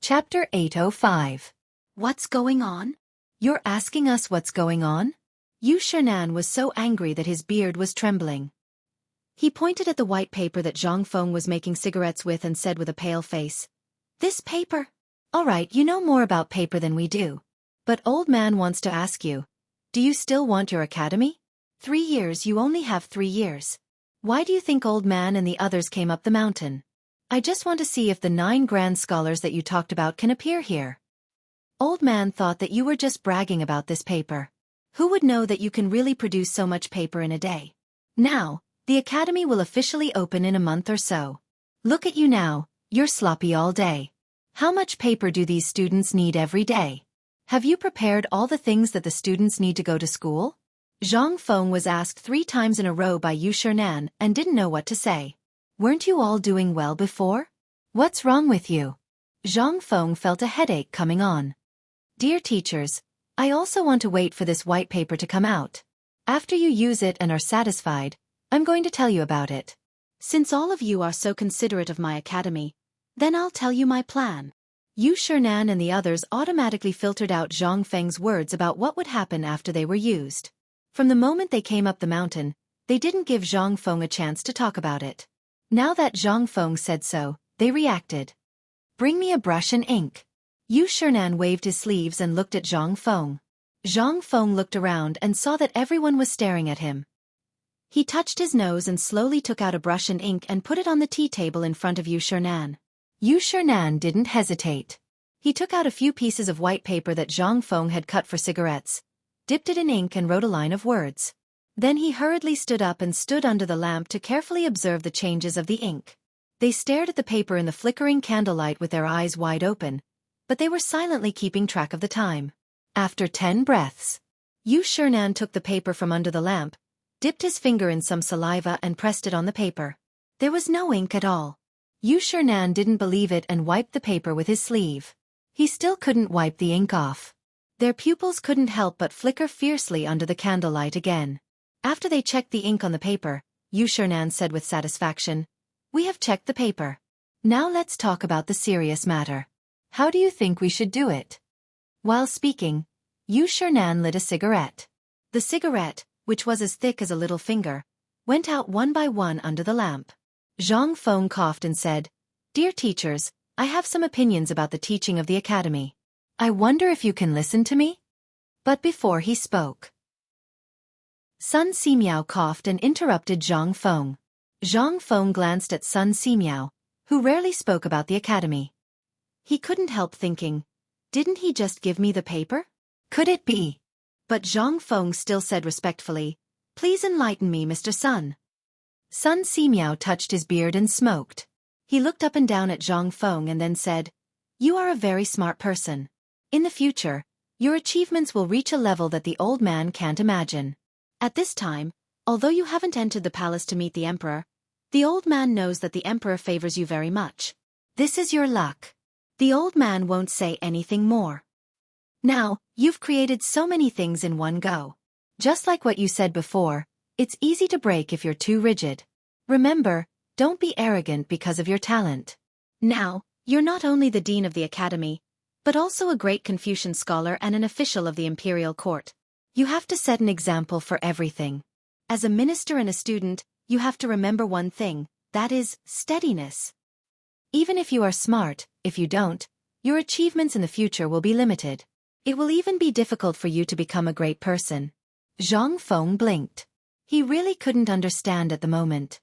Chapter 805. What's going on? You're asking us what's going on? Yu Shernan was so angry that his beard was trembling. He pointed at the white paper that Zhang Feng was making cigarettes with and said with a pale face, "This paper? All right, you know more about paper than we do. But old man wants to ask you, do you still want your academy? 3 years, you only have 3 years. Why do you think old man and the others came up the mountain? I just want to see if the 9 grand scholars that you talked about can appear here." Old man thought that you were just bragging about this paper. Who would know that you can really produce so much paper in a day? Now, the academy will officially open in a month or so. Look at you now, you're sloppy all day. How much paper do these students need every day? Have you prepared all the things that the students need to go to school? Zhang Feng was asked 3 times in a row by Yu Shernan and didn't know what to say. Weren't you all doing well before? What's wrong with you? Zhang Feng felt a headache coming on. Dear teachers, I also want to wait for this white paper to come out. After you use it and are satisfied, I'm going to tell you about it. Since all of you are so considerate of my academy, then I'll tell you my plan. Yu Shernan and the others automatically filtered out Zhang Feng's words about what would happen after they were used. From the moment they came up the mountain, they didn't give Zhang Feng a chance to talk about it. Now that Zhang Feng said so, they reacted. Bring me a brush and ink. Yu Shernan waved his sleeves and looked at Zhang Feng. Zhang Feng looked around and saw that everyone was staring at him. He touched his nose and slowly took out a brush and ink and put it on the tea table in front of Yu Shernan. Yu Shernan didn't hesitate. He took out a few pieces of white paper that Zhang Feng had cut for cigarettes, dipped it in ink and wrote a line of words. Then he hurriedly stood up and stood under the lamp to carefully observe the changes of the ink. They stared at the paper in the flickering candlelight with their eyes wide open, but they were silently keeping track of the time. After 10 breaths, Yu Shernan took the paper from under the lamp, dipped his finger in some saliva and pressed it on the paper. There was no ink at all. Yu Shernan didn't believe it and wiped the paper with his sleeve. He still couldn't wipe the ink off. Their pupils couldn't help but flicker fiercely under the candlelight again. After they checked the ink on the paper, Yu Shernan said with satisfaction, "We have checked the paper. Now let's talk about the serious matter. How do you think we should do it?" While speaking, Yu Shernan lit a cigarette. The cigarette, which was as thick as a little finger, went out one by one under the lamp. Zhang Feng coughed and said, "Dear teachers, I have some opinions about the teaching of the academy. I wonder if you can listen to me?" But before he spoke, Sun Simiao coughed and interrupted Zhang Feng. Zhang Feng glanced at Sun Simiao, who rarely spoke about the academy. He couldn't help thinking, didn't he just give me the paper? Could it be? But Zhang Feng still said respectfully, "Please enlighten me, Mr. Sun." Sun Simiao touched his beard and smoked. He looked up and down at Zhang Feng and then said, "You are a very smart person. In the future, your achievements will reach a level that the old man can't imagine. At this time, although you haven't entered the palace to meet the emperor, the old man knows that the emperor favors you very much. This is your luck. The old man won't say anything more. Now, you've created so many things in one go. Just like what you said before, it's easy to break if you're too rigid. Remember, don't be arrogant because of your talent. Now, you're not only the dean of the academy, but also a great Confucian scholar and an official of the imperial court. You have to set an example for everything. As a minister and a student, you have to remember one thing, that is, steadiness. Even if you are smart, if you don't, your achievements in the future will be limited. It will even be difficult for you to become a great person." Zhang Feng blinked. He really couldn't understand at the moment.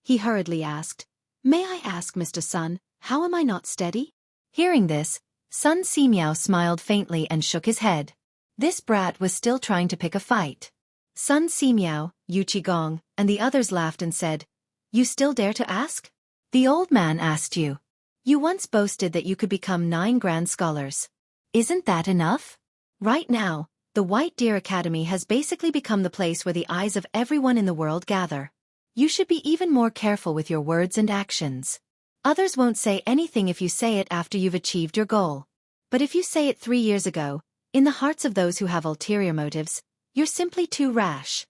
He hurriedly asked, "May I ask, Mr. Sun, how am I not steady?" Hearing this, Sun Simiao smiled faintly and shook his head. This brat was still trying to pick a fight. Sun Simiao, Yu Qigong, and the others laughed and said, "You still dare to ask? The old man asked you. You once boasted that you could become 9 grand scholars. Isn't that enough? Right now, the White Deer Academy has basically become the place where the eyes of everyone in the world gather. You should be even more careful with your words and actions. Others won't say anything if you say it after you've achieved your goal. But if you say it 3 years ago, in the hearts of those who have ulterior motives, you're simply too rash.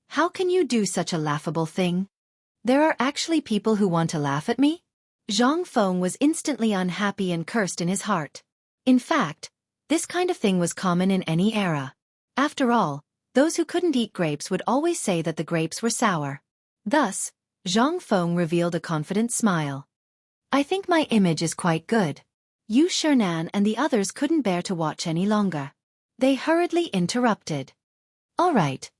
How can you do such a laughable thing? There are actually people who want to laugh at me?" Zhang Feng was instantly unhappy and cursed in his heart. In fact, this kind of thing was common in any era. After all, those who couldn't eat grapes would always say that the grapes were sour. Thus, Zhang Feng revealed a confident smile. I think my image is quite good. Yu Shernan and the others couldn't bear to watch any longer. They hurriedly interrupted. All right.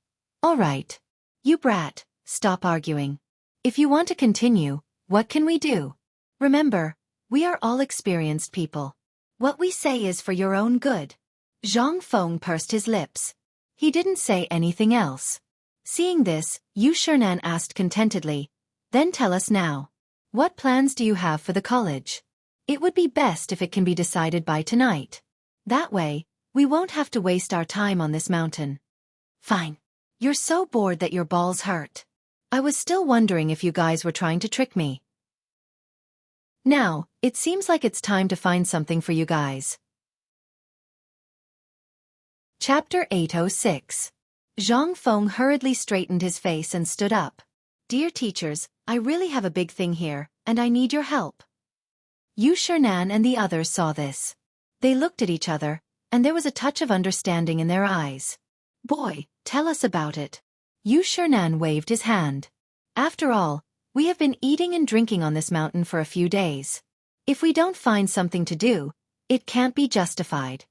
You brat, stop arguing. If you want to continue, what can we do? Remember, we are all experienced people. What we say is for your own good. Zhang Feng pursed his lips. He didn't say anything else. Seeing this, Yu Shernan asked contentedly, then tell us now. What plans do you have for the college? It would be best if it can be decided by tonight. That way, we won't have to waste our time on this mountain. Fine. You're so bored that your balls hurt. I was still wondering if you guys were trying to trick me. Now, it seems like it's time to find something for you guys. Chapter 806. Zhang Feng hurriedly straightened his face and stood up. Dear teachers, I really have a big thing here, and I need your help. Yu Shernan and the others saw this. They looked at each other, and there was a touch of understanding in their eyes. Boy, tell us about it. Yu Shernan waved his hand. After all, we have been eating and drinking on this mountain for a few days. If we don't find something to do, it can't be justified.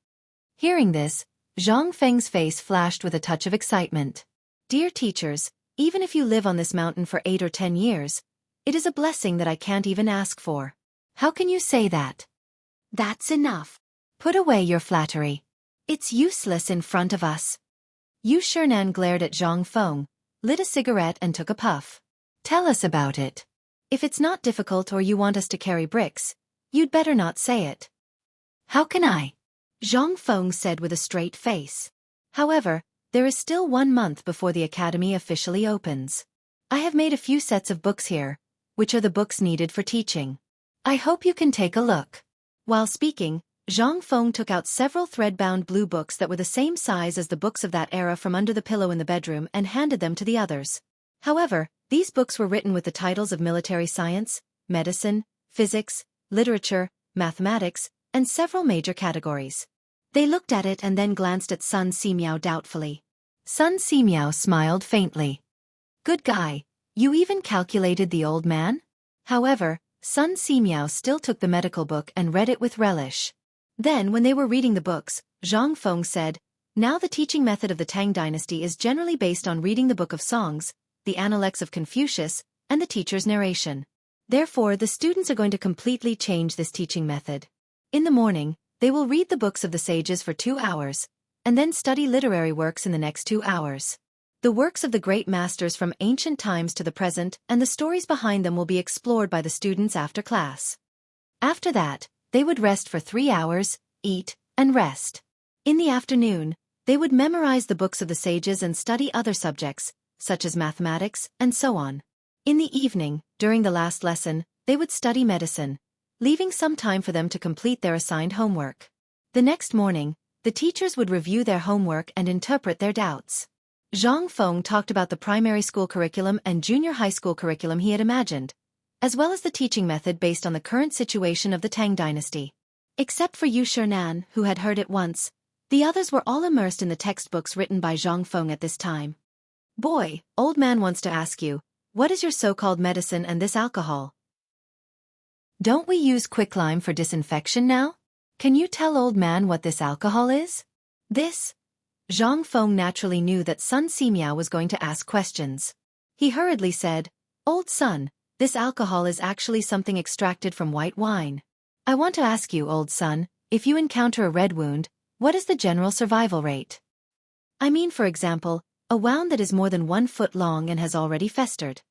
Hearing this, Zhang Feng's face flashed with a touch of excitement. Dear teachers, even if you live on this mountain for 8 or 10 years, it is a blessing that I can't even ask for. How can you say that? That's enough. Put away your flattery. It's useless in front of us. Yu Shernan glared at Zhang Feng, lit a cigarette and took a puff. Tell us about it. If it's not difficult or you want us to carry bricks, you'd better not say it. How can I? Zhang Feng said with a straight face. However, there is still 1 month before the academy officially opens. I have made a few sets of books here, which are the books needed for teaching. I hope you can take a look. While speaking, Zhang Feng took out several thread-bound blue books that were the same size as the books of that era from under the pillow in the bedroom and handed them to the others. However, these books were written with the titles of military science, medicine, physics, literature, mathematics, and several major categories. They looked at it and then glanced at Sun Simiao doubtfully. Sun Simiao smiled faintly. Good guy, you even calculated the old man? However, Sun Simiao still took the medical book and read it with relish. Then when they were reading the books, Zhang Feng said, now the teaching method of the Tang dynasty is generally based on reading the Book of Songs, the Analects of Confucius, and the teacher's narration. Therefore, the students are going to completely change this teaching method. In the morning, they will read the books of the sages for 2 hours, and then study literary works in the next 2 hours. The works of the great masters from ancient times to the present and the stories behind them will be explored by the students after class. After that, they would rest for 3 hours, eat, and rest. In the afternoon, they would memorize the books of the sages and study other subjects, such as mathematics, and so on. In the evening, during the last lesson, they would study medicine, leaving some time for them to complete their assigned homework. The next morning, the teachers would review their homework and interpret their doubts. Zhang Feng talked about the primary school curriculum and junior high school curriculum he had imagined, as well as the teaching method based on the current situation of the Tang dynasty. Except for Yu Shernan, who had heard it once, the others were all immersed in the textbooks written by Zhang Feng at this time. Boy, old man wants to ask you, what is your so-called medicine and this alcohol? Don't we use quicklime for disinfection now? Can you tell old man what this alcohol is? This? Zhang Feng naturally knew that Sun Simiao was going to ask questions. He hurriedly said, Old Sun, this alcohol is actually something extracted from white wine. I want to ask you, old Sun, if you encounter a red wound, what is the general survival rate? I mean, for example, a wound that is more than 1 foot long and has already festered.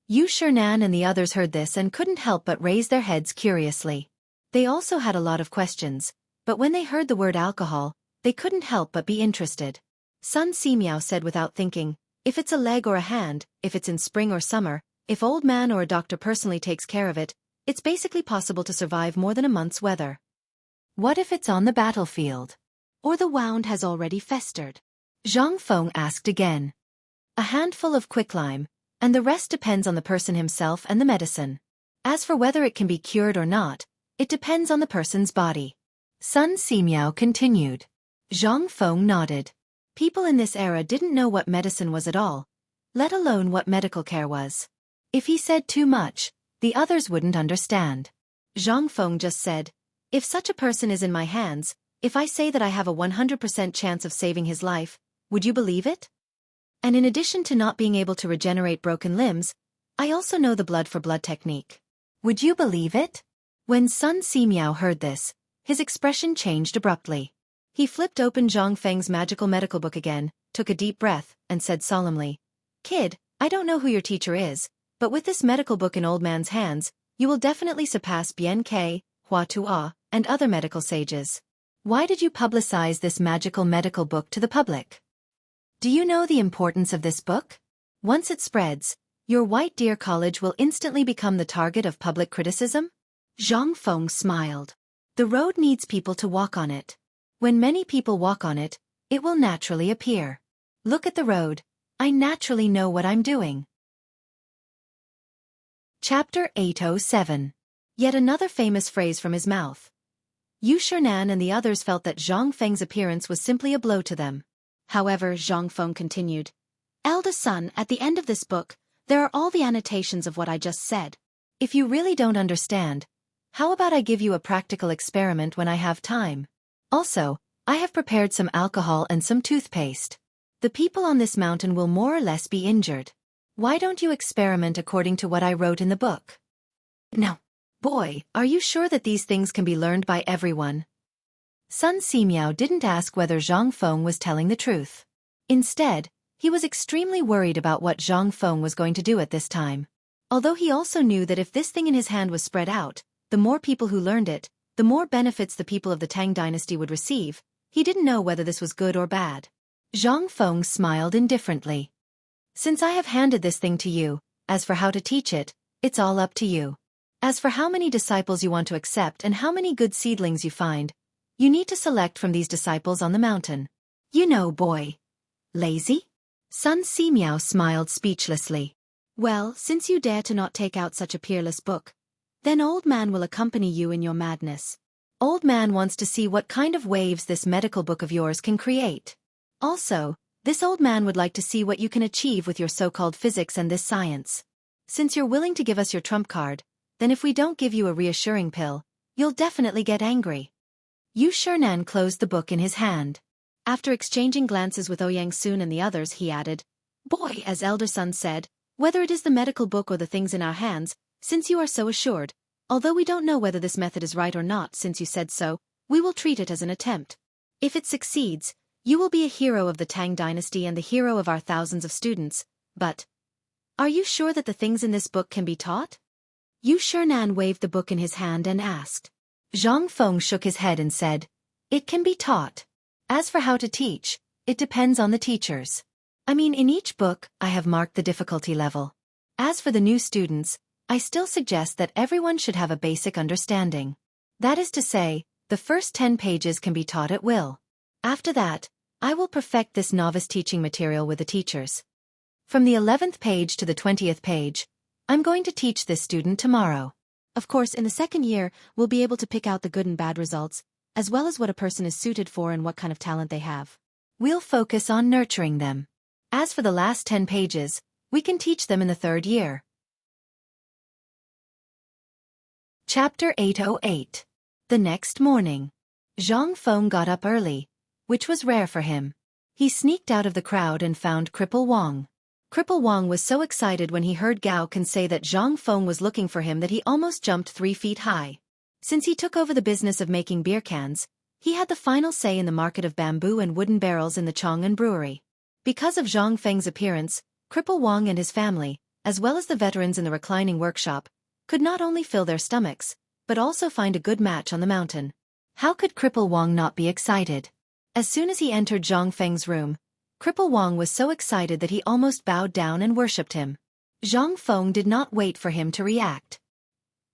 Yu Shernan and the others heard this and couldn't help but raise their heads curiously. They also had a lot of questions, but when they heard the word alcohol, they couldn't help but be interested. Sun Simiao said without thinking, if it's a leg or a hand, if it's in spring or summer, if old man or a doctor personally takes care of it, it's basically possible to survive more than a month's weather. What if it's on the battlefield? Or the wound has already festered? Zhang Feng asked again. A handful of quicklime, and the rest depends on the person himself and the medicine. As for whether it can be cured or not, it depends on the person's body. Sun Simiao continued. Zhang Feng nodded. People in this era didn't know what medicine was at all, let alone what medical care was. If he said too much, the others wouldn't understand. Zhang Feng just said, if such a person is in my hands, if I say that I have a 100% chance of saving his life, would you believe it? And in addition to not being able to regenerate broken limbs, I also know the blood for blood technique. Would you believe it? When Sun Simiao heard this, his expression changed abruptly. He flipped open Zhang Feng's magical medical book again, took a deep breath, and said solemnly, Kid, I don't know who your teacher is, but with this medical book in old man's hands, you will definitely surpass Bien Ke, Hua Tua, and other medical sages. Why did you publicize this magical medical book to the public? Do you know the importance of this book? Once it spreads, your White Deer College will instantly become the target of public criticism? Zhang Feng smiled. The road needs people to walk on it. When many people walk on it, it will naturally appear. Look at the road. I naturally know what I'm doing. Chapter 807. Yet another famous phrase from his mouth. Yu Shernan and the others felt that Zhang Feng's appearance was simply a blow to them. However, Zhang Feng continued, Elder son, at the end of this book, there are all the annotations of what I just said. If you really don't understand, how about I give you a practical experiment when I have time? Also, I have prepared some alcohol and some toothpaste. The people on this mountain will more or less be injured. Why don't you experiment according to what I wrote in the book? No. Boy, are you sure that these things can be learned by everyone? Sun Simiao didn't ask whether Zhang Feng was telling the truth. Instead, he was extremely worried about what Zhang Feng was going to do at this time. Although he also knew that if this thing in his hand was spread out, the more people who learned it, the more benefits the people of the Tang dynasty would receive, he didn't know whether this was good or bad. Zhang Feng smiled indifferently. Since I have handed this thing to you, as for how to teach it, it's all up to you. As for how many disciples you want to accept and how many good seedlings you find, you need to select from these disciples on the mountain. You know, boy. Lazy? Sun Simiao smiled speechlessly. Well, since you dare to not take out such a peerless book, then Old Man will accompany you in your madness. Old Man wants to see what kind of waves this medical book of yours can create. Also, this old man would like to see what you can achieve with your so-called physics and this science. Since you're willing to give us your trump card, then if we don't give you a reassuring pill, you'll definitely get angry. Yu Shernan closed the book in his hand. After exchanging glances with Ouyang Soon and the others, he added, Boy, as Elder Sun said, whether it is the medical book or the things in our hands, since you are so assured, although we don't know whether this method is right or not since you said so, we will treat it as an attempt. If it succeeds, you will be a hero of the Tang dynasty and the hero of our thousands of students, but are you sure that the things in this book can be taught? Yu Shernan waved the book in his hand and asked. Zhang Feng shook his head and said, It can be taught. As for how to teach, it depends on the teachers. I mean, in each book, I have marked the difficulty level. As for the new students, I still suggest that everyone should have a basic understanding. That is to say, the first 10 pages can be taught at will. After that, I will perfect this novice teaching material with the teachers. From the 11th page to the 20th page, I'm going to teach this student tomorrow. Of course, in the second year, we'll be able to pick out the good and bad results, as well as what a person is suited for and what kind of talent they have. We'll focus on nurturing them. As for the last 10 pages, we can teach them in the third year. Chapter 808. The next morning. Zhang Feng got up early, which was rare for him. He sneaked out of the crowd and found Cripple Wang. Cripple Wang was so excited when he heard Gao Can say that Zhang Feng was looking for him that he almost jumped 3 feet high. Since he took over the business of making beer cans, he had the final say in the market of bamboo and wooden barrels in the Chang'an brewery. Because of Zhang Feng's appearance, Cripple Wang and his family, as well as the veterans in the reclining workshop, could not only fill their stomachs, but also find a good match on the mountain. How could Cripple Wang not be excited? As soon as he entered Zhang Feng's room, Cripple Wang was so excited that he almost bowed down and worshipped him. Zhang Feng did not wait for him to react.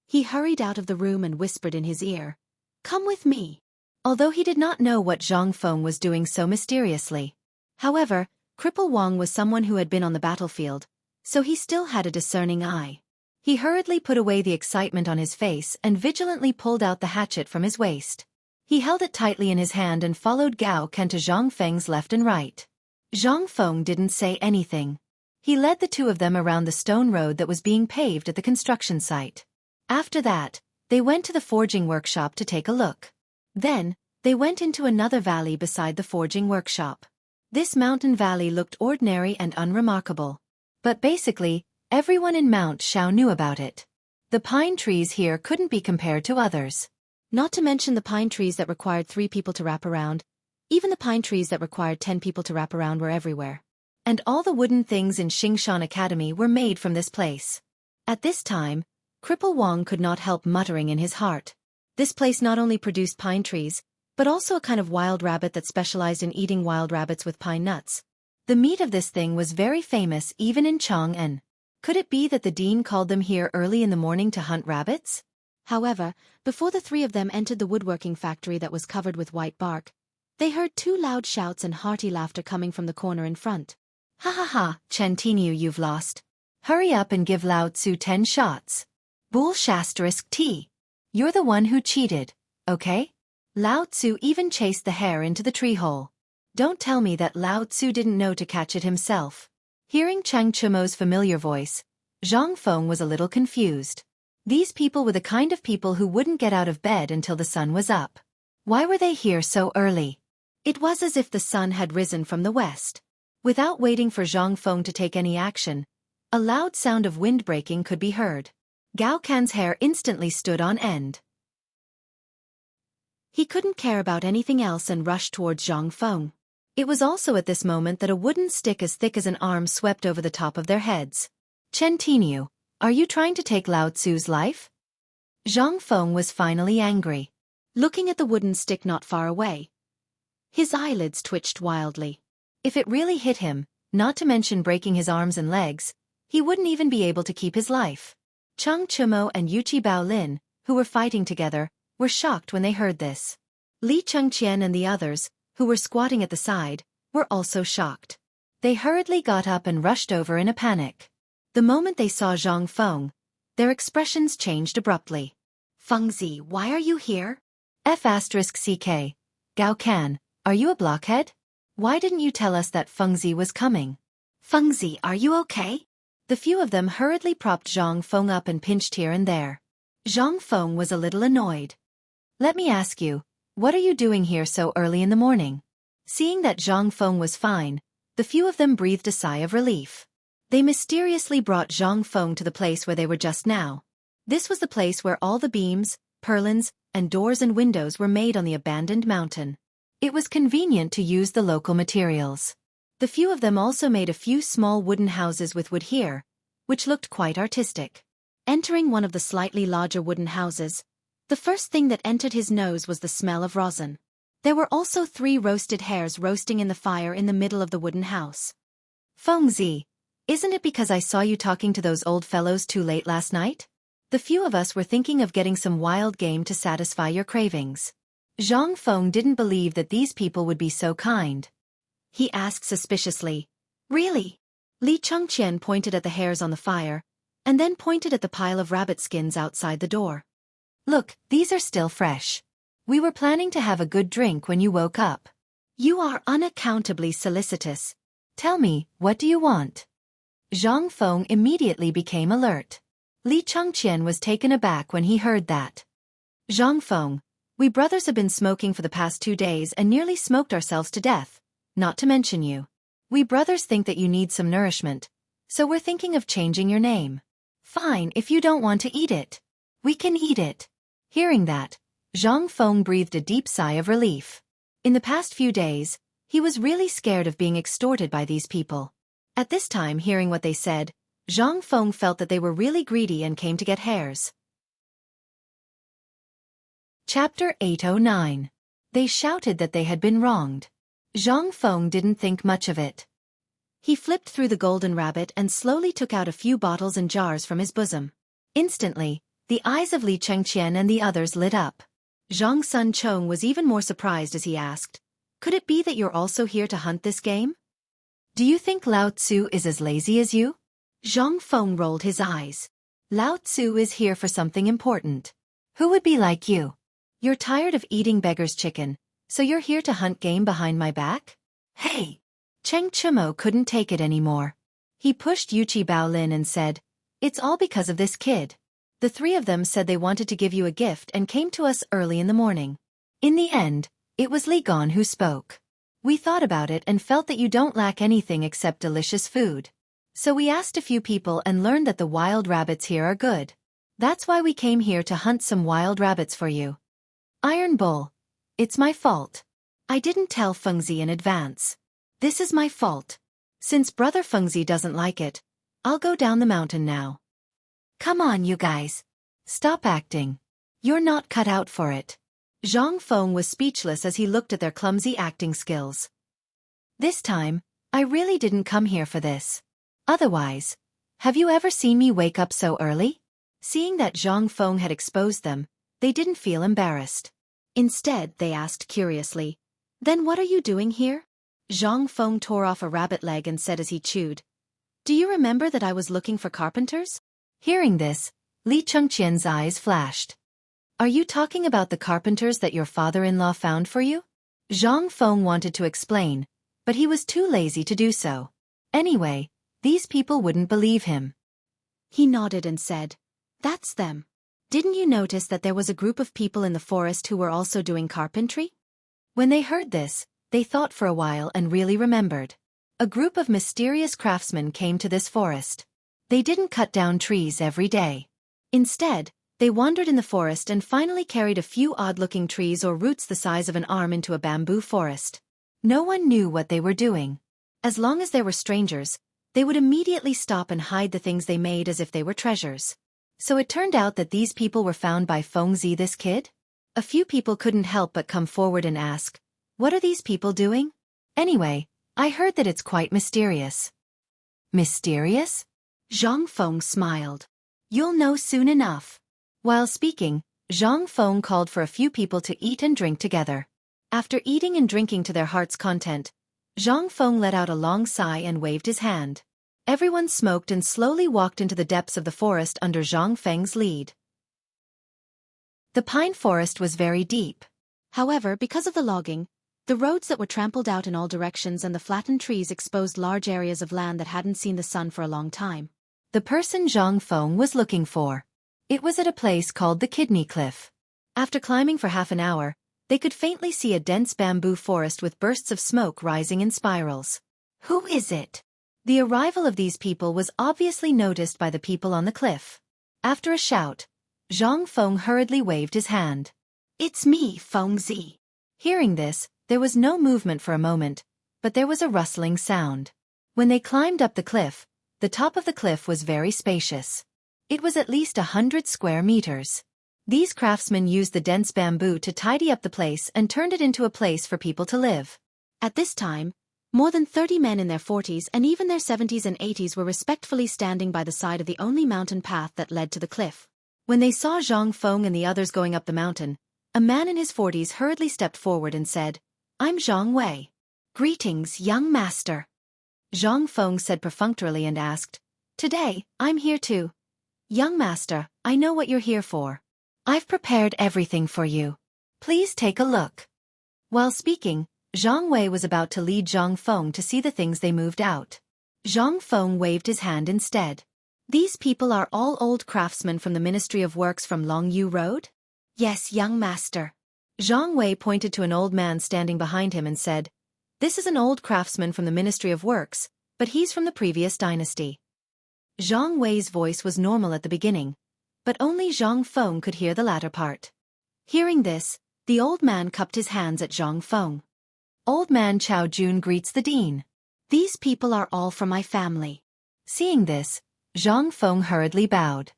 He hurried out of the room and whispered in his ear, "Come with me." Although he did not know what Zhang Feng was doing so mysteriously. However, Cripple Wang was someone who had been on the battlefield, so he still had a discerning eye. He hurriedly put away the excitement on his face and vigilantly pulled out the hatchet from his waist. He held it tightly in his hand and followed Gao Ken to Zhang Feng's left and right. Zhang Feng didn't say anything. He led the two of them around the stone road that was being paved at the construction site. After that, they went to the forging workshop to take a look. Then, they went into another valley beside the forging workshop. This mountain valley looked ordinary and unremarkable. But basically, everyone in Mount Shao knew about it. The pine trees here couldn't be compared to others. Not to mention the pine trees that required 3 people to wrap around. Even the pine trees that required 10 people to wrap around were everywhere. And all the wooden things in Xingshan Academy were made from this place. At this time, Cripple Wong could not help muttering in his heart. This place not only produced pine trees, but also a kind of wild rabbit that specialized in eating wild rabbits with pine nuts. The meat of this thing was very famous even in Chang'an. Could it be that the dean called them here early in the morning to hunt rabbits? However, before the 3 of them entered the woodworking factory that was covered with white bark, they heard 2 loud shouts and hearty laughter coming from the corner in front. Ha ha ha, Chen Tinyu, you've lost. Hurry up and give Lao Tzu 10 shots. Bull **T. You're the one who cheated, okay? Lao Tzu even chased the hare into the tree hole. Don't tell me that Lao Tzu didn't know to catch it himself. Hearing Chang Chumo's familiar voice, Zhang Feng was a little confused. These people were the kind of people who wouldn't get out of bed until the sun was up. Why were they here so early? It was as if the sun had risen from the west. Without waiting for Zhang Feng to take any action, a loud sound of wind breaking could be heard. Gao Can's hair instantly stood on end. He couldn't care about anything else and rushed towards Zhang Feng. It was also at this moment that a wooden stick as thick as an arm swept over the top of their heads. Chen Tinyu, are you trying to take Lao Tzu's life? Zhang Feng was finally angry. Looking at the wooden stick not far away, his eyelids twitched wildly. If it really hit him, not to mention breaking his arms and legs, he wouldn't even be able to keep his life. Chang Chumo and Yuchi Baolin, who were fighting together, were shocked when they heard this. Li Chengqian and the others, who were squatting at the side, were also shocked. They hurriedly got up and rushed over in a panic. The moment they saw Zhang Feng, their expressions changed abruptly. Fengzi, why are you here? F***CK. Gao Can, are you a blockhead? Why didn't you tell us that Fengzi was coming? Fengzi, are you okay? The few of them hurriedly propped Zhang Feng up and pinched here and there. Zhang Feng was a little annoyed. Let me ask you, what are you doing here so early in the morning? Seeing that Zhang Feng was fine, the few of them breathed a sigh of relief. They mysteriously brought Zhang Feng to the place where they were just now. This was the place where all the beams, purlins, and doors and windows were made on the abandoned mountain. It was convenient to use the local materials. The few of them also made a few small wooden houses with wood here, which looked quite artistic. Entering one of the slightly larger wooden houses, the first thing that entered his nose was the smell of rosin. There were also 3 roasted hares roasting in the fire in the middle of the wooden house. Fengzi, isn't it because I saw you talking to those old fellows too late last night? The few of us were thinking of getting some wild game to satisfy your cravings. Zhang Feng didn't believe that these people would be so kind. He asked suspiciously, "Really?" Li Chengqian pointed at the hares on the fire, and then pointed at the pile of rabbit skins outside the door. "Look, these are still fresh. We were planning to have a good drink when you woke up. You are unaccountably solicitous. Tell me, what do you want?" Zhang Feng immediately became alert. Li Chengqian was taken aback when he heard that. "Zhang Feng, we brothers have been smoking for the past 2 days and nearly smoked ourselves to death, not to mention you. We brothers think that you need some nourishment, so we're thinking of changing your name. Fine, if you don't want to eat it. We can eat it." Hearing that, Zhang Feng breathed a deep sigh of relief. In the past few days, he was really scared of being extorted by these people. At this time, hearing what they said, Zhang Feng felt that they were really greedy and came to get hares. Chapter 809. They shouted that they had been wronged. Zhang Feng didn't think much of it. He flipped through the golden rabbit and slowly took out a few bottles and jars from his bosom. Instantly, the eyes of Li Chengqian and the others lit up. Zhang Sun Chong was even more surprised as he asked, "Could it be that you're also here to hunt this game? Do you think Lao Tzu is as lazy as you?" Zhang Feng rolled his eyes. Lao Tzu is here for something important. Who would be like you? You're tired of eating beggar's chicken, so you're here to hunt game behind my back? Hey! Cheng Chumo couldn't take it anymore. He pushed Yuchi Baolin and said, "It's all because of this kid. The three of them said they wanted to give you a gift and came to us early in the morning. In the end, it was Li Gon who spoke. We thought about it and felt that you don't lack anything except delicious food. So we asked a few people and learned that the wild rabbits here are good. That's why we came here to hunt some wild rabbits for you." Iron Bull. It's my fault. I didn't tell Fengzi in advance. This is my fault. Since Brother Fengzi doesn't like it, I'll go down the mountain now. Come on, you guys. Stop acting. You're not cut out for it. Zhang Feng was speechless as he looked at their clumsy acting skills. This time, I really didn't come here for this. Otherwise, have you ever seen me wake up so early? Seeing that Zhang Feng had exposed them, they didn't feel embarrassed. Instead, they asked curiously, "Then what are you doing here?" Zhang Feng tore off a rabbit leg and said as he chewed, "Do you remember that I was looking for carpenters?" Hearing this, Li Chengqian's eyes flashed. "Are you talking about the carpenters that your father-in-law found for you?" Zhang Feng wanted to explain, but he was too lazy to do so. Anyway, these people wouldn't believe him. He nodded and said, "That's them. Didn't you notice that there was a group of people in the forest who were also doing carpentry?" When they heard this, they thought for a while and really remembered. A group of mysterious craftsmen came to this forest. They didn't cut down trees every day. Instead, they wandered in the forest and finally carried a few odd-looking trees or roots the size of an arm into a bamboo forest. No one knew what they were doing. As long as there were strangers, they would immediately stop and hide the things they made as if they were treasures. So it turned out that these people were found by Fengzi, this kid? A few people couldn't help but come forward and ask, "What are these people doing?" Anyway, I heard that it's quite mysterious. Mysterious? Zhang Feng smiled. You'll know soon enough. While speaking, Zhang Feng called for a few people to eat and drink together. After eating and drinking to their heart's content, Zhang Feng let out a long sigh and waved his hand. Everyone smoked and slowly walked into the depths of the forest under Zhang Feng's lead. The pine forest was very deep. However, because of the logging, the roads that were trampled out in all directions and the flattened trees exposed large areas of land that hadn't seen the sun for a long time. The person Zhang Feng was looking for. It was at a place called the Kidney Cliff. After climbing for half an hour, they could faintly see a dense bamboo forest with bursts of smoke rising in spirals. Who is it? The arrival of these people was obviously noticed by the people on the cliff. After a shout, Zhang Feng hurriedly waved his hand. It's me, Fengzi. Hearing this, there was no movement for a moment, but there was a rustling sound. When they climbed up the cliff, the top of the cliff was very spacious. It was at least 100 square meters. These craftsmen used the dense bamboo to tidy up the place and turned it into a place for people to live. At this time, more than 30 men in their 40s and even their 70s and 80s were respectfully standing by the side of the only mountain path that led to the cliff. When they saw Zhang Feng and the others going up the mountain, a man in his 40s hurriedly stepped forward and said, "I'm Zhang Wei. Greetings, young master." Zhang Feng said perfunctorily and asked, "Today, I'm here too. Young master, I know what you're here for. I've prepared everything for you. Please take a look." While speaking, Zhang Wei was about to lead Zhang Feng to see the things they moved out. Zhang Feng waved his hand instead. "These people are all old craftsmen from the Ministry of Works from Longyu Road?" "Yes, young master." Zhang Wei pointed to an old man standing behind him and said, "This is an old craftsman from the Ministry of Works, but he's from the previous dynasty." Zhang Wei's voice was normal at the beginning, but only Zhang Feng could hear the latter part. Hearing this, the old man cupped his hands at Zhang Feng. Old man Chao Jun greets the dean. "These people are all from my family." Seeing this, Zhang Feng hurriedly bowed.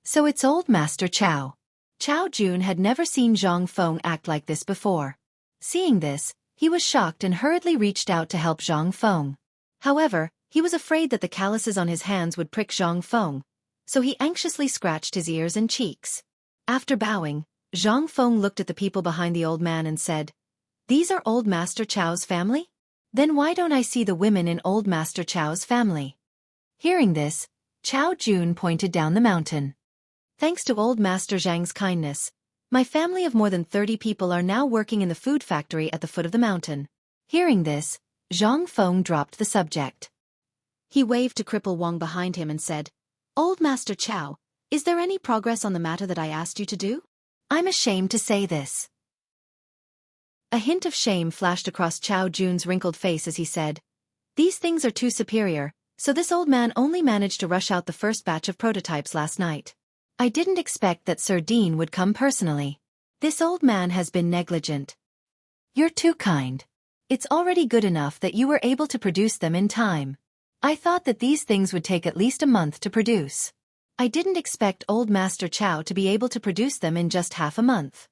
"So it's old Master Chao." Chao Jun had never seen Zhang Feng act like this before. Seeing this, he was shocked and hurriedly reached out to help Zhang Feng. However, he was afraid that the calluses on his hands would prick Zhang Feng, so he anxiously scratched his ears and cheeks. After bowing, Zhang Feng looked at the people behind the old man and said, "These are old Master Chao's family? Then why don't I see the women in old Master Chao's family?" Hearing this, Chao Jun pointed down the mountain. Thanks to old Master Zhang's kindness, my family of more than 30 people are now working in the food factory at the foot of the mountain. Hearing this, Zhang Feng dropped the subject. He waved to Cripple Wong behind him and said, Old Master Chao, is there any progress on the matter that I asked you to do? I'm ashamed to say this. A hint of shame flashed across Chao Jun's wrinkled face as he said, These things are too superior, so this old man only managed to rush out the first batch of prototypes last night. I didn't expect that Sir Dean would come personally. This old man has been negligent. You're too kind. It's already good enough that you were able to produce them in time. I thought that these things would take at least a month to produce. I didn't expect old Master Chao to be able to produce them in just half a month.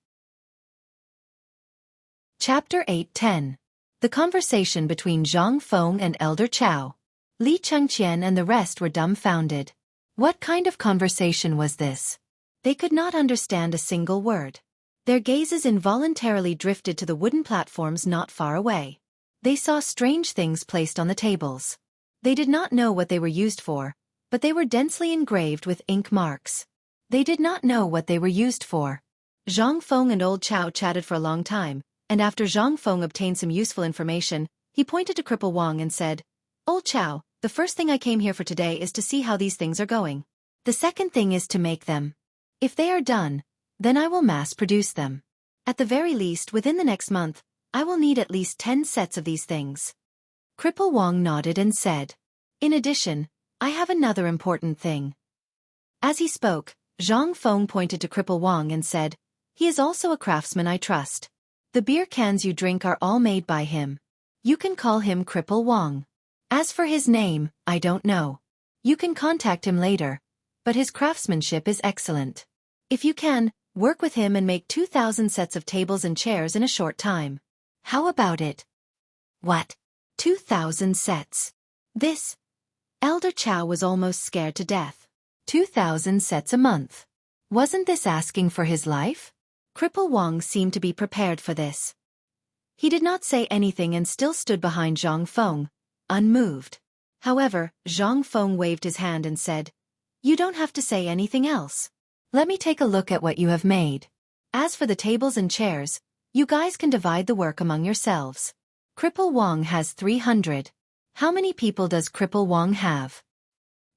Chapter 8:10. The conversation between Zhang Feng and Elder Chao. Li Chengqian and the rest were dumbfounded. What kind of conversation was this? They could not understand a single word. Their gazes involuntarily drifted to the wooden platforms not far away. They saw strange things placed on the tables. They did not know what they were used for, but they were densely engraved with ink marks. They did not know what they were used for. Zhang Feng and old Chao chatted for a long time, and after Zhang Feng obtained some useful information, he pointed to Cripple Wong and said, Old Chao, the first thing I came here for today is to see how these things are going. The second thing is to make them. If they are done, then I will mass produce them. At the very least, within the next month, I will need at least 10 sets of these things. Cripple Wong nodded and said, In addition, I have another important thing. As he spoke, Zhang Feng pointed to Cripple Wong and said, He is also a craftsman I trust. The beer cans you drink are all made by him. You can call him Cripple Wong. As for his name, I don't know. You can contact him later, but his craftsmanship is excellent. If you can, work with him and make 2,000 sets of tables and chairs in a short time. How about it? What? 2,000 sets? This? Elder Chao was almost scared to death. 2,000 sets a month. Wasn't this asking for his life? Cripple Wong seemed to be prepared for this. He did not say anything and still stood behind Zhang Feng, unmoved. However, Zhang Feng waved his hand and said, You don't have to say anything else. Let me take a look at what you have made. As for the tables and chairs, you guys can divide the work among yourselves. Cripple Wong has 300. How many people does Cripple Wong have?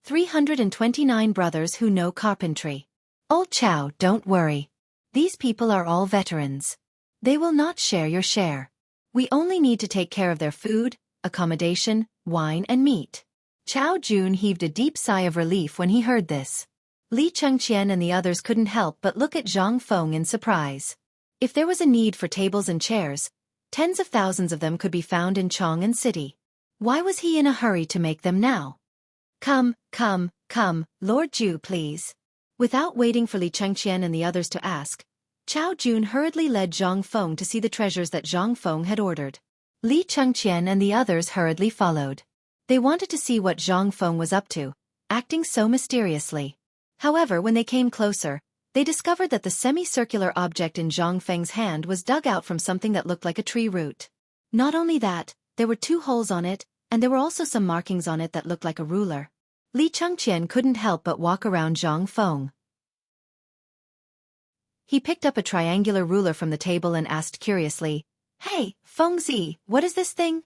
329 brothers who know carpentry. Old Chao, don't worry. These people are all veterans. They will not share your share. We only need to take care of their food, accommodation, wine and meat. Chao Jun heaved a deep sigh of relief when he heard this. Li Chengqian and the others couldn't help but look at Zhang Feng in surprise. If there was a need for tables and chairs, tens of thousands of them could be found in Chang'an City. Why was he in a hurry to make them now? Come, Lord Ju, please. Without waiting for Li Chengqian and the others to ask, Chao Jun hurriedly led Zhang Feng to see the treasures that Zhang Feng had ordered. Li Chengqian and the others hurriedly followed. They wanted to see what Zhang Feng was up to, acting so mysteriously. However, when they came closer, they discovered that the semicircular object in Zhang Feng's hand was dug out from something that looked like a tree root. Not only that, there were 2 holes on it, and there were also some markings on it that looked like a ruler. Li Chengqian couldn't help but walk around Zhang Feng. He picked up a triangular ruler from the table and asked curiously, Hey, Fengzi, what is this thing?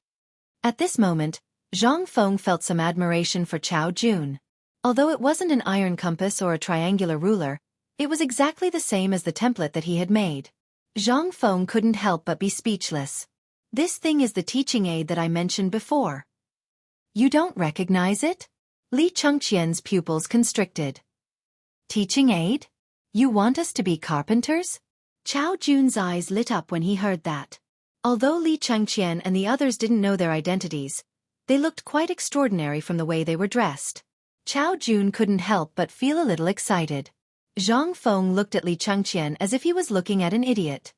At this moment, Zhang Feng felt some admiration for Chao Jun. Although it wasn't an iron compass or a triangular ruler, it was exactly the same as the template that he had made. Zhang Feng couldn't help but be speechless. This thing is the teaching aid that I mentioned before. You don't recognize it? Li Chengqian's pupils constricted. Teaching aid? You want us to be carpenters? Chao Jun's eyes lit up when he heard that. Although Li Chengqian and the others didn't know their identities, they looked quite extraordinary from the way they were dressed. Chao Jun couldn't help but feel a little excited. Zhang Feng looked at Li Chengqian as if he was looking at an idiot.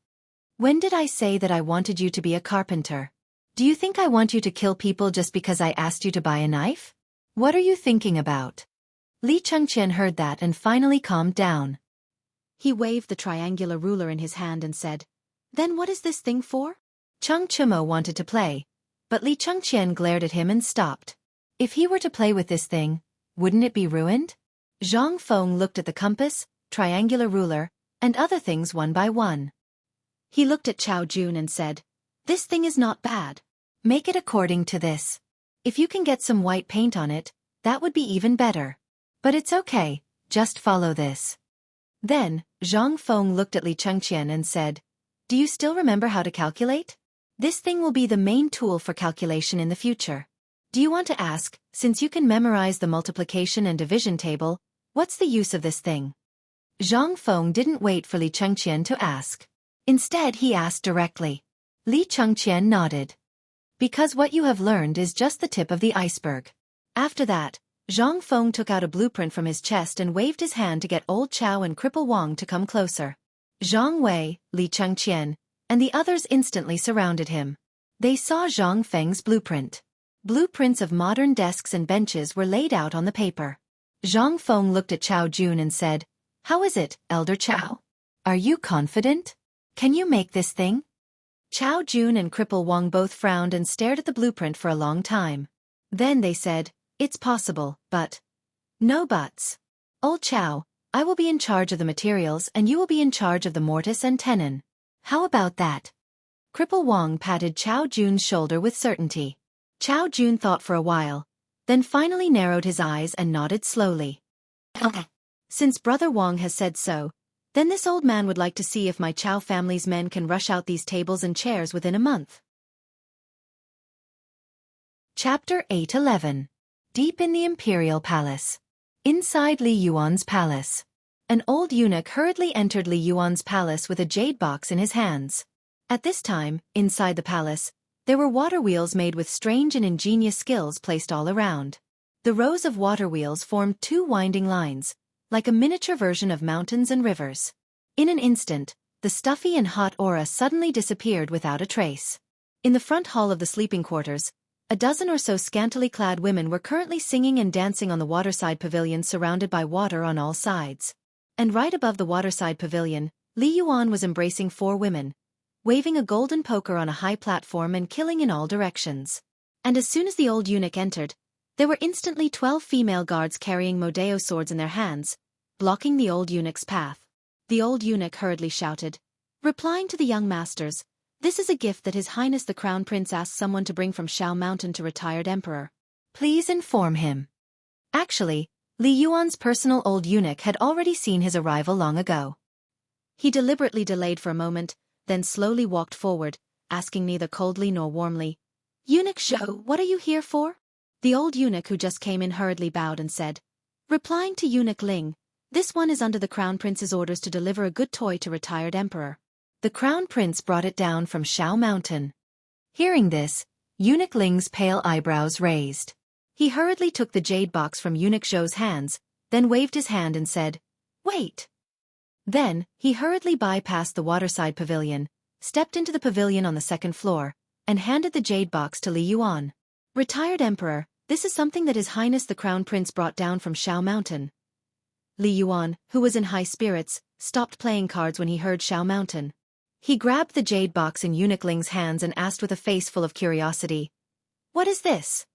When did I say that I wanted you to be a carpenter? Do you think I want you to kill people just because I asked you to buy a knife? What are you thinking about? Li Chengqian heard that and finally calmed down. He waved the triangular ruler in his hand and said, Then what is this thing for? Cheng Chimo wanted to play, but Li Chengqian glared at him and stopped. If he were to play with this thing, Wouldn't it be ruined? Zhang Feng looked at the compass, triangular ruler, and other things one by one. He looked at Chao Jun and said, "This thing is not bad. Make it according to this. If you can get some white paint on it, that would be even better. But it's okay, just follow this." Then, Zhang Feng looked at Li Chengqian and said, "Do you still remember how to calculate? This thing will be the main tool for calculation in the future. Do you want to ask, since you can memorize the multiplication and division table, what's the use of this thing?" Zhang Feng didn't wait for Li Chengqian to ask. Instead he asked directly. Li Chengqian nodded. "Because what you have learned is just the tip of the iceberg." After that, Zhang Feng took out a blueprint from his chest and waved his hand to get Old Chow and Cripple Wang to come closer. Zhang Wei, Li Chengqian, and the others instantly surrounded him. They saw Zhang Feng's blueprint. Blueprints of modern desks and benches were laid out on the paper. Zhang Feng looked at Chao Jun and said, "How is it, Elder Chao? Are you confident? Can you make this thing?" Chao Jun and Cripple Wang both frowned and stared at the blueprint for a long time. Then they said, "It's possible, but..." "No buts. Old Chow, I will be in charge of the materials and you will be in charge of the mortise and tenon. How about that?" Cripple Wang patted Chao Jun's shoulder with certainty. Chao Jun thought for a while, then finally narrowed his eyes and nodded slowly. "Okay. Since Brother Wang has said so, then this old man would like to see if my Chow family's men can rush out these tables and chairs within a month." Chapter 8:11. Deep in the Imperial Palace. Inside Li Yuan's palace. An old eunuch hurriedly entered Li Yuan's palace with a jade box in his hands. At this time, inside the palace, there were water wheels made with strange and ingenious skills placed all around. The rows of water wheels formed two winding lines, like a miniature version of mountains and rivers. In an instant, the stuffy and hot aura suddenly disappeared without a trace. In the front hall of the sleeping quarters, a dozen or so scantily clad women were currently singing and dancing on the waterside pavilion surrounded by water on all sides. And right above the waterside pavilion, Li Yuan was embracing four women, waving a golden poker on a high platform and killing in all directions. And as soon as the old eunuch entered, there were instantly 12 female guards carrying Modeo swords in their hands, blocking the old eunuch's path. The old eunuch hurriedly shouted, replying to the young masters, "This is a gift that His Highness the Crown Prince asked someone to bring from Shao Mountain to retired emperor. Please inform him." Actually, Li Yuan's personal old eunuch had already seen his arrival long ago. He deliberately delayed for a moment, then slowly walked forward, asking neither coldly nor warmly, "Eunuch Shou, what are you here for?" The old eunuch who just came in hurriedly bowed and said, replying to Eunuch Ling, "This one is under the Crown Prince's orders to deliver a good toy to retired emperor." The Crown Prince brought it down from Shao Mountain. Hearing this, Eunuch Ling's pale eyebrows raised. He hurriedly took the jade box from Eunuch Zhou's hands, then waved his hand and said, "Wait." Then, he hurriedly bypassed the waterside pavilion, stepped into the pavilion on the second floor, and handed the jade box to Li Yuan. "Retired Emperor, this is something that His Highness the Crown Prince brought down from Shao Mountain." Li Yuan, who was in high spirits, stopped playing cards when he heard Shao Mountain. He grabbed the jade box in Eunuch Ling's hands and asked with a face full of curiosity, "What is this?"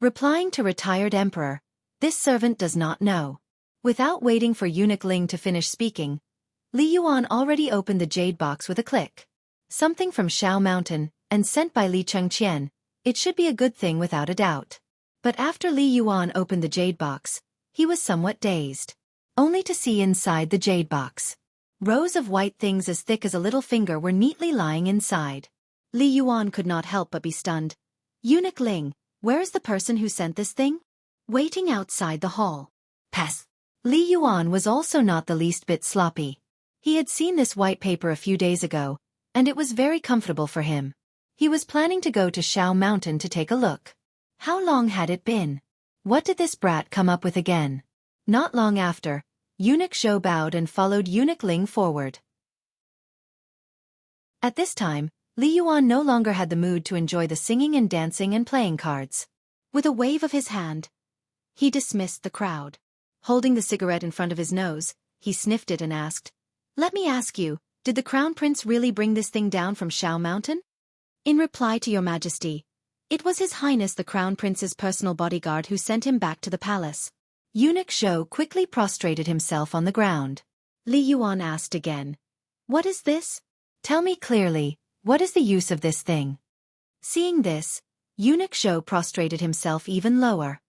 Replying to Retired Emperor, "This servant does not know." Without waiting for Eunuch Ling to finish speaking, Li Yuan already opened the jade box with a click. Something from Shao Mountain, and sent by Li Chengqian, it should be a good thing without a doubt. But after Li Yuan opened the jade box, he was somewhat dazed. Only to see inside the jade box. Rows of white things as thick as a little finger were neatly lying inside. Li Yuan could not help but be stunned. "Eunuch Ling, where is the person who sent this thing?" "Waiting outside the hall." "Pass." Li Yuan was also not the least bit sloppy. He had seen this white paper a few days ago, and it was very comfortable for him. He was planning to go to Shao Mountain to take a look. How long had it been? What did this brat come up with again? Not long after, Eunuch Zhou bowed and followed Eunuch Ling forward. At this time, Li Yuan no longer had the mood to enjoy the singing and dancing and playing cards. With a wave of his hand, he dismissed the crowd. Holding the cigarette in front of his nose, he sniffed it and asked, "Let me ask you, did the Crown Prince really bring this thing down from Shao Mountain?" "In reply to your Majesty, it was His Highness the Crown Prince's personal bodyguard who sent him back to the palace." Eunuch Zhou quickly prostrated himself on the ground. Li Yuan asked again. What is this? Tell me clearly, what is the use of this thing? Seeing this, Eunuch Zhou prostrated himself even lower.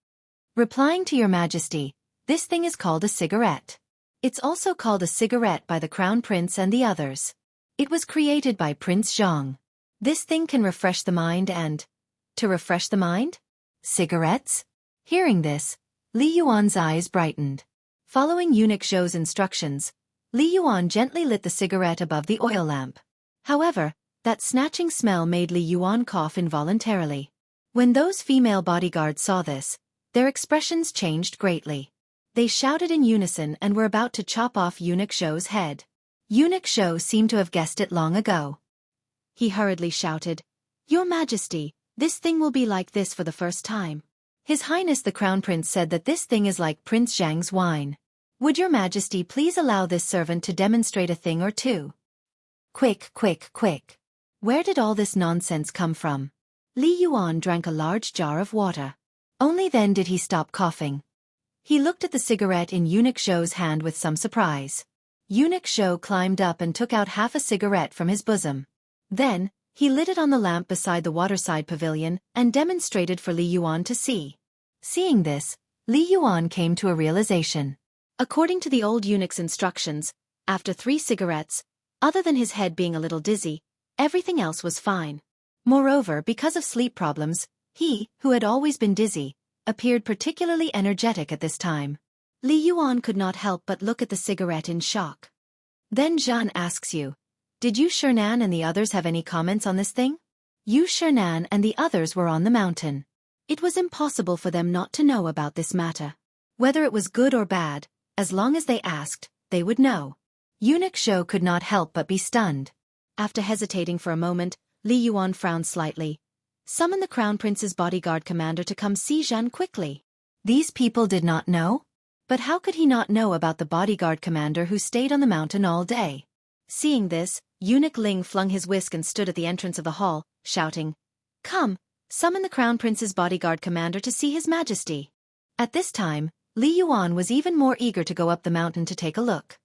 Replying to your majesty, this thing is called a cigarette. It's also called a cigarette by the Crown Prince and the others. It was created by Prince Zhang. This thing can refresh the mind and... To refresh the mind? Cigarettes? Hearing this, Li Yuan's eyes brightened. Following Eunuch Zhou's instructions, Li Yuan gently lit the cigarette above the oil lamp. However, that snatching smell made Li Yuan cough involuntarily. When those female bodyguards saw this, their expressions changed greatly. They shouted in unison and were about to chop off Eunuch Zhou's head. Eunuch Zhou seemed to have guessed it long ago. He hurriedly shouted, Your Majesty, this thing will be like this for the first time. His Highness the Crown Prince said that this thing is like Prince Zhang's wine. Would your Majesty please allow this servant to demonstrate a thing or two? Quick, quick, quick. Where did all this nonsense come from? Li Yuan drank a large jar of water. Only then did he stop coughing. He looked at the cigarette in Eunuch Zhou's hand with some surprise. Eunuch Zhou climbed up and took out half a cigarette from his bosom. Then, he lit it on the lamp beside the waterside pavilion and demonstrated for Li Yuan to see. Seeing this, Li Yuan came to a realization. According to the old eunuch's instructions, after 3 cigarettes, other than his head being a little dizzy, everything else was fine. Moreover, because of sleep problems, he, who had always been dizzy, appeared particularly energetic at this time. Li Yuan could not help but look at the cigarette in shock. Then Zhan asks you, did you Shernan and the others have any comments on this thing? You Shernan and the others were on the mountain. It was impossible for them not to know about this matter. Whether it was good or bad, as long as they asked, they would know. Eunuch Zhou could not help but be stunned. After hesitating for a moment, Li Yuan frowned slightly. Summon the Crown Prince's bodyguard commander to come see Zhan quickly. These people did not know? But how could he not know about the bodyguard commander who stayed on the mountain all day? Seeing this, Eunuch Ling flung his whisk and stood at the entrance of the hall, shouting, Come, summon the Crown Prince's bodyguard commander to see His Majesty. At this time, Li Yuan was even more eager to go up the mountain to take a look.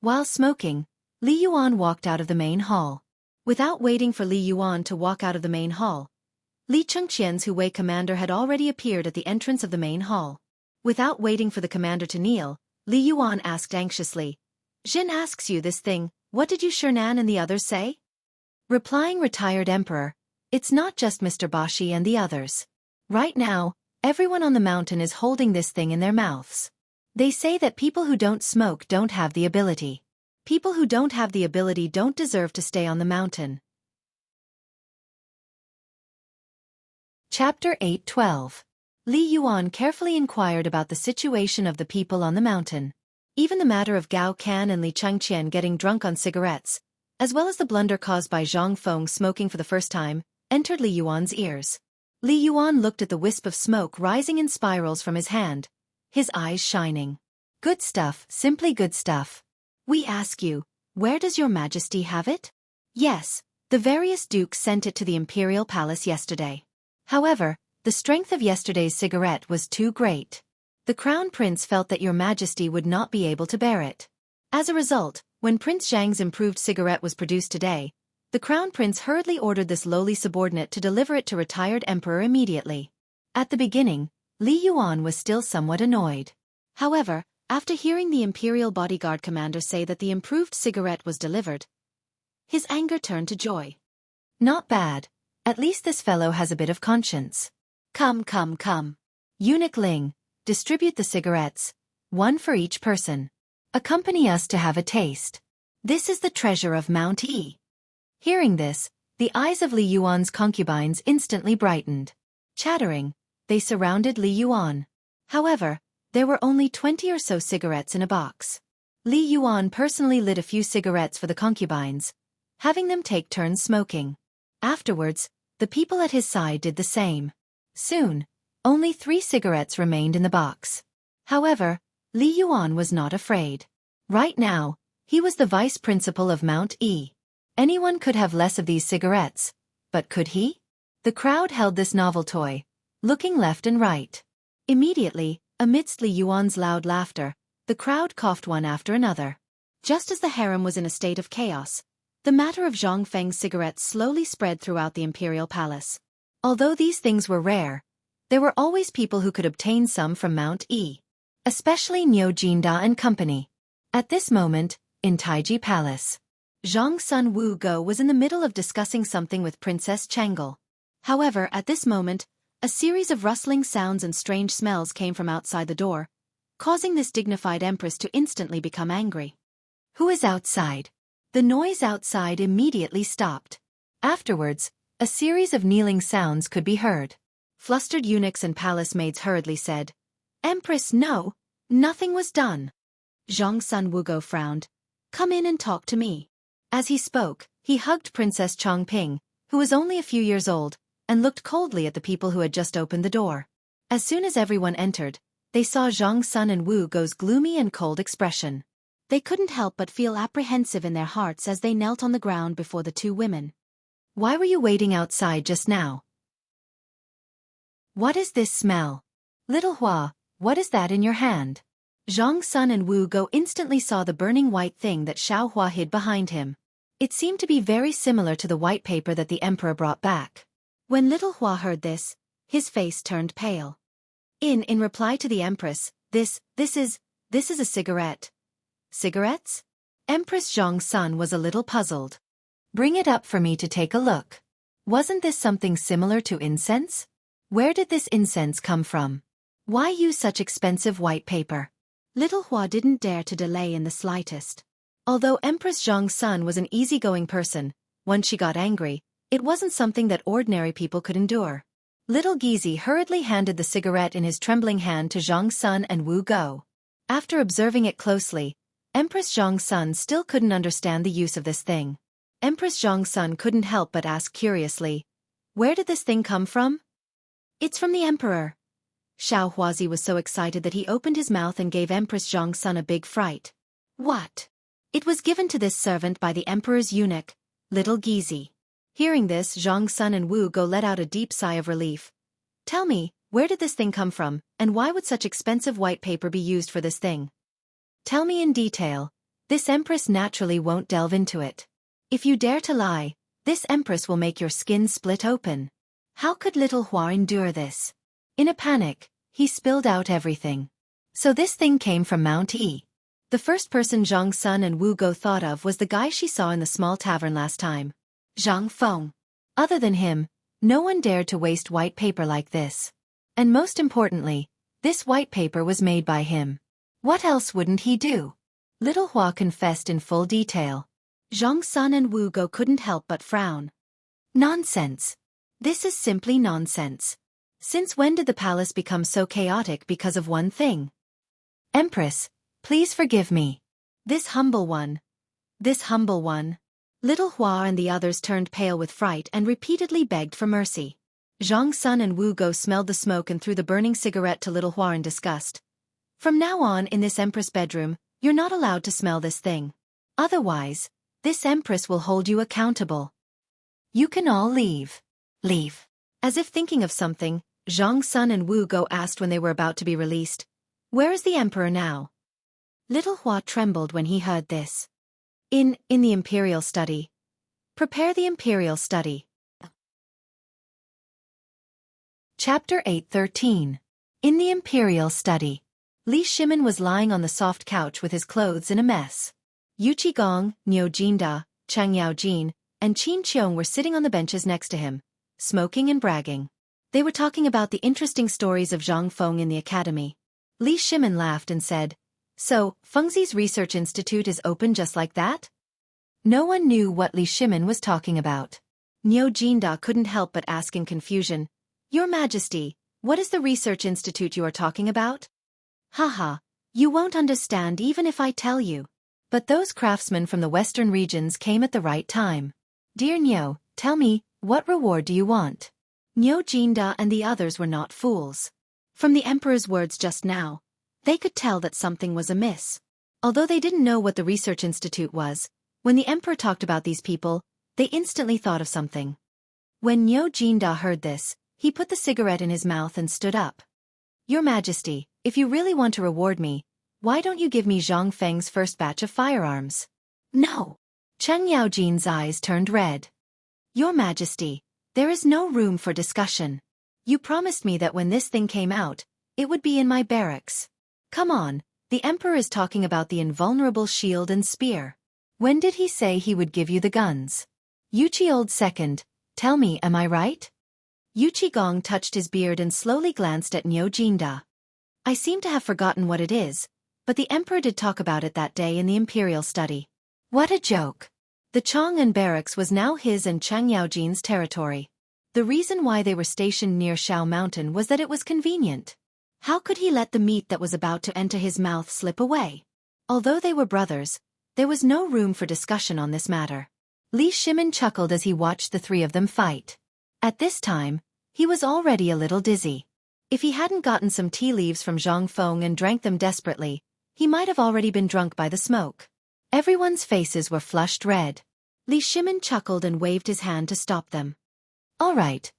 While smoking, Li Yuan walked out of the main hall. Without waiting for Li Yuan to walk out of the main hall, Li Chengqian's Hu Wei commander had already appeared at the entrance of the main hall. Without waiting for the commander to kneel, Li Yuan asked anxiously, Jin asks you this thing, what did you Shernan and the others say? Replying retired emperor, it's not just Mr. Bashi and the others. Right now, everyone on the mountain is holding this thing in their mouths. They say that people who don't smoke don't have the ability. People who don't have the ability don't deserve to stay on the mountain. Chapter 8:12. Li Yuan carefully inquired about the situation of the people on the mountain. Even the matter of Gao Can and Li Chengqian getting drunk on cigarettes, as well as the blunder caused by Zhang Feng smoking for the first time, entered Li Yuan's ears. Li Yuan looked at the wisp of smoke rising in spirals from his hand, his eyes shining. Good stuff, simply good stuff. We ask you, where does your Majesty have it? Yes, the various dukes sent it to the imperial palace yesterday. However, the strength of yesterday's cigarette was too great. The Crown Prince felt that your Majesty would not be able to bear it. As a result, when Prince Zhang's improved cigarette was produced today, the Crown Prince hurriedly ordered this lowly subordinate to deliver it to retired emperor immediately. At the beginning, Li Yuan was still somewhat annoyed. However, after hearing the imperial bodyguard commander say that the improved cigarette was delivered, his anger turned to joy. Not bad. At least this fellow has a bit of conscience. Come, come, come. Eunuch Ling, distribute the cigarettes, one for each person. Accompany us to have a taste. This is the treasure of Mount E. Hearing this, the eyes of Li Yuan's concubines instantly brightened. Chattering, they surrounded Li Yuan. However, there were only 20 or so cigarettes in a box. Li Yuan personally lit a few cigarettes for the concubines, having them take turns smoking. Afterwards, the people at his side did the same. Soon, only 3 cigarettes remained in the box. However, Li Yuan was not afraid. Right now, he was the vice principal of Mount E. Anyone could have less of these cigarettes, but could he? The crowd held this novel toy, looking left and right. Immediately, Amidst Li Yuan's loud laughter, the crowd coughed one after another. Just as the harem was in a state of chaos, the matter of Zhang Feng's cigarettes slowly spread throughout the imperial palace. Although these things were rare, there were always people who could obtain some from Mount E. Especially Niu Jinda and company. At this moment, in Taiji Palace, Zhang Sun Wu Go was in the middle of discussing something with Princess Chengel. However, at this moment, a series of rustling sounds and strange smells came from outside the door, causing this dignified empress to instantly become angry. Who is outside? The noise outside immediately stopped. Afterwards, a series of kneeling sounds could be heard. Flustered eunuchs and palace maids hurriedly said, "Empress, no, nothing was done." Zhang Sun Wugo frowned. "Come in and talk to me." As he spoke, he hugged Princess Chongping, who was only a few years old, and looked coldly at the people who had just opened the door. As soon as everyone entered, they saw Zhang Sun and Wu Go's gloomy and cold expression. They couldn't help but feel apprehensive in their hearts as they knelt on the ground before the two women. "Why were you waiting outside just now? What is this smell? Little Hua, what is that in your hand?" Zhang Sun and Wu Go instantly saw the burning white thing that Xiao Hua hid behind him. It seemed to be very similar to the white paper that the emperor brought back. When Little Hua heard this, his face turned pale. In reply to the empress, this is a cigarette. Cigarettes? Empress Zhang Sun was a little puzzled. "Bring it up for me to take a look. Wasn't this something similar to incense? Where did this incense come from? Why use such expensive white paper?" Little Hua didn't dare to delay in the slightest. Although Empress Zhang Sun was an easygoing person, once she got angry, it wasn't something that ordinary people could endure. Little Gizi hurriedly handed the cigarette in his trembling hand to Zhang Sun and Wu Go. After observing it closely, Empress Zhang Sun still couldn't understand the use of this thing. Empress Zhang Sun couldn't help but ask curiously, "Where did this thing come from?" "It's from the emperor." Xiao Huazi was so excited that he opened his mouth and gave Empress Zhang Sun a big fright. "What?" "It was given to this servant by the emperor's eunuch, Little Gizi." Hearing this, Zhang Sun and Wu Go let out a deep sigh of relief. "Tell me, where did this thing come from, and why would such expensive white paper be used for this thing? Tell me in detail." This empress naturally won't delve into it. "If you dare to lie, this empress will make your skin split open." How could Little Hua endure this? In a panic, he spilled out everything. So this thing came from Mount E. The first person Zhang Sun and Wu Go thought of was the guy she saw in the small tavern last time. Zhang Feng. Other than him, no one dared to waste white paper like this. And most importantly, this white paper was made by him. What else wouldn't he do? Little Hua confessed in full detail. Zhang Sun and Wu Go couldn't help but frown. Nonsense. This is simply nonsense. Since when did the palace become so chaotic because of one thing? Empress, please forgive me. This humble one. Little Hua and the others turned pale with fright and repeatedly begged for mercy. Zhang Sun and Wu Go smelled the smoke and threw the burning cigarette to Little Hua in disgust. "From now on in this empress bedroom, you're not allowed to smell this thing. Otherwise, this empress will hold you accountable. You can all leave." "Leave." As if thinking of something, Zhang Sun and Wu Go asked when they were about to be released, "Where is the emperor now?" Little Hua trembled when he heard this. In the imperial study. Prepare the imperial study." Chapter 8:13. In the imperial study. Li Shimin was lying on the soft couch with his clothes in a mess. Yu Qigong, Niu Jinda, Chang Yaojin, and Qin Qiong were sitting on the benches next to him, smoking and bragging. They were talking about the interesting stories of Zhang Feng in the academy. Li Shimin laughed and said, "So, Fengzi's research institute is open just like that?" No one knew what Li Shimin was talking about. Niu Jinda couldn't help but ask in confusion, "Your Majesty, what is the research institute you are talking about?" "Haha, you won't understand even if I tell you. But those craftsmen from the western regions came at the right time. Dear Niu, tell me, what reward do you want?" Niu Jinda and the others were not fools. From the emperor's words just now, they could tell that something was amiss. Although they didn't know what the research institute was, when the emperor talked about these people, they instantly thought of something. When Niu Jinda heard this, he put the cigarette in his mouth and stood up. "Your Majesty, If you really want to reward me, why don't you give me Zhang Feng's first batch of firearms? No. Cheng Yaojin's eyes turned red. Your Majesty, there is no room for discussion. You promised me that when this thing came out, it would be in my barracks. Come on, the Emperor is talking about the invulnerable shield and spear. When did he say he would give you the guns? Yuchi old second, tell me, am I right? Yuchi Gong touched his beard and slowly glanced at Niu Jinda. I seem to have forgotten what it is, but the Emperor did talk about it that day in the Imperial study. What a joke. The Chang'an barracks was now his and Chang Yaojin's territory. The reason why they were stationed near Shao Mountain was that it was convenient. How could he let the meat that was about to enter his mouth slip away? Although they were brothers, there was no room for discussion on this matter. Li Shimin chuckled as he watched the three of them fight. At this time, he was already a little dizzy. If he hadn't gotten some tea leaves from Zhang Feng and drank them desperately, he might have already been drunk by the smoke. Everyone's faces were flushed red. Li Shimin chuckled and waved his hand to stop them. All right.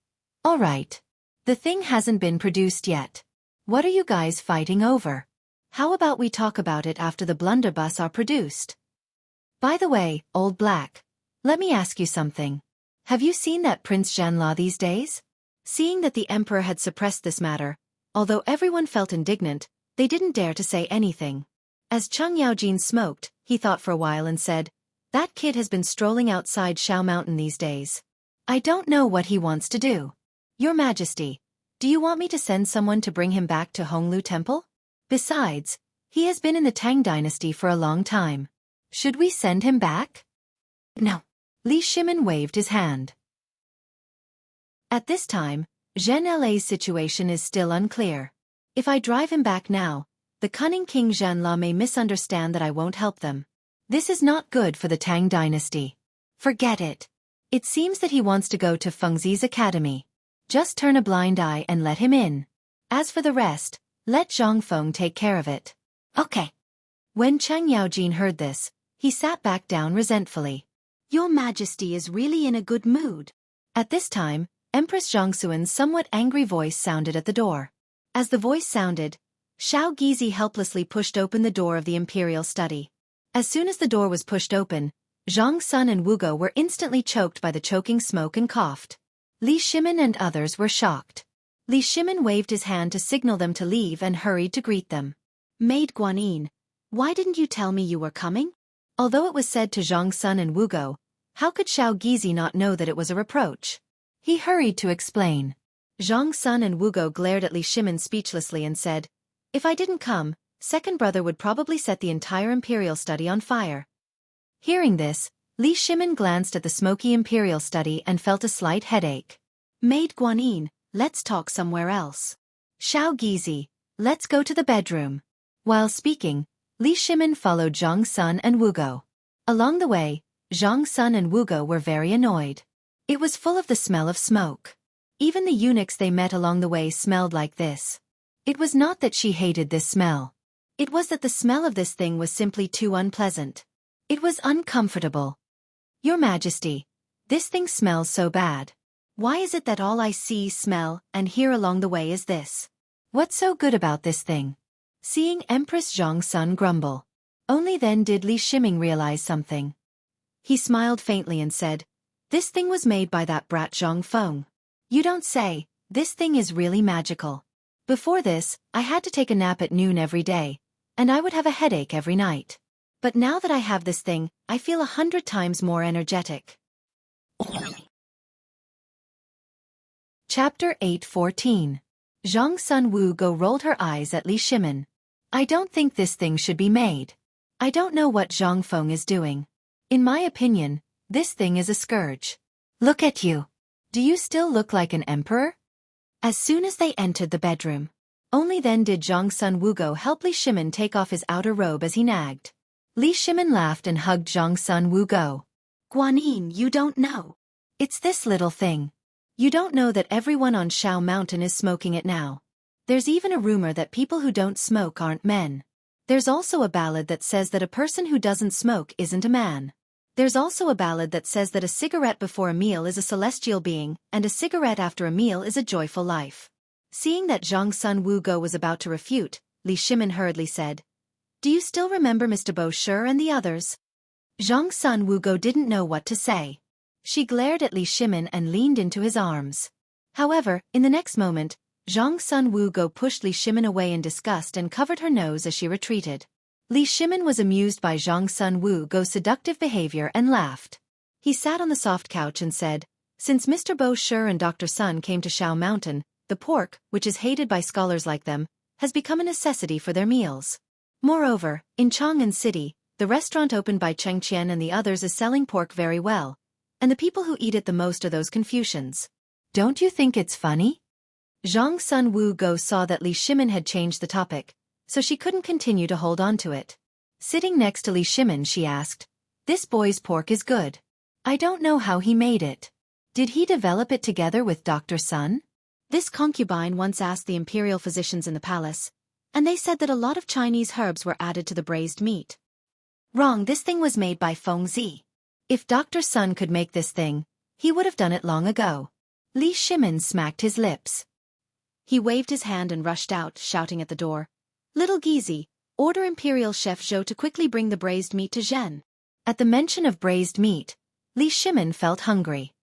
The thing hasn't been produced yet. What are you guys fighting over? How about we talk about it after the blunderbuss are produced? By the way, Old Black, let me ask you something. Have you seen that Prince Zhanla these days? Seeing that the Emperor had suppressed this matter, although everyone felt indignant, they didn't dare to say anything. As Cheng Yaojin smoked, he thought for a while and said, that kid has been strolling outside Shao Mountain these days. I don't know what he wants to do. Your Majesty, do you want me to send someone to bring him back to Honglu Temple? Besides, he has been in the Tang dynasty for a long time. Should we send him back? No. Li Shimin waved his hand. At this time, Zhen La's situation is still unclear. If I drive him back now, the cunning King Zhanla may misunderstand that I won't help them. This is not good for the Tang dynasty. Forget it. It seems that he wants to go to Fengzi's academy. Just turn a blind eye and let him in. As for the rest, let Zhang Feng take care of it. Okay. When Cheng Yaojin heard this, he sat back down resentfully. Your Majesty is really in a good mood. At this time, Empress Zhangxuan's somewhat angry voice sounded at the door. As the voice sounded, Shao Gizi helplessly pushed open the door of the imperial study. As soon as the door was pushed open, Zhang Sun and Wugo were instantly choked by the choking smoke and coughed. Li Shimin and others were shocked. Li Shimin waved his hand to signal them to leave and hurried to greet them. Maid Guanyin, why didn't you tell me you were coming? Although it was said to Zhang Sun and Wugo, how could Shao Gizi not know that it was a reproach? He hurried to explain. Zhang Sun and Wugo glared at Li Shimin speechlessly and said, if I didn't come, second brother would probably set the entire imperial study on fire. Hearing this, Li Shimin glanced at the smoky imperial study and felt a slight headache. Maid Guanyin, let's talk somewhere else. Shao Gizi, let's go to the bedroom. While speaking, Li Shimin followed Zhang Sun and Wugo. Along the way, Zhang Sun and Wugo were very annoyed. It was full of the smell of smoke. Even the eunuchs they met along the way smelled like this. It was not that she hated this smell. It was that the smell of this thing was simply too unpleasant. It was uncomfortable. Your Majesty, this thing smells so bad. Why is it that all I see, smell, and hear along the way is this? What's so good about this thing? Seeing Empress Zhang Sun grumble. Only then did Li Shimin realize something. He smiled faintly and said, this thing was made by that brat Zhang Feng. You don't say, this thing is really magical. Before this, I had to take a nap at noon every day, and I would have a headache every night. But now that I have this thing, I feel 100 times more energetic. Chapter 8:14. Zhang Sun Wugo rolled her eyes at Li Shimin. I don't think this thing should be made. I don't know what Zhang Feng is doing. In my opinion, this thing is a scourge. Look at you. Do you still look like an emperor? As soon as they entered the bedroom, only then did Zhang Sun Wugo help Li Shimin take off his outer robe as he nagged. Li Shimin laughed and hugged Zhang Sun Wugo. Guanyin, you don't know. It's this little thing. You don't know that everyone on Shao Mountain is smoking it now. There's even a rumor that people who don't smoke aren't men. There's also a ballad that says that a person who doesn't smoke isn't a man. There's also a ballad that says that a cigarette before a meal is a celestial being, and a cigarette after a meal is a joyful life. Seeing that Zhang Sun Wugo was about to refute, Li Shimin hurriedly said. Do you still remember Mr. Bo Shi and the others? Zhang Sun Wugo didn't know what to say. She glared at Li Shimin and leaned into his arms. However, in the next moment, Zhang Sun Wugo pushed Li Shimin away in disgust and covered her nose as she retreated. Li Shimin was amused by Zhang Sun Wugo's seductive behavior and laughed. He sat on the soft couch and said, since Mr. Bo Shi and Dr. Sun came to Shao Mountain, the pork, which is hated by scholars like them, has become a necessity for their meals. Moreover, in Chang'an City, the restaurant opened by Cheng Qian and the others is selling pork very well, and the people who eat it the most are those Confucians. Don't you think it's funny? Zhang Sun Wugo saw that Li Shimin had changed the topic, so she couldn't continue to hold on to it. Sitting next to Li Shimin, she asked, this boy's pork is good. I don't know how he made it. Did he develop it together with Dr. Sun? This concubine once asked the imperial physicians in the palace, and they said that a lot of Chinese herbs were added to the braised meat. Wrong, this thing was made by Feng Zi. If Dr. Sun could make this thing, he would have done it long ago. Li Shimin smacked his lips. He waved his hand and rushed out, shouting at the door. Little Gizi, order Imperial Chef Zhou to quickly bring the braised meat to Zhen. At the mention of braised meat, Li Shimin felt hungry.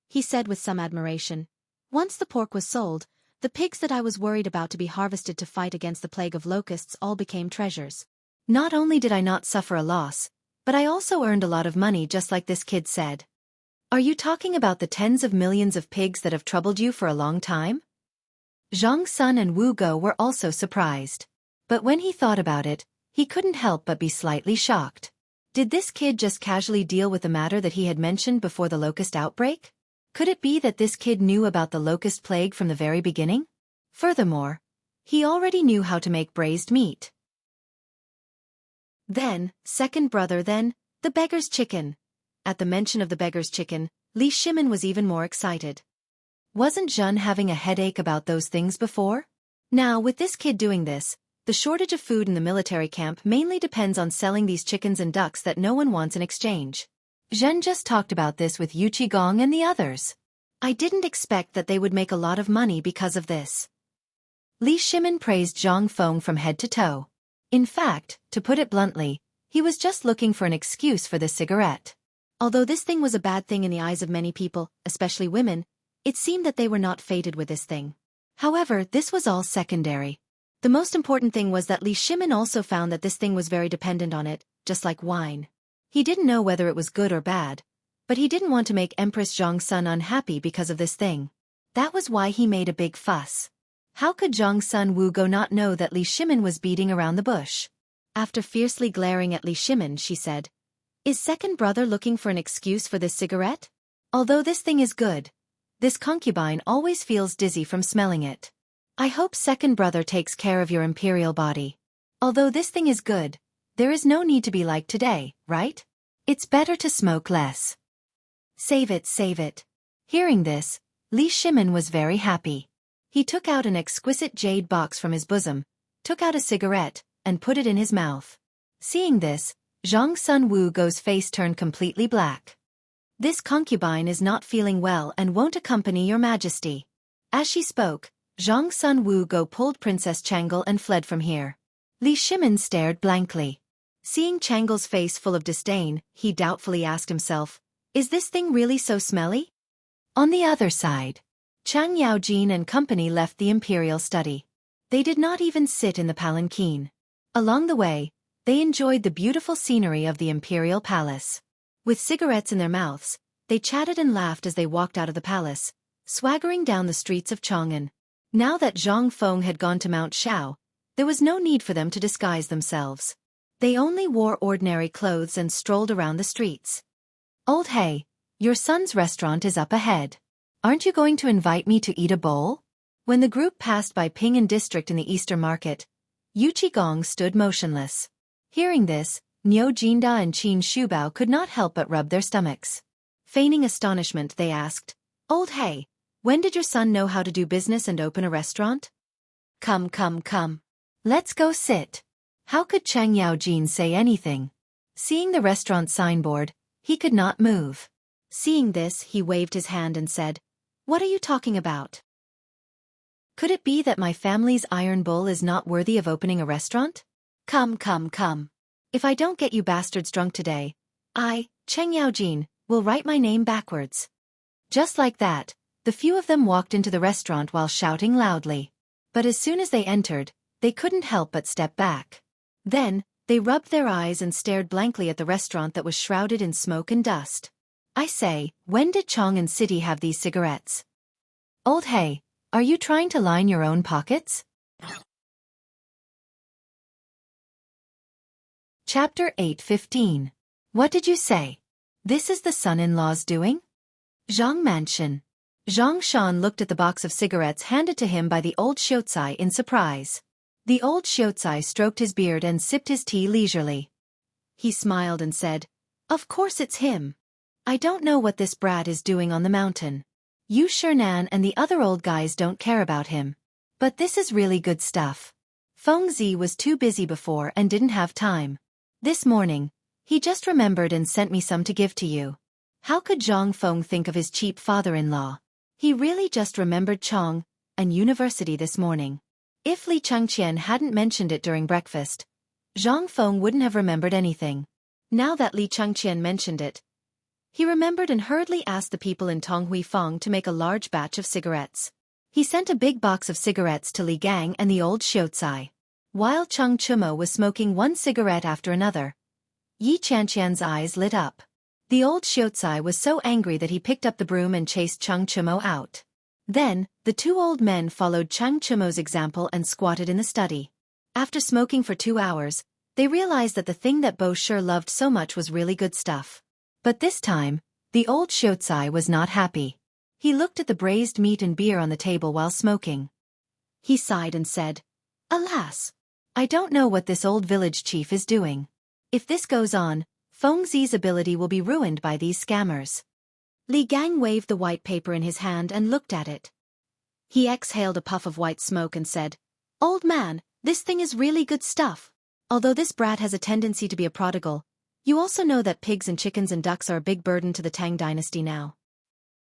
He said with some admiration, once the pork was sold, the pigs that I was worried about to be harvested to fight against the plague of locusts all became treasures. Not only did I not suffer a loss, but I also earned a lot of money just like this kid said. Are you talking about the tens of millions of pigs that have troubled you for a long time? Zhang Sun and Wu Go were also surprised. But when he thought about it, he couldn't help but be slightly shocked. Did this kid just casually deal with the matter that he had mentioned before the locust outbreak? Could it be that this kid knew about the locust plague from the very beginning? Furthermore, he already knew how to make braised meat. Then, second brother then, the beggar's chicken. At the mention of the beggar's chicken, Li Shimin was even more excited. Wasn't Zhen having a headache about those things before? Now, with this kid doing this, the shortage of food in the military camp mainly depends on selling these chickens and ducks that no one wants in exchange. Zhen just talked about this with Yu Qigong and the others. I didn't expect that they would make a lot of money because of this. Li Shimin praised Zhang Feng from head to toe. In fact, to put it bluntly, he was just looking for an excuse for this cigarette. Although this thing was a bad thing in the eyes of many people, especially women, it seemed that they were not fated with this thing. However, this was all secondary. The most important thing was that Li Shimin also found that this thing was very dependent on it, just like wine. He didn't know whether it was good or bad, but he didn't want to make Empress Zhang Sun unhappy because of this thing. That was why he made a big fuss. How could Zhang Sun Wugo not know that Li Shimin was beating around the bush? After fiercely glaring at Li Shimin, she said, is second brother looking for an excuse for this cigarette? Although this thing is good, this concubine always feels dizzy from smelling it. I hope second brother takes care of your imperial body. Although this thing is good, there is no need to be like today, right? It's better to smoke less. Save it, save it. Hearing this, Li Shimin was very happy. He took out an exquisite jade box from his bosom, took out a cigarette, and put it in his mouth. Seeing this, Zhang Sun Wugo's face turned completely black. This concubine is not feeling well and won't accompany your majesty. As she spoke, Zhang Sun Wugo pulled Princess Changle and fled from here. Li Shimin stared blankly. Seeing Changle's face full of disdain, he doubtfully asked himself, is this thing really so smelly? On the other side, Chang Yaojin and company left the imperial study. They did not even sit in the palanquin. Along the way, they enjoyed the beautiful scenery of the imperial palace. With cigarettes in their mouths, they chatted and laughed as they walked out of the palace, swaggering down the streets of Chang'an. Now that Zhang Feng had gone to Mount Shao, there was no need for them to disguise themselves. They only wore ordinary clothes and strolled around the streets. Old Hey, your son's restaurant is up ahead. Aren't you going to invite me to eat a bowl? When the group passed by Ping'an district in the Eastern Market, Yu Qigong stood motionless. Hearing this, Niu Jinda and Qin Shubao could not help but rub their stomachs. Feigning astonishment, they asked, Old Hey, when did your son know how to do business and open a restaurant? Come, come, come. Let's go sit. How could Chang Yaojin say anything? Seeing the restaurant signboard, he could not move. Seeing this, he waved his hand and said, What are you talking about? Could it be that my family's iron bull is not worthy of opening a restaurant? Come, come, come. If I don't get you bastards drunk today, Cheng Yaojin, will write my name backwards. Just like that, the few of them walked into the restaurant while shouting loudly. But as soon as they entered, they couldn't help but step back. Then, they rubbed their eyes and stared blankly at the restaurant that was shrouded in smoke and dust. I say, when did Chong and City have these cigarettes? Old Hey, are you trying to line your own pockets? Chapter 8:15. What did you say? This is the son-in-law's doing? Zhang Mansion. Zhang Shan looked at the box of cigarettes handed to him by the old Xiaocai in surprise. The old Xiaocai stroked his beard and sipped his tea leisurely. He smiled and said, "Of course it's him. I don't know what this brat is doing on the mountain. Yu Shernan and the other old guys don't care about him. But this is really good stuff. Feng Zi was too busy before and didn't have time. This morning, he just remembered and sent me some to give to you." How could Zhang Feng think of his cheap father-in-law? He really just remembered Chong and university this morning. If Li Changqian hadn't mentioned it during breakfast, Zhang Feng wouldn't have remembered anything. Now that Li Changqian mentioned it, he remembered and hurriedly asked the people in Tonghui Feng to make a large batch of cigarettes. He sent a big box of cigarettes to Li Gang and the old Xiaocai. While Cheng Chumo was smoking one cigarette after another, Yi Chanqian's eyes lit up. The old Xiaocai was so angry that he picked up the broom and chased Cheng Chumo out. Then, the two old men followed Cheng Chumo's example and squatted in the study. After smoking for 2 hours, they realized that the thing that Bo Shi loved so much was really good stuff. But this time, the old Xiaocai was not happy. He looked at the braised meat and beer on the table while smoking. He sighed and said, "Alas! I don't know what this old village chief is doing. If this goes on, Feng Zi's ability will be ruined by these scammers." Li Gang waved the white paper in his hand and looked at it. He exhaled a puff of white smoke and said, "Old man, this thing is really good stuff. Although this brat has a tendency to be a prodigal, you also know that pigs and chickens and ducks are a big burden to the Tang dynasty now.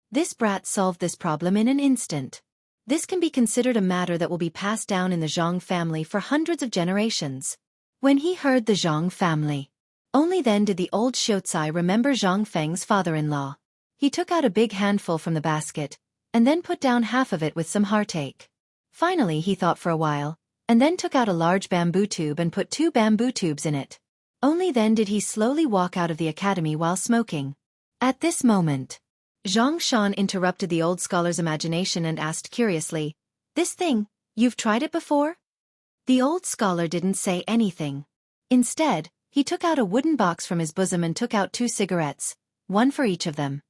This brat solved this problem in an instant. This can be considered a matter that will be passed down in the Zhang family for hundreds of generations." When he heard the Zhang family, only then did the old Xiaocai remember Zhang Feng's father-in-law. He took out a big handful from the basket, and then put down half of it with some heartache. Finally he thought for a while, and then took out a large bamboo tube and put 2 bamboo tubes in it. Only then did he slowly walk out of the academy while smoking. At this moment, Zhang Shan interrupted the old scholar's imagination and asked curiously, "This thing, you've tried it before?" The old scholar didn't say anything. Instead, he took out a wooden box from his bosom and took out 2 cigarettes, one for each of them.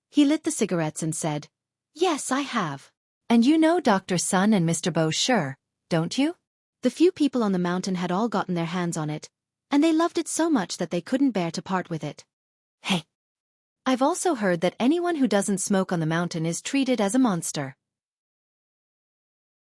He lit the cigarettes and said, "Yes, I have. And you know Dr. Sun and Mr. Bo Shi, don't you?" The few people on the mountain had all gotten their hands on it, and they loved it so much that they couldn't bear to part with it. Hey! I've also heard that anyone who doesn't smoke on the mountain is treated as a monster.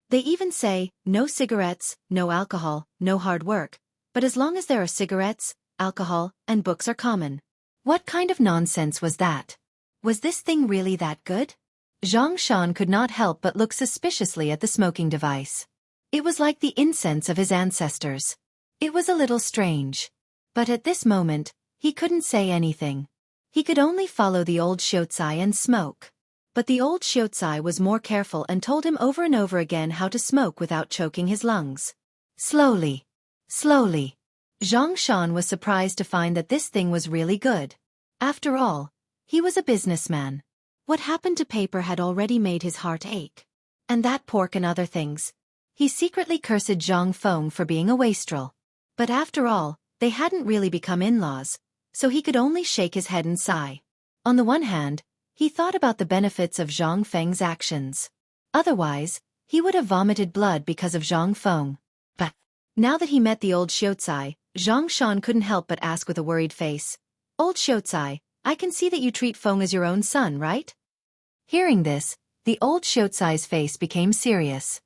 They even say, no cigarettes, no alcohol, no hard work, but as long as there are cigarettes, alcohol, and books are common. What kind of nonsense was that? Was this thing really that good? Zhang Shan could not help but look suspiciously at the smoking device. It was like the incense of his ancestors. It was a little strange. But at this moment, he couldn't say anything. He could only follow the old Xiaocai and smoke. But the old Xiaocai was more careful and told him over and over again how to smoke without choking his lungs. Slowly. Slowly. Zhang Shan was surprised to find that this thing was really good. After all, he was a businessman. What happened to paper had already made his heart ache. And that pork and other things. He secretly cursed Zhang Feng for being a wastrel. But after all, they hadn't really become in-laws, so he could only shake his head and sigh. On the one hand, he thought about the benefits of Zhang Feng's actions. Otherwise, he would have vomited blood because of Zhang Feng. But now that he met the old Xiaocai, Zhang Shan couldn't help but ask with a worried face, "Old Xiaocai, I can see that you treat Feng as your own son, right?" Hearing this, the old Xiaocai's face became serious.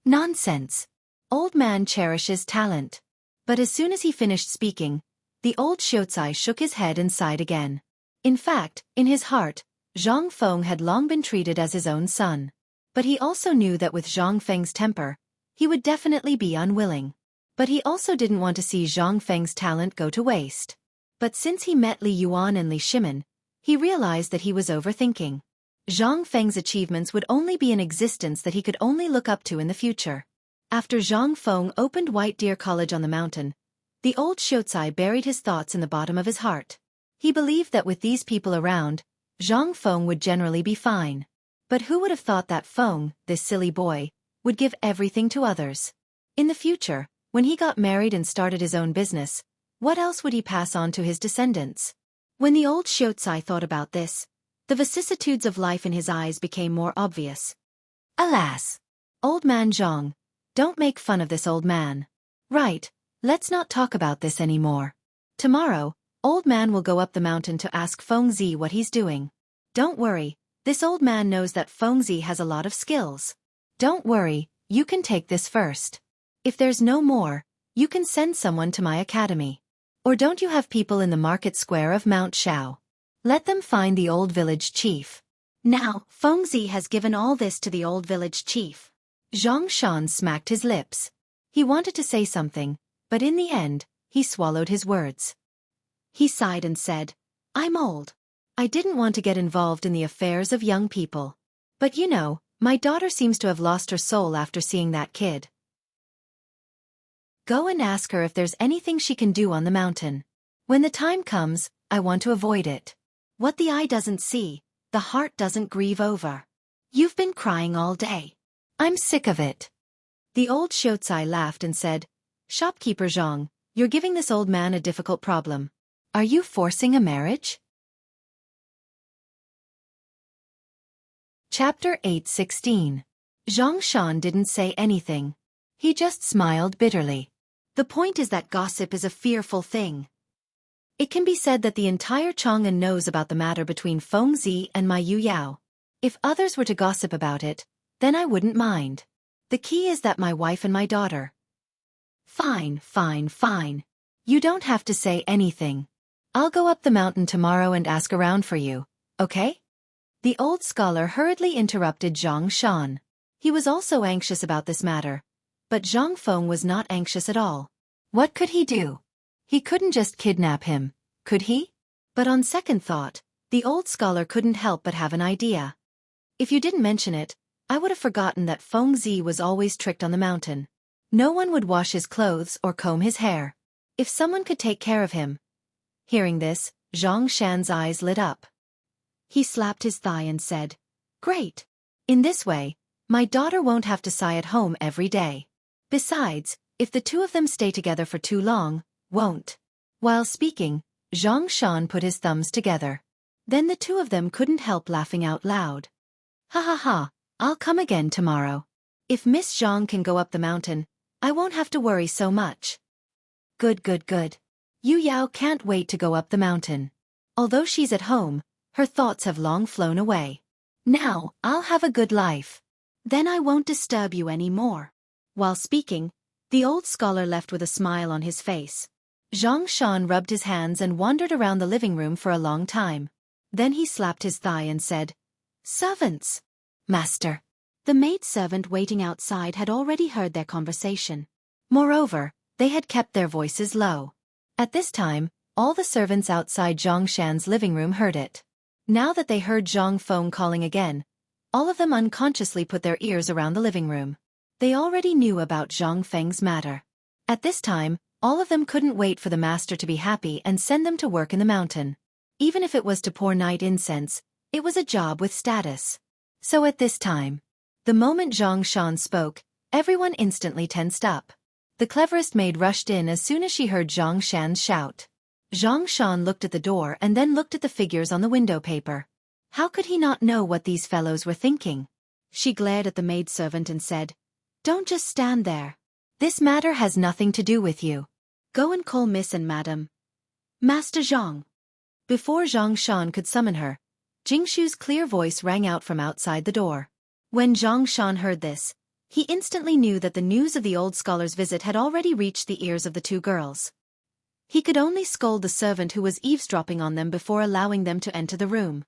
Nonsense. Old man cherishes talent. But as soon as he finished speaking, the old Xiaocai shook his head and sighed again. In fact, in his heart, Zhang Feng had long been treated as his own son. But he also knew that with Zhang Feng's temper, he would definitely be unwilling. But he also didn't want to see Zhang Feng's talent go to waste. But since he met Li Yuan and Li Shimin, he realized that he was overthinking. Zhang Feng's achievements would only be an existence that he could only look up to in the future. After Zhang Feng opened White Deer College on the mountain, the old Shoucai buried his thoughts in the bottom of his heart. He believed that with these people around, Zhang Feng would generally be fine. But who would have thought that Feng, this silly boy, would give everything to others? In the future, when he got married and started his own business, what else would he pass on to his descendants? When the old Shoucai thought about this, the vicissitudes of life in his eyes became more obvious. Alas! Old man Zhang, don't make fun of this old man. Right, let's not talk about this anymore. Tomorrow, old man will go up the mountain to ask Feng Zi what he's doing. Don't worry, this old man knows that Feng Zi has a lot of skills. Don't worry, you can take this first. If there's no more, you can send someone to my academy. Or don't you have people in the market square of Mount Shao? Let them find the old village chief. Now, Feng Zi has given all this to the old village chief. Zhang Shan smacked his lips. He wanted to say something, but in the end, he swallowed his words. He sighed and said, I'm old. I didn't want to get involved in the affairs of young people. But you know, my daughter seems to have lost her soul after seeing that kid. Go and ask her if there's anything she can do on the mountain. When the time comes, I want to avoid it. What the eye doesn't see, the heart doesn't grieve over. You've been crying all day. I'm sick of it. The old Shoucai laughed and said, Shopkeeper Zhang, you're giving this old man a difficult problem. Are you forcing a marriage? Chapter 8:16. Zhang Shan didn't say anything. He just smiled bitterly. The point is that gossip is a fearful thing. It can be said that the entire Chang'an knows about the matter between Feng Zi and my Yu Yao. If others were to gossip about it, then I wouldn't mind. The key is that my wife and my daughter. Fine, fine, fine. You don't have to say anything. I'll go up the mountain tomorrow and ask around for you, okay? The old scholar hurriedly interrupted Zhang Shan. He was also anxious about this matter. But Zhang Feng was not anxious at all. What could he do? He couldn't just kidnap him, could he? But on second thought, the old scholar couldn't help but have an idea. If you didn't mention it, I would have forgotten that Feng Zi was always tricked on the mountain. No one would wash his clothes or comb his hair. If someone could take care of him. Hearing this, Zhang Shan's eyes lit up. He slapped his thigh and said, Great! In this way, my daughter won't have to sigh at home every day. Besides, if the two of them stay together for too long, won't. While speaking, Zhang Shan put his thumbs together. Then the two of them couldn't help laughing out loud. Ha ha ha, I'll come again tomorrow. If Miss Zhang can go up the mountain, I won't have to worry so much. Good, good, good. Yu Yao can't wait to go up the mountain. Although she's at home, her thoughts have long flown away. Now, I'll have a good life. Then I won't disturb you any more. While speaking, the old scholar left with a smile on his face. Zhang Shan rubbed his hands and wandered around the living room for a long time. Then he slapped his thigh and said, Servants! Master! The maidservant waiting outside had already heard their conversation. Moreover, they had kept their voices low. At this time, all the servants outside Zhang Shan's living room heard it. Now that they heard Zhang Feng calling again, all of them unconsciously put their ears around the living room. They already knew about Zhang Feng's matter. At this time, all of them couldn't wait for the master to be happy and send them to work in the mountain. Even if it was to pour night incense, it was a job with status. So at this time, the moment Zhang Shan spoke, everyone instantly tensed up. The cleverest maid rushed in as soon as she heard Zhang Shan's shout. Zhang Shan looked at the door and then looked at the figures on the window paper. How could he not know what these fellows were thinking? She glared at the maidservant and said, Don't just stand there. This matter has nothing to do with you. Go and call Miss and Madam. Master Zhang. Before Zhang Shan could summon her, Jingshu's clear voice rang out from outside the door. When Zhang Shan heard this, he instantly knew that the news of the old scholar's visit had already reached the ears of the two girls. He could only scold the servant who was eavesdropping on them before allowing them to enter the room.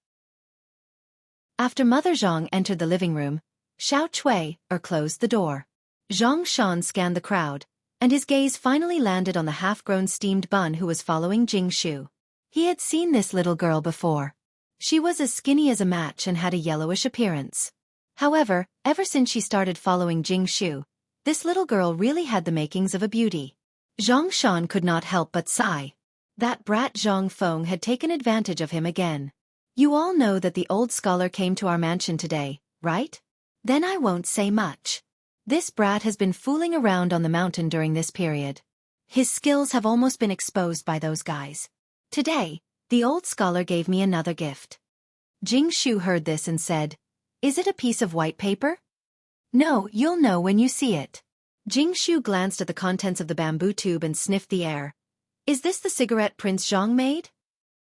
After Mother Zhang entered the living room, Xiao Chui, or closed the door. Zhang Shan scanned the crowd, and his gaze finally landed on the half-grown steamed bun who was following Jing Shu. He had seen this little girl before. She was as skinny as a match and had a yellowish appearance. However, ever since she started following Jing Shu, this little girl really had the makings of a beauty. Zhang Shan could not help but sigh. That brat Zhang Feng had taken advantage of him again. You all know that the old scholar came to our mansion today, right? Then I won't say much. This brat has been fooling around on the mountain during this period. His skills have almost been exposed by those guys. Today, the old scholar gave me another gift. Jing Shu heard this and said, "Is it a piece of white paper?" "No, you'll know when you see it." Jing Shu glanced at the contents of the bamboo tube and sniffed the air. "Is this the cigarette Prince Zhang made?"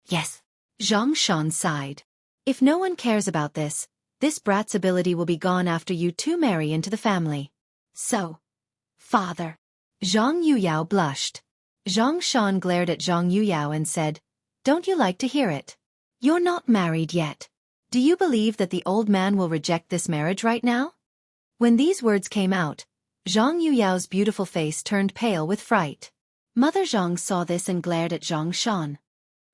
"Yes." Zhang Shan sighed. "If no one cares about this brat's ability will be gone after you two marry into the family." "So, father." Zhang Yuyao blushed. Zhang Shan glared at Zhang Yuyao and said, "Don't you like to hear it? You're not married yet. Do you believe that the old man will reject this marriage right now?" When these words came out, Zhang Yuyao's beautiful face turned pale with fright. Mother Zhang saw this and glared at Zhang Shan.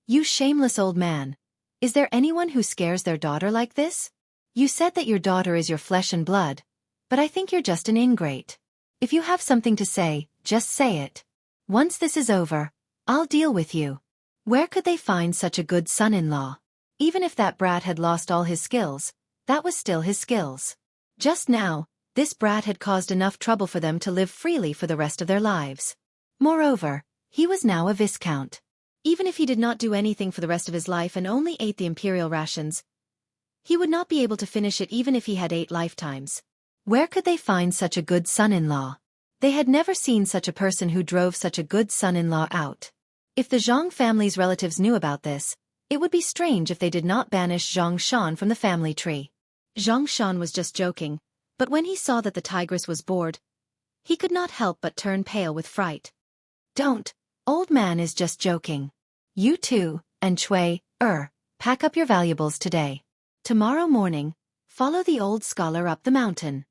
"You shameless old man. Is there anyone who scares their daughter like this? You said that your daughter is your flesh and blood, but I think you're just an ingrate. If you have something to say, just say it. Once this is over, I'll deal with you." Where could they find such a good son-in-law? Even if that brat had lost all his skills, that was still his skills. Just now, this brat had caused enough trouble for them to live freely for the rest of their lives. Moreover, he was now a viscount. Even if he did not do anything for the rest of his life and only ate the imperial rations, he would not be able to finish it even if he had 8 lifetimes. Where could they find such a good son-in-law? They had never seen such a person who drove such a good son-in-law out. If the Zhang family's relatives knew about this, it would be strange if they did not banish Zhang Shan from the family tree. Zhang Shan was just joking, but when he saw that the tigress was bored, he could not help but turn pale with fright. "Don't, old man is just joking. You too, and Chui, pack up your valuables today. Tomorrow morning, follow the old scholar up the mountain."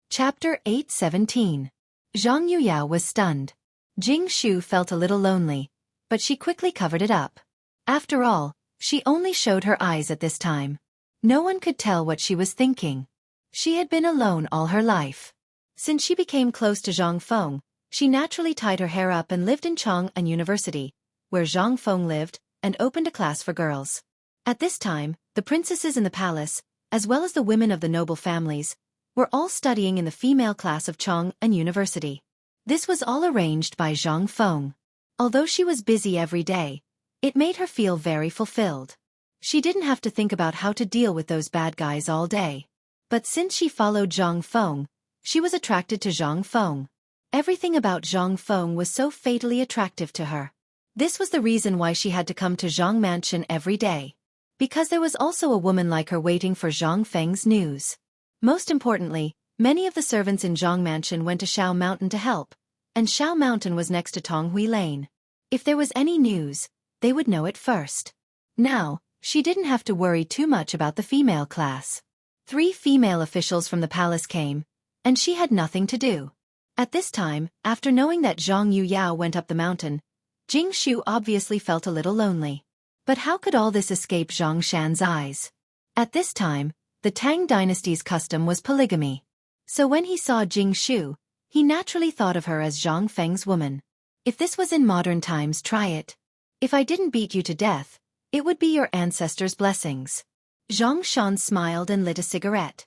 Chapter 8:17. Zhang Yuyao was stunned. Jing Shu felt a little lonely, but she quickly covered it up. After all, she only showed her eyes at this time. No one could tell what she was thinking. She had been alone all her life. Since she became close to Zhang Feng, she naturally tied her hair up and lived in Chang'an University, where Zhang Feng lived, and opened a class for girls. At this time, the princesses in the palace, as well as the women of the noble families, were all studying in the female class of Chang'an University. This was all arranged by Zhang Feng. Although she was busy every day, it made her feel very fulfilled. She didn't have to think about how to deal with those bad guys all day. But since she followed Zhang Feng, she was attracted to Zhang Feng. Everything about Zhang Feng was so fatally attractive to her. This was the reason why she had to come to Zhang Mansion every day. Because there was also a woman like her waiting for Zhang Feng's news. Most importantly, many of the servants in Zhang Mansion went to Shao Mountain to help, and Shao Mountain was next to Tonghui Lane. If there was any news, they would know it first. Now, she didn't have to worry too much about the female class. 3 female officials from the palace came, and she had nothing to do. At this time, after knowing that Zhang Yuyao went up the mountain, Jing Shu obviously felt a little lonely. But how could all this escape Zhang Shan's eyes? At this time, the Tang dynasty's custom was polygamy. So when he saw Jing Shu, he naturally thought of her as Zhang Feng's woman. If this was in modern times, try it. If I didn't beat you to death, it would be your ancestors' blessings. Zhang Shan smiled and lit a cigarette.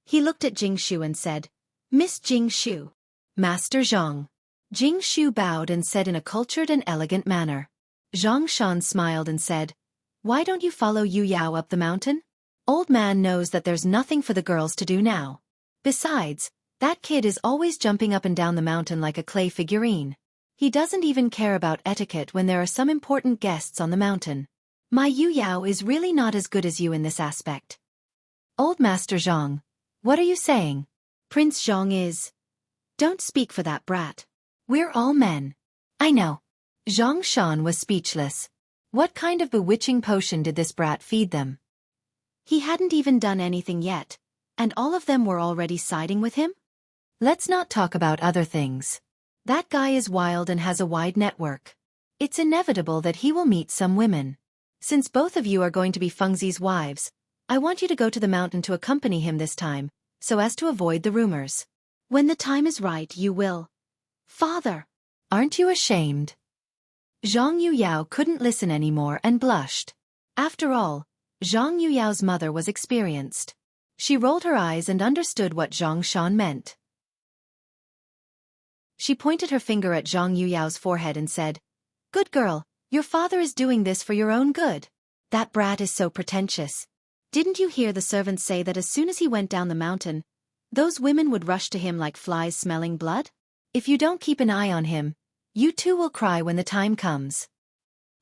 He looked at Jing Shu and said, "Miss Jing Shu." "Master Zhang." Jing Shu bowed and said in a cultured and elegant manner. Zhang Shan smiled and said, "Why don't you follow Yu Yao up the mountain? Old man knows that there's nothing for the girls to do now. Besides, that kid is always jumping up and down the mountain like a clay figurine. He doesn't even care about etiquette when there are some important guests on the mountain. My Yu Yao is really not as good as you in this aspect." "Old Master Zhang, what are you saying? Prince Zhang is—" "Don't speak for that brat. We're all men." "I know." Zhang Shan was speechless. What kind of bewitching potion did this brat feed them? He hadn't even done anything yet, and all of them were already siding with him? Let's not talk about other things. That guy is wild and has a wide network. It's inevitable that he will meet some women. Since both of you are going to be Fengzi's wives, I want you to go to the mountain to accompany him this time, so as to avoid the rumors. When the time is right, you will. Father! Aren't you ashamed? Zhang Yuyao couldn't listen anymore and blushed. After all, Zhang Yuyao's mother was experienced. She rolled her eyes and understood what Zhang Shan meant. She pointed her finger at Zhang Yuyao's forehead and said, "Good girl, your father is doing this for your own good. That brat is so pretentious. Didn't you hear the servants say that as soon as he went down the mountain, those women would rush to him like flies smelling blood? If you don't keep an eye on him, you too will cry when the time comes.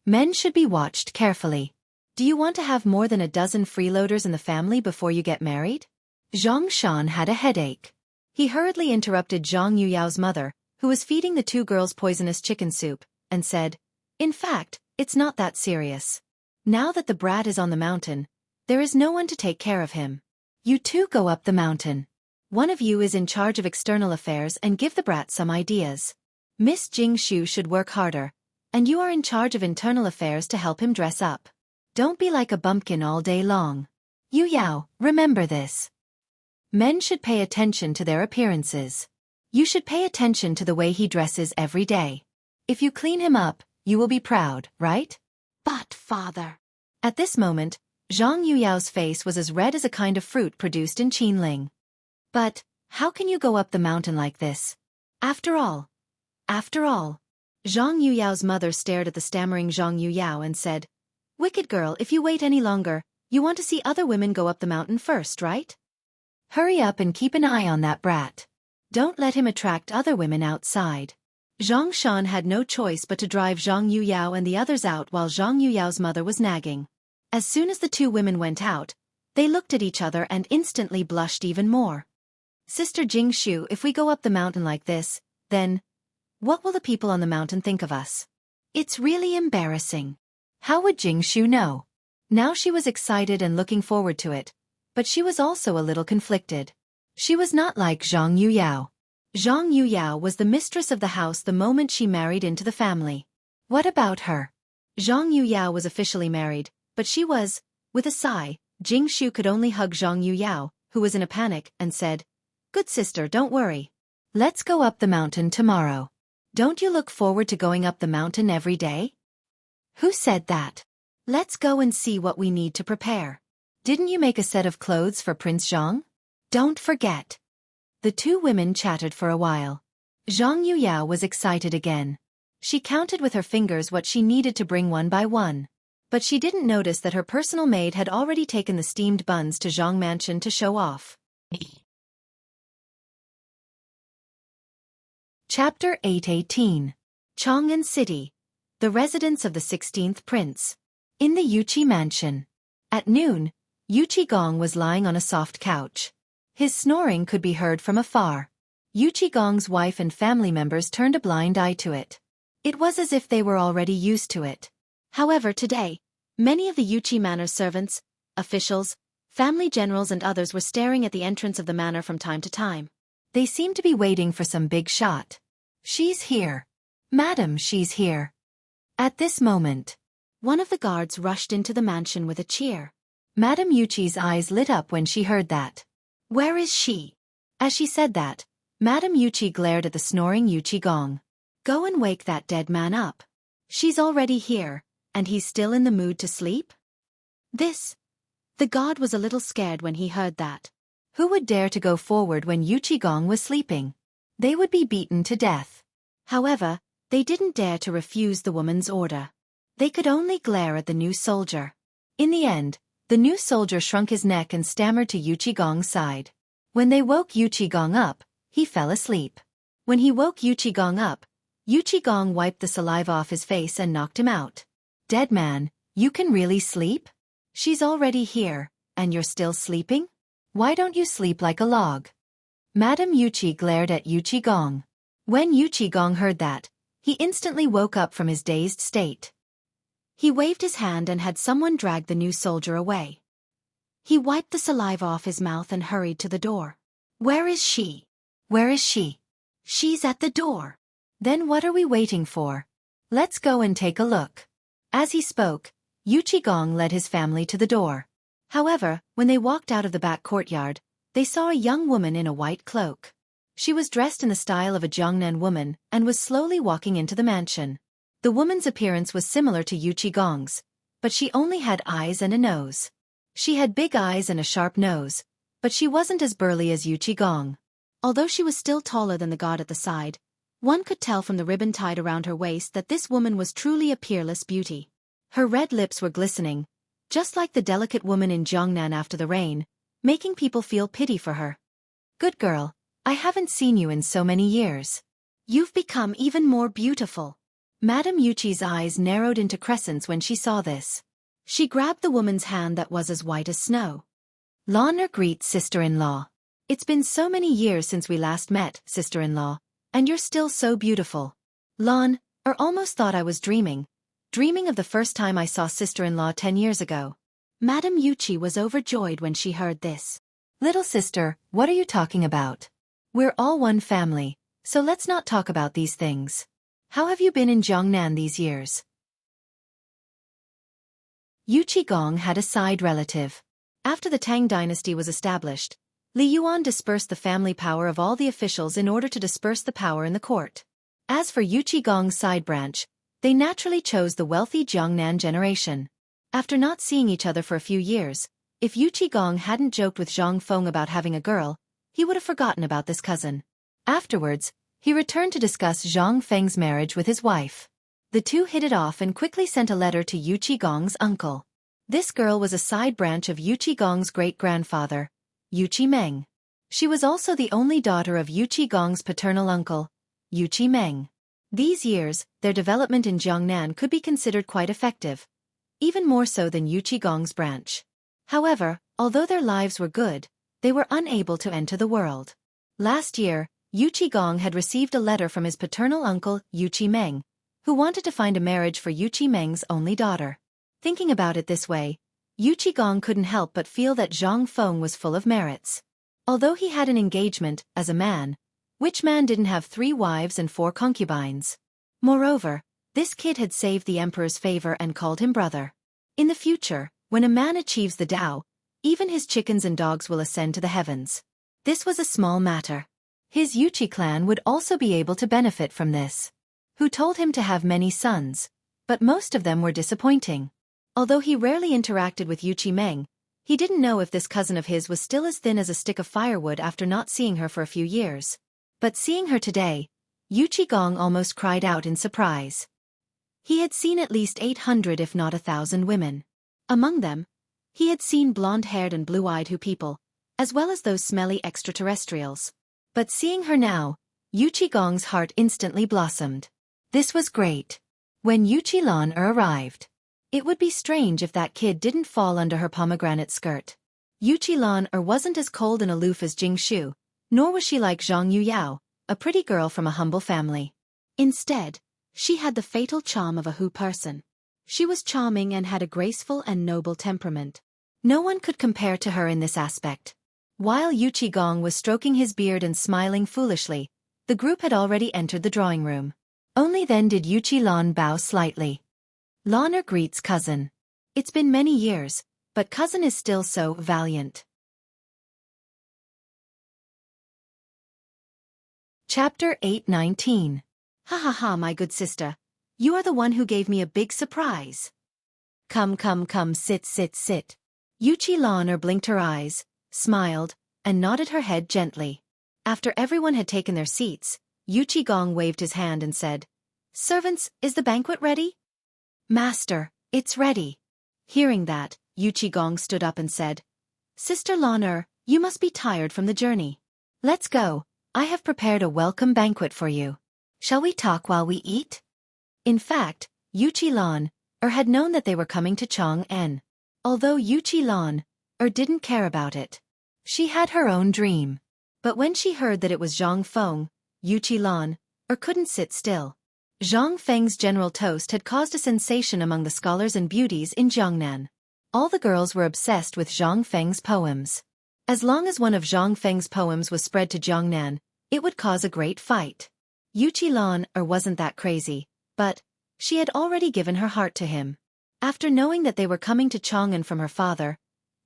Men should be watched carefully. Do you want to have more than a dozen freeloaders in the family before you get married?" Zhang Shan had a headache. He hurriedly interrupted Zhang Yuyao's mother, who was feeding the two girls poisonous chicken soup, and said, "In fact, it's not that serious. Now that the brat is on the mountain, there is no one to take care of him. You two go up the mountain. One of you is in charge of external affairs and give the brat some ideas. Miss Jingshu should work harder, and you are in charge of internal affairs to help him dress up. Don't be like a bumpkin all day long. Yu Yao, remember this. Men should pay attention to their appearances. You should pay attention to the way he dresses every day. If you clean him up, you will be proud, right?" "But, father..." At this moment, Zhang Yuyao's face was as red as a kind of fruit produced in Qinling. "But, how can you go up the mountain like this? After all..." Zhang Yuyao's mother stared at the stammering Zhang Yuyao and said, "Wicked girl, if you wait any longer, you want to see other women go up the mountain first, right? Hurry up and keep an eye on that brat. Don't let him attract other women outside." Zhang Shan had no choice but to drive Zhang Yuyao and the others out while Zhang Yuyao's mother was nagging. As soon as the two women went out, they looked at each other and instantly blushed even more. "Sister Jingshu, if we go up the mountain like this, then what will the people on the mountain think of us? It's really embarrassing. How would Jingshu know?" Now she was excited and looking forward to it, but she was also a little conflicted. She was not like Zhang Yuyao. Zhang Yuyao was the mistress of the house the moment she married into the family. What about her? Zhang Yuyao was officially married, but she was, with a sigh. Jingshu could only hug Zhang Yuyao, who was in a panic, and said, "Good sister, don't worry. Let's go up the mountain tomorrow. Don't you look forward to going up the mountain every day?" "Who said that? Let's go and see what we need to prepare. Didn't you make a set of clothes for Prince Zhang? Don't forget." The two women chatted for a while. Zhang Yuyao was excited again. She counted with her fingers what she needed to bring one by one. But she didn't notice that her personal maid had already taken the steamed buns to Zhang Mansion to show off. Chapter 818. Chang'an City. The residence of the 16th prince. In the Yuqi Mansion. At noon, Yuqi Gong was lying on a soft couch. His snoring could be heard from afar. Yuqi Gong's wife and family members turned a blind eye to it. It was as if they were already used to it. However, today, many of the Yuqi Manor servants, officials, family generals and others were staring at the entrance of the manor from time to time. They seemed to be waiting for some big shot. "She's here. Madam, she's here." At this moment, one of the guards rushed into the mansion with a cheer. Madam Yuqi's eyes lit up when she heard that. "Where is she?" As she said that, Madam Yuqi glared at the snoring Yuqi Gong. "Go and wake that dead man up. She's already here, and he's still in the mood to sleep?" The god was a little scared when he heard that. Who would dare to go forward when Yuqi Gong was sleeping? They would be beaten to death. However, they didn't dare to refuse the woman's order. They could only glare at the new soldier. In the end, the new soldier shrunk his neck and stammered to Yuqi Gong's side. When they woke Yuqi Gong up, he fell asleep. When he woke Yuqi Gong up, Yuqi Gong wiped the saliva off his face and knocked him out. "Dead man, you can really sleep? She's already here, and you're still sleeping? Why don't you sleep like a log?" Madam Yuqi glared at Yuqi Gong. When Yuqi Gong heard that, he instantly woke up from his dazed state. He waved his hand and had someone drag the new soldier away. He wiped the saliva off his mouth and hurried to the door. Where is she? Where is she? She's at the door. Then what are we waiting for? Let's go and take a look. As he spoke, Gong led his family to the door. However, when they walked out of the back courtyard, they saw a young woman in a white cloak. She was dressed in the style of a Jiangnan woman and was slowly walking into the mansion. The woman's appearance was similar to Gong's, but she only had eyes and a nose. She had big eyes and a sharp nose, but she wasn't as burly as Gong. Although she was still taller than the god at the side, one could tell from the ribbon tied around her waist that this woman was truly a peerless beauty. Her red lips were glistening, just like the delicate woman in Jiangnan after the rain, making people feel pity for her. Good girl, I haven't seen you in so many years. You've become even more beautiful. Madame Yuchi's eyes narrowed into crescents when she saw this. She grabbed the woman's hand that was as white as snow. LoveLore greets sister-in-law. It's been so many years since we last met, sister-in-law, and you're still so beautiful. LoveLore almost thought I was dreaming of the first time I saw sister-in-law 10 years ago. Madame Yuchi was overjoyed when she heard this. Little sister, what are you talking about? We're all one family, so let's not talk about these things. How have you been in Jiangnan these years? Gong had a side relative. After the Tang dynasty was established, Li Yuan dispersed the family power of all the officials in order to disperse the power in the court. As for Gong's side branch, they naturally chose the wealthy Jiangnan generation. After not seeing each other for a few years, if Gong hadn't joked with Zhang Feng about having a girl, he would have forgotten about this cousin. Afterwards, he returned to discuss Zhang Feng's marriage with his wife. The two hit it off and quickly sent a letter to Gong's uncle. This girl was a side branch of Gong's great-grandfather, Meng. She was also the only daughter of Gong's paternal uncle, Meng. These years, their development in Jiangnan could be considered quite effective, even more so than Gong's branch. However, although their lives were good, they were unable to enter the world. Last year, Gong had received a letter from his paternal uncle, Meng, who wanted to find a marriage for Meng's only daughter. Thinking about it this way, Gong couldn't help but feel that Zhang Feng was full of merits. Although he had an engagement, as a man, which man didn't have 3 wives and 4 concubines? Moreover, this kid had saved the emperor's favor and called him brother. In the future, when a man achieves the Tao, even his chickens and dogs will ascend to the heavens. This was a small matter. His Yuchi clan would also be able to benefit from this. Who told him to have many sons, but most of them were disappointing. Although he rarely interacted with Meng, he didn't know if this cousin of his was still as thin as a stick of firewood after not seeing her for a few years. But seeing her today, Gong almost cried out in surprise. He had seen at least 800 if not 1,000 women. Among them, he had seen blonde-haired and blue-eyed people, as well as those smelly extraterrestrials. But seeing her now, Gong's heart instantly blossomed. This was great. When Lan arrived, it would be strange if that kid didn't fall under her pomegranate skirt. Lan wasn't as cold and aloof as Jing Shu, nor was she like Zhang Yuyao, a pretty girl from a humble family. Instead, she had the fatal charm of a Hu person. She was charming and had a graceful and noble temperament. No one could compare to her in this aspect. While Gong was stroking his beard and smiling foolishly, the group had already entered the drawing room. Only then did Lan bow slightly. LoveLore greets cousin. It's been many years, but cousin is still so valiant. Chapter 8:19. Ha ha ha, my good sister. You are the one who gave me a big surprise. Come, sit. Lan blinked her eyes, smiled, and nodded her head gently. After everyone had taken their seats, Gong waved his hand and said, "Servants, is the banquet ready?" "Master, it's ready." Hearing that, Gong stood up and said, "Sister LoveLore, you must be tired from the journey. Let's go, I have prepared a welcome banquet for you. Shall we talk while we eat?" In fact, Lan had known that they were coming to Chang'an. Although Lan didn't care about it. She had her own dream. But when she heard that it was Zhang Feng, Lan couldn't sit still. Zhang Feng's general toast had caused a sensation among the scholars and beauties in Jiangnan. All the girls were obsessed with Zhang Feng's poems. As long as one of Zhang Feng's poems was spread to Jiangnan, it would cause a great fight. Yuqi Lan wasn't that crazy, but she had already given her heart to him. After knowing that they were coming to Chang'an from her father,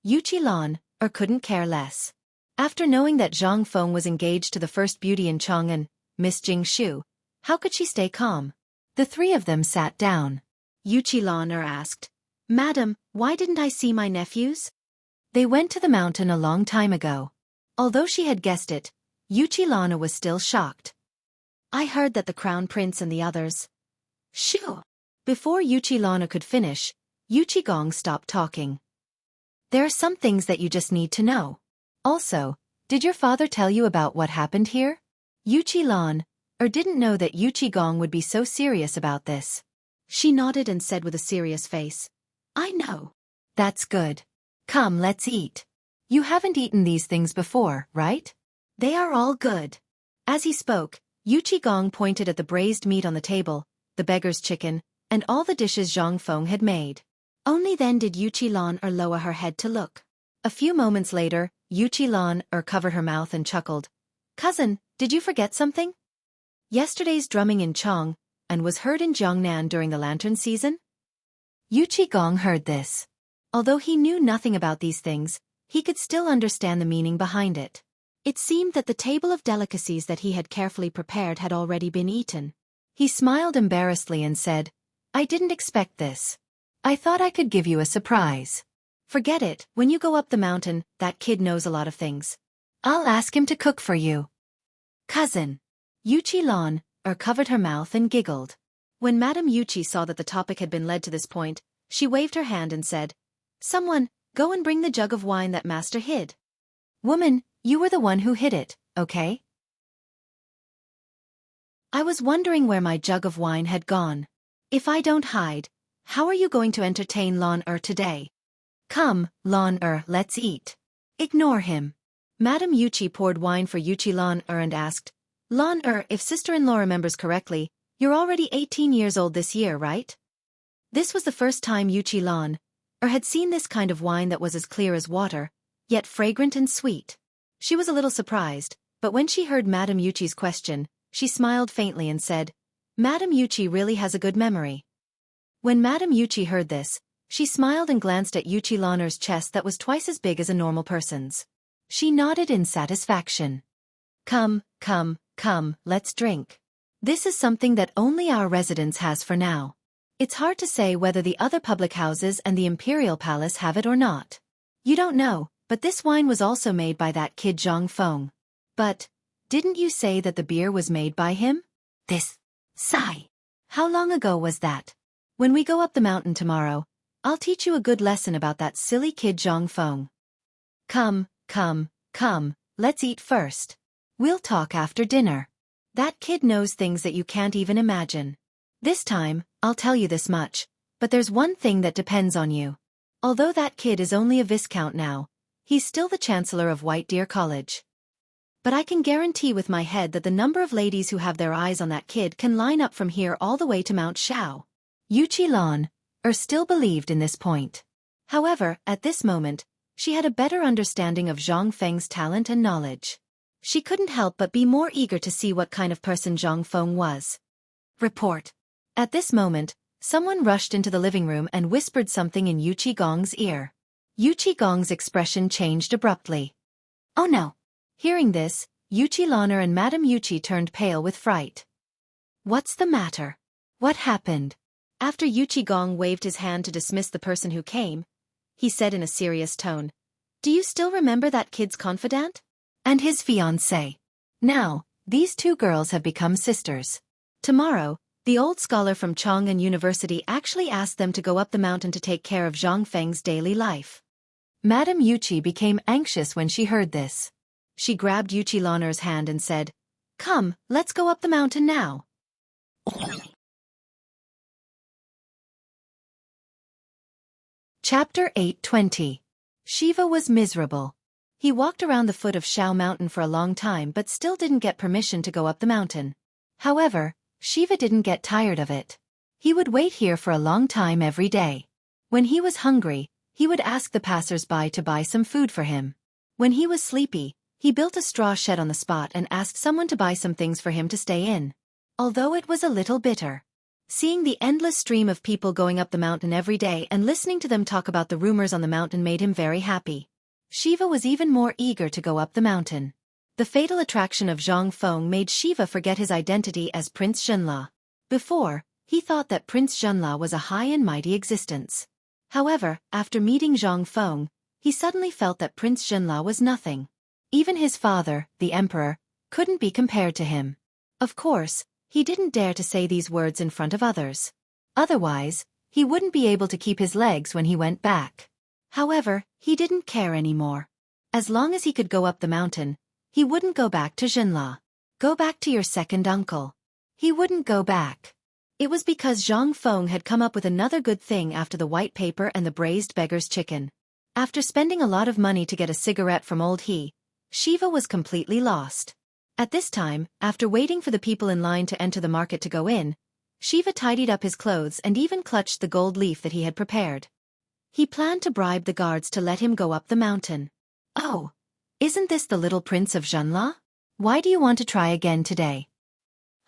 Yuqi Lan couldn't care less. After knowing that Zhang Feng was engaged to the first beauty in Chang'an, Miss Jing Shu, how could she stay calm? The three of them sat down. Yuqi Lan asked, "Madam, why didn't I see my nephews?" "They went to the mountain a long time ago." Although she had guessed it, Yuqi Lan was still shocked. "I heard that the crown prince and the others..." "Shoo!" Before Yuqi Lan could finish, Yuqi Gong stopped talking. "There are some things that you just need to know. Also, did your father tell you about what happened here?" Yuqi Lan didn't know that Yuqi Gong would be so serious about this. She nodded and said with a serious face, "I know." "That's good. Come, let's eat. You haven't eaten these things before, right? They are all good." As he spoke, Yuqi Gong pointed at the braised meat on the table, the beggar's chicken, and all the dishes Zhang Feng had made. Only then did Yuqi Lan lower her head to look. A few moments later, Yuqi Lan covered her mouth and chuckled. "Cousin, did you forget something? Yesterday's drumming in Chang was heard in Jiangnan during the lantern season?" Yuqi Gong heard this. Although he knew nothing about these things, he could still understand the meaning behind it. It seemed that the table of delicacies that he had carefully prepared had already been eaten. He smiled embarrassedly and said, "I didn't expect this. I thought I could give you a surprise." "Forget it, when you go up the mountain, that kid knows a lot of things. I'll ask him to cook for you." "Cousin." Yuqi Lan covered her mouth and giggled. When Madame Yuqi saw that the topic had been led to this point, she waved her hand and said, "Someone, go and bring the jug of wine that Master hid." "Woman, you were the one who hid it, okay? I was wondering where my jug of wine had gone. If I don't hide, how are you going to entertain Lan today? Come, Lan let's eat." "Ignore him." Madame Yuqi poured wine for Yuqi Lan and asked, "Lan if sister-in-law remembers correctly, you're already 18 years old this year, right?" This was the first time Yuqi Lan had seen this kind of wine that was as clear as water, yet fragrant and sweet. She was a little surprised, but when she heard Madame Yuqi's question, she smiled faintly and said, "Madame Yuqi really has a good memory." When Madame Yuqi heard this, she smiled and glanced at Yuqi Lan's chest that was twice as big as a normal person's. She nodded in satisfaction. Come, let's drink. This is something that only our residence has for now. It's hard to say whether the other public houses and the Imperial Palace have it or not. You don't know, but this wine was also made by that kid Zhang Feng. But, didn't you say that the beer was made by him? Sigh. How long ago was that? When we go up the mountain tomorrow, I'll teach you a good lesson about that silly kid Zhang Feng. Come, let's eat first. We'll talk after dinner. That kid knows things that you can't even imagine. This time, I'll tell you this much, but there's one thing that depends on you. Although that kid is only a viscount now, he's still the Chancellor of White Deer College. But I can guarantee with my head that the number of ladies who have their eyes on that kid can line up from here all the way to Mount Shao. Yuqi Lan still believed in this point. However, at this moment, she had a better understanding of Zhang Feng's talent and knowledge. She couldn't help but be more eager to see what kind of person Zhang Feng was. Report. At this moment, someone rushed into the living room and whispered something in Yuqi Gong's ear. Yuqi Gong's expression changed abruptly. Oh no! Hearing this, Yuqi Lan and Madame Yuqi turned pale with fright. What's the matter? What happened? After Yuqi Gong waved his hand to dismiss the person who came, he said in a serious tone, "Do you still remember that kid's confidant? And his fiancée? Now, these two girls have become sisters. Tomorrow, the old scholar from Chang'an University actually asked them to go up the mountain to take care of Zhang Feng's daily life." Madame Yuqi became anxious when she heard this. She grabbed Yuqi Lan's hand and said, "Come, let's go up the mountain now." Chapter 8:20. Shiva was miserable. He walked around the foot of Shao Mountain for a long time but still didn't get permission to go up the mountain. However, Shiva didn't get tired of it. He would wait here for a long time every day. When he was hungry, He would ask the passers-by to buy some food for him. When he was sleepy, he built a straw shed on the spot and asked someone to buy some things for him to stay in. Although it was a little bitter. Seeing the endless stream of people going up the mountain every day and listening to them talk about the rumors on the mountain made him very happy. Shiva was even more eager to go up the mountain. The fatal attraction of Zhang Feng made Shiva forget his identity as Prince Zhenla. Before, he thought that Prince Zhenla was a high and mighty existence. However, after meeting Zhang Feng, he suddenly felt that Prince Zhenla was nothing. Even his father, the emperor, couldn't be compared to him. Of course, he didn't dare to say these words in front of others. Otherwise, he wouldn't be able to keep his legs when he went back. However, he didn't care anymore. As long as he could go up the mountain, he wouldn't go back to Zhenla. Go back to your second uncle. He wouldn't go back. It was because Zhang Feng had come up with another good thing after the white paper and the braised beggar's chicken. After spending a lot of money to get a cigarette from old he, Shiva was completely lost. At this time, after waiting for the people in line to enter the market to go in, Shiva tidied up his clothes and even clutched the gold leaf that he had prepared. He planned to bribe the guards to let him go up the mountain. Oh, isn't this the little prince of Zhenla? Why do you want to try again today?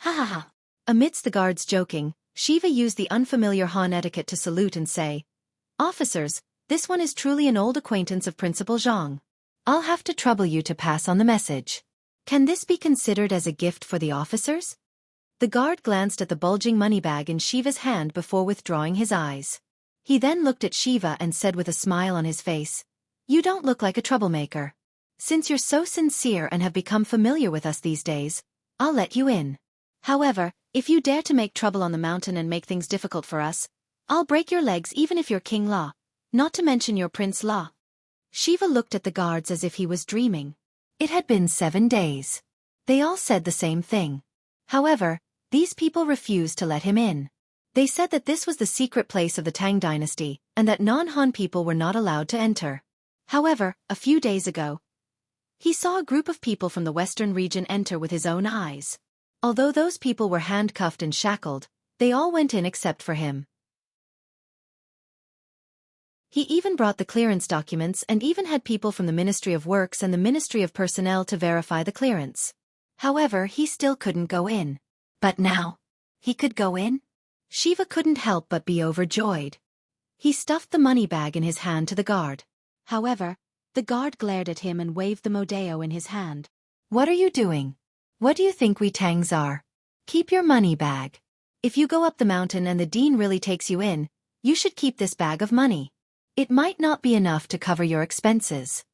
Ha ha ha. Amidst the guards joking, Shiva used the unfamiliar Han etiquette to salute and say, "Officers, this one is truly an old acquaintance of Principal Zhang. I'll have to trouble you to pass on the message. Can this be considered as a gift for the officers?" The guard glanced at the bulging money bag in Shiva's hand before withdrawing his eyes. He then looked at Shiva and said with a smile on his face, "You don't look like a troublemaker. Since you're so sincere and have become familiar with us these days, I'll let you in. However, if you dare to make trouble on the mountain and make things difficult for us, I'll break your legs even if you're King La, not to mention your Prince La." Shiva looked at the guards as if he was dreaming. It had been 7 days. They all said the same thing. However, these people refused to let him in. They said that this was the secret place of the Tang dynasty, and that non-Han people were not allowed to enter. However, a few days ago, he saw a group of people from the western region enter with his own eyes. Although those people were handcuffed and shackled, they all went in except for him. He even brought the clearance documents and even had people from the Ministry of Works and the Ministry of Personnel to verify the clearance. However, he still couldn't go in. But now, he could go in? Shiva couldn't help but be overjoyed. He stuffed the money bag in his hand to the guard. However, the guard glared at him and waved the modeo in his hand. "What are you doing? What do you think we Tangs are? Keep your money bag. If you go up the mountain and the dean really takes you in, you should keep this bag of money. It might not be enough to cover your expenses."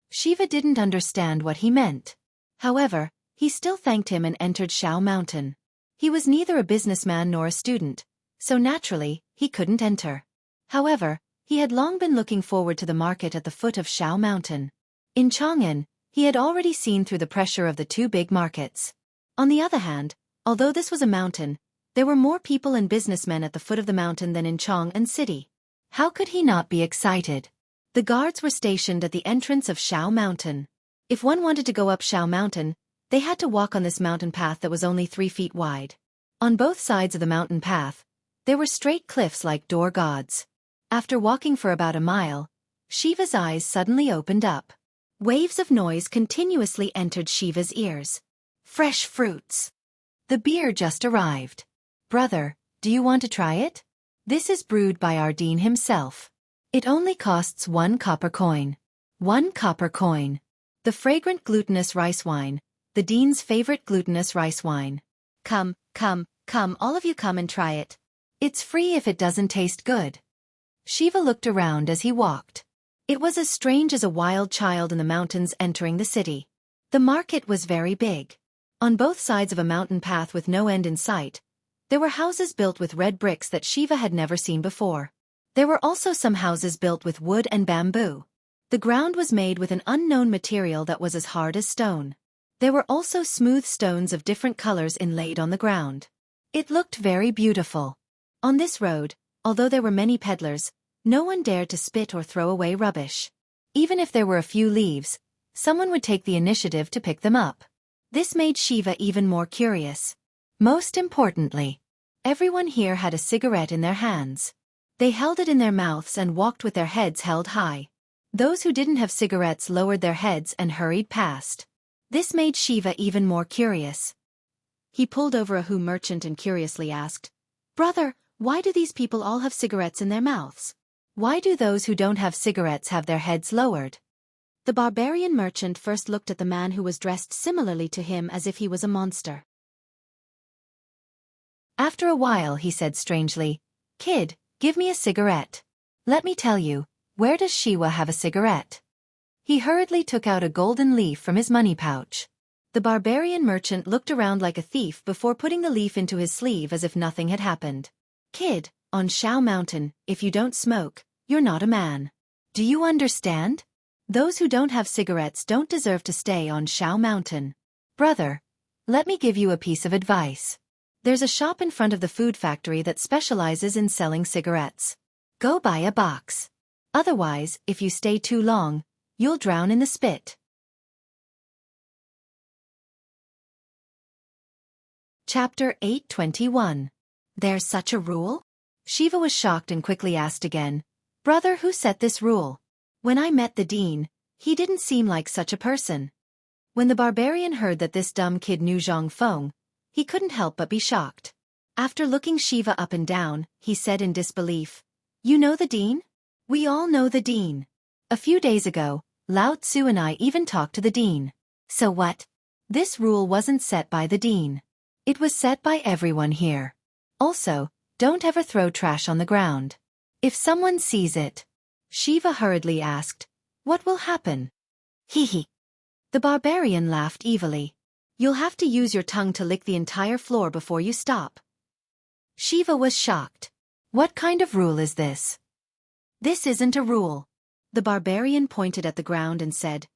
Shiva didn't understand what he meant. However, he still thanked him and entered Shao Mountain. He was neither a businessman nor a student, so naturally, he couldn't enter. However, he had long been looking forward to the market at the foot of Shao Mountain. In Chang'an, he had already seen through the pressure of the 2 big markets. On the other hand, although this was a mountain, there were more people and businessmen at the foot of the mountain than in Chang'an City. How could he not be excited? The guards were stationed at the entrance of Shao Mountain. If one wanted to go up Shao Mountain, they had to walk on this mountain path that was only 3 feet wide. On both sides of the mountain path, there were straight cliffs like door gods. After walking for about a mile, Shiva's eyes suddenly opened up. Waves of noise continuously entered Shiva's ears. Fresh fruits. The beer just arrived. "Brother, do you want to try it? This is brewed by our dean himself. It only costs 1 copper coin. 1 copper coin. The fragrant glutinous rice wine, the dean's favorite glutinous rice wine. Come, all of you come and try it. It's free if it doesn't taste good." Shiva looked around as he walked. It was as strange as a wild child in the mountains entering the city. The market was very big. On both sides of a mountain path with no end in sight, there were houses built with red bricks that Shiva had never seen before. There were also some houses built with wood and bamboo. The ground was made with an unknown material that was as hard as stone. There were also smooth stones of different colors inlaid on the ground. It looked very beautiful. On this road, although there were many peddlers, no one dared to spit or throw away rubbish. Even if there were a few leaves, someone would take the initiative to pick them up. This made Shiva even more curious. Most importantly, everyone here had a cigarette in their hands. They held it in their mouths and walked with their heads held high. Those who didn't have cigarettes lowered their heads and hurried past. This made Shiva even more curious. He pulled over a merchant and curiously asked, "Brother, why do these people all have cigarettes in their mouths? Why do those who don't have cigarettes have their heads lowered?" The barbarian merchant first looked at the man who was dressed similarly to him as if he was a monster. After a while he said strangely, "Kid, give me a cigarette. Let me tell you, where does Shiva have a cigarette?" He hurriedly took out a golden leaf from his money pouch. The barbarian merchant looked around like a thief before putting the leaf into his sleeve as if nothing had happened. "Kid, on Shao Mountain, if you don't smoke, you're not a man. Do you understand? Those who don't have cigarettes don't deserve to stay on Shao Mountain. Brother, let me give you a piece of advice. There's a shop in front of the food factory that specializes in selling cigarettes. Go buy a box. Otherwise, if you stay too long, you'll drown in the spit." Chapter 821. There's such a rule? Shiva was shocked and quickly asked again, "Brother, who set this rule? When I met the dean, he didn't seem like such a person." When the barbarian heard that this dumb kid knew Zhang Feng, he couldn't help but be shocked. After looking Shiva up and down, he said in disbelief, "You know the dean? We all know the dean. A few days ago, Lao Tzu and I even talked to the dean. So what? This rule wasn't set by the dean. It was set by everyone here. Also, don't ever throw trash on the ground. If someone sees it..." Shiva hurriedly asked, "What will happen?" "Hee." The barbarian laughed evilly. "You'll have to use your tongue to lick the entire floor before you stop." Shiva was shocked. "What kind of rule is this?" "This isn't a rule." The barbarian pointed at the ground and said,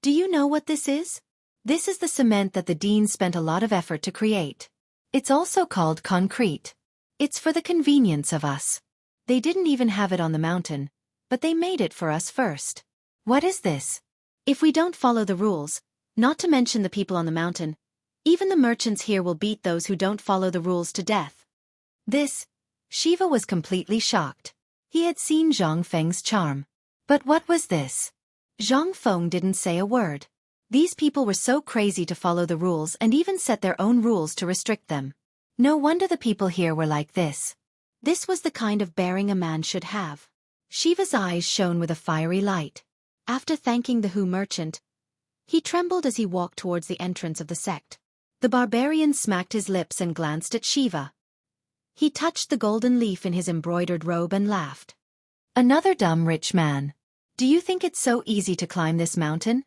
"Do you know what this is? This is the cement that the dean spent a lot of effort to create. It's also called concrete. It's for the convenience of us. They didn't even have it on the mountain, but they made it for us first. What is this? If we don't follow the rules, not to mention the people on the mountain, even the merchants here will beat those who don't follow the rules to death." Shiva was completely shocked. He had seen Zhang Feng's charm. But what was this? Zhang Feng didn't say a word. These people were so crazy to follow the rules and even set their own rules to restrict them. No wonder the people here were like this. This was the kind of bearing a man should have. Shiva's eyes shone with a fiery light. After thanking the merchant, he trembled as he walked towards the entrance of the sect. The barbarian smacked his lips and glanced at Shiva. He touched the golden leaf in his embroidered robe and laughed. "Another dumb rich man. Do you think it's so easy to climb this mountain?"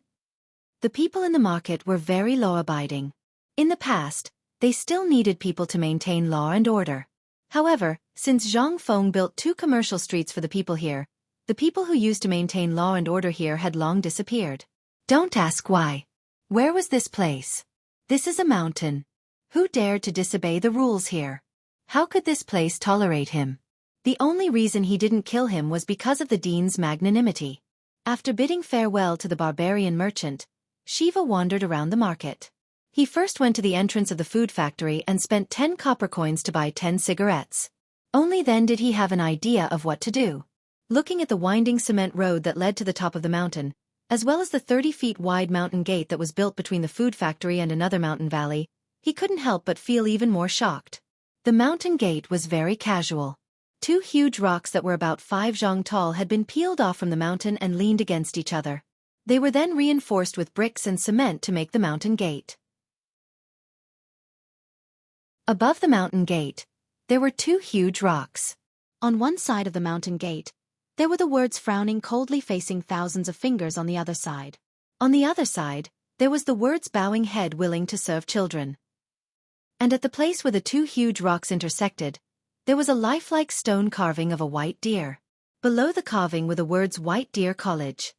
The people in the market were very law-abiding. In the past, they still needed people to maintain law and order. However, since Zhang Feng built 2 commercial streets for the people here, the people who used to maintain law and order here had long disappeared. Don't ask why. Where was this place? This is a mountain. Who dared to disobey the rules here? How could this place tolerate him? The only reason he didn't kill him was because of the dean's magnanimity. After bidding farewell to the barbarian merchant, Shiva wandered around the market. He first went to the entrance of the food factory and spent 10 copper coins to buy 10 cigarettes. Only then did he have an idea of what to do. Looking at the winding cement road that led to the top of the mountain, as well as the 30 feet wide mountain gate that was built between the food factory and another mountain valley, he couldn't help but feel even more shocked. The mountain gate was very casual. 2 huge rocks that were about 5 zhang tall had been peeled off from the mountain and leaned against each other. They were then reinforced with bricks and cement to make the mountain gate. Above the mountain gate, there were 2 huge rocks. On one side of the mountain gate, there were the words frowning coldly facing thousands of fingers on the other side. On the other side, there was the words bowing head willing to serve children. And at the place where the 2 huge rocks intersected, there was a lifelike stone carving of a white deer. Below the carving were the words White Deer College.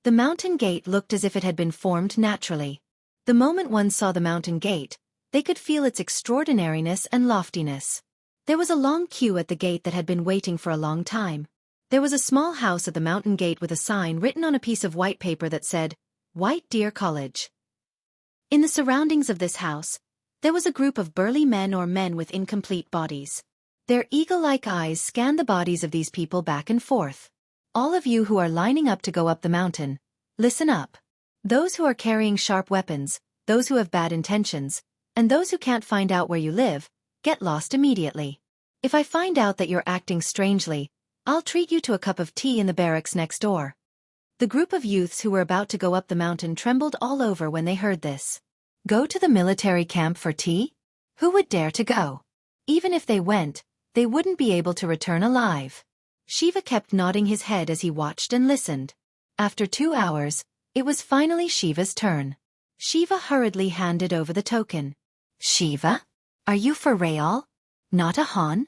The mountain gate looked as if it had been formed naturally. The moment one saw the mountain gate, they could feel its extraordinariness and loftiness. There was a long queue at the gate that had been waiting for a long time. There was a small house at the mountain gate with a sign written on a piece of white paper that said, White Deer College. In the surroundings of this house, there was a group of burly men or men with incomplete bodies. Their eagle-like eyes scanned the bodies of these people back and forth. All of you who are lining up to go up the mountain, listen up. Those who are carrying sharp weapons, those who have bad intentions, and those who can't find out where you live, get lost immediately. If I find out that you're acting strangely, I'll treat you to a cup of tea in the barracks next door. The group of youths who were about to go up the mountain trembled all over when they heard this. Go to the military camp for tea? Who would dare to go? Even if they went, they wouldn't be able to return alive. Shiva kept nodding his head as he watched and listened. After 2 hours, it was finally Shiva's turn. Shiva hurriedly handed over the token. Shiva? Are you for real? Not a Han?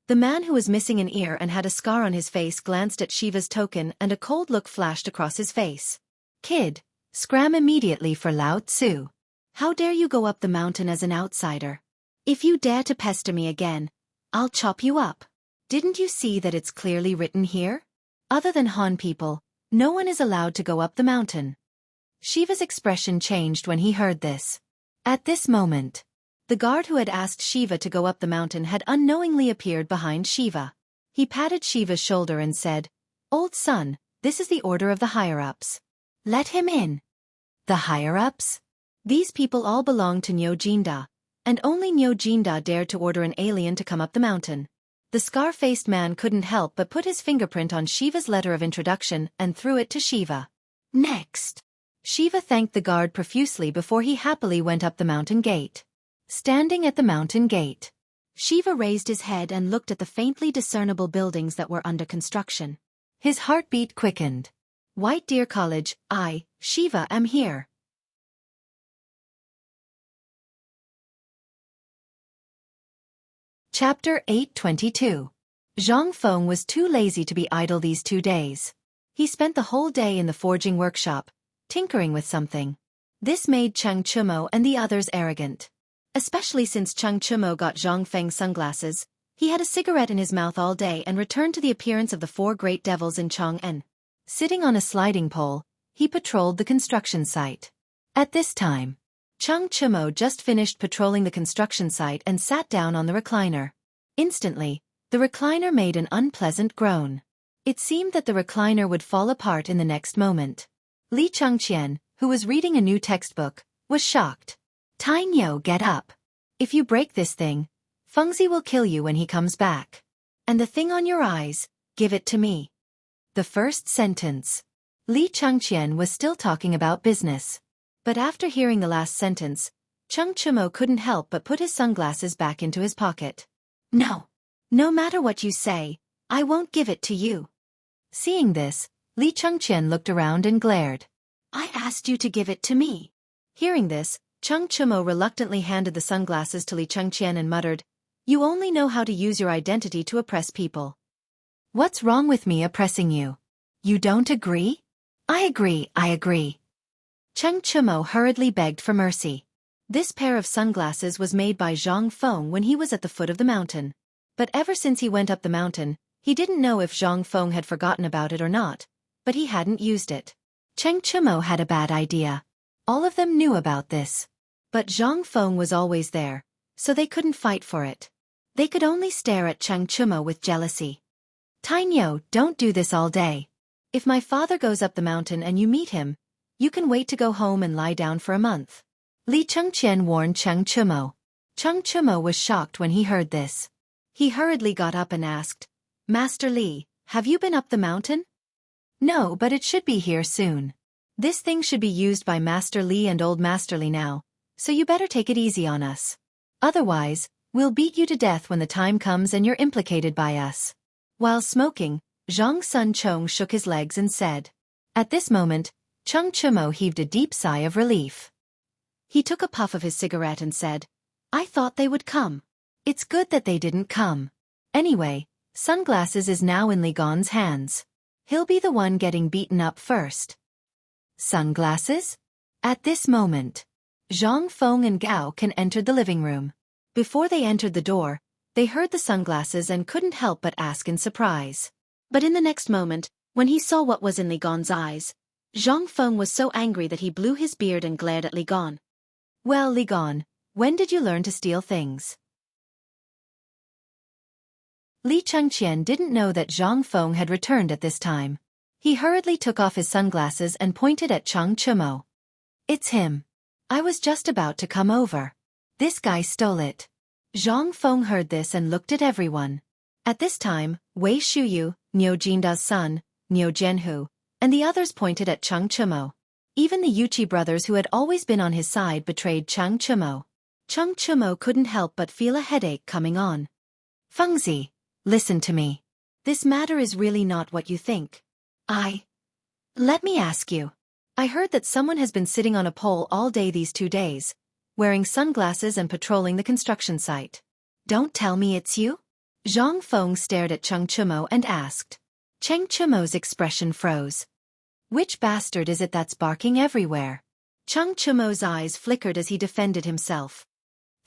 The man who was missing an ear and had a scar on his face glanced at Shiva's token and a cold look flashed across his face. Kid, scram immediately for Lao Tzu. How dare you go up the mountain as an outsider? If you dare to pester me again, I'll chop you up. Didn't you see that it's clearly written here? Other than Han people, no one is allowed to go up the mountain. Shiva's expression changed when he heard this. At this moment, the guard who had asked Shiva to go up the mountain had unknowingly appeared behind Shiva. He patted Shiva's shoulder and said, Old son, this is the order of the higher-ups. Let him in. The higher-ups? These people all belong to Nyo Jinda, and only Nyo Jinda dared to order an alien to come up the mountain. The scar-faced man couldn't help but put his fingerprint on Shiva's letter of introduction and threw it to Shiva. Next. Shiva thanked the guard profusely before he happily went up the mountain gate. Standing at the mountain gate, Shiva raised his head and looked at the faintly discernible buildings that were under construction. His heartbeat quickened. White Deer College, I, Shiva, am here. Chapter 822. Zhang Feng was too lazy to be idle these 2 days. He spent the whole day in the forging workshop, tinkering with something. This made Cheng Chumo and the others arrogant. Especially since Cheng Chumo got Zhang Feng's sunglasses, he had a cigarette in his mouth all day and returned to the appearance of the 4 great devils in Chang'an. Sitting on a sliding pole, he patrolled the construction site. At this time, Cheng Chumo just finished patrolling the construction site and sat down on the recliner. Instantly, the recliner made an unpleasant groan. It seemed that the recliner would fall apart in the next moment. Li Chengqian, who was reading a new textbook, was shocked. Tainyo, get up. If you break this thing, Fengzi will kill you when he comes back. And the thing on your eyes, give it to me. The first sentence. Li Chengqian was still talking about business. But after hearing the last sentence, Cheng Chumo couldn't help but put his sunglasses back into his pocket. No. No matter what you say, I won't give it to you. Seeing this, Li Chengqian looked around and glared. I asked you to give it to me. Hearing this, Cheng Chumo reluctantly handed the sunglasses to Li Chengqian and muttered, You only know how to use your identity to oppress people. What's wrong with me oppressing you? You don't agree? I agree. Cheng Chumo hurriedly begged for mercy. This pair of sunglasses was made by Zhang Feng when he was at the foot of the mountain. But ever since he went up the mountain, he didn't know if Zhang Feng had forgotten about it or not, but he hadn't used it. Cheng Chumo had a bad idea. All of them knew about this. But Zhang Feng was always there, so they couldn't fight for it. They could only stare at Cheng Chumo with jealousy. Tainyo, don't do this all day. If my father goes up the mountain and you meet him, you can wait to go home and lie down for a month. Li Chengqian warned Cheng Chumo. Cheng Chumo was shocked when he heard this. He hurriedly got up and asked, Master Li, have you been up the mountain? No, but it should be here soon. This thing should be used by Master Li and Old Master Li now, so you better take it easy on us. Otherwise, we'll beat you to death when the time comes and you're implicated by us. While smoking, Zhang Sun Chong shook his legs and said. At this moment, Cheng Chumo heaved a deep sigh of relief. He took a puff of his cigarette and said, I thought they would come. It's good that they didn't come. Anyway, sunglasses is now in Li Gon's hands. He'll be the one getting beaten up first. Sunglasses? At this moment, Zhang Feng and Gao Can entered the living room. Before they entered the door, they heard the sunglasses and couldn't help but ask in surprise. But in the next moment, when he saw what was in Li Gon's eyes, Zhang Feng was so angry that he blew his beard and glared at Li Gon. Well, Li Gon, when did you learn to steal things? Li Chengqian didn't know that Zhang Feng had returned at this time. He hurriedly took off his sunglasses and pointed at Chang Chumo. It's him. I was just about to come over. This guy stole it. Zhang Feng heard this and looked at everyone. At this time, Wei Shuyu, Niu Jinda's son, Niu Zhenhu, and the others pointed at Chang Chumo. Even the Yuchi brothers who had always been on his side betrayed Chang Chumo. Chang Chumo couldn't help but feel a headache coming on. Fengzi, listen to me. This matter is really not what you think. Let me ask you. I heard that someone has been sitting on a pole all day these 2 days, wearing sunglasses and patrolling the construction site. Don't tell me it's you? Zhang Feng stared at Chang Chumo and asked. Cheng Chumo's expression froze. Which bastard is it that's barking everywhere? Chang Chumo's eyes flickered as he defended himself.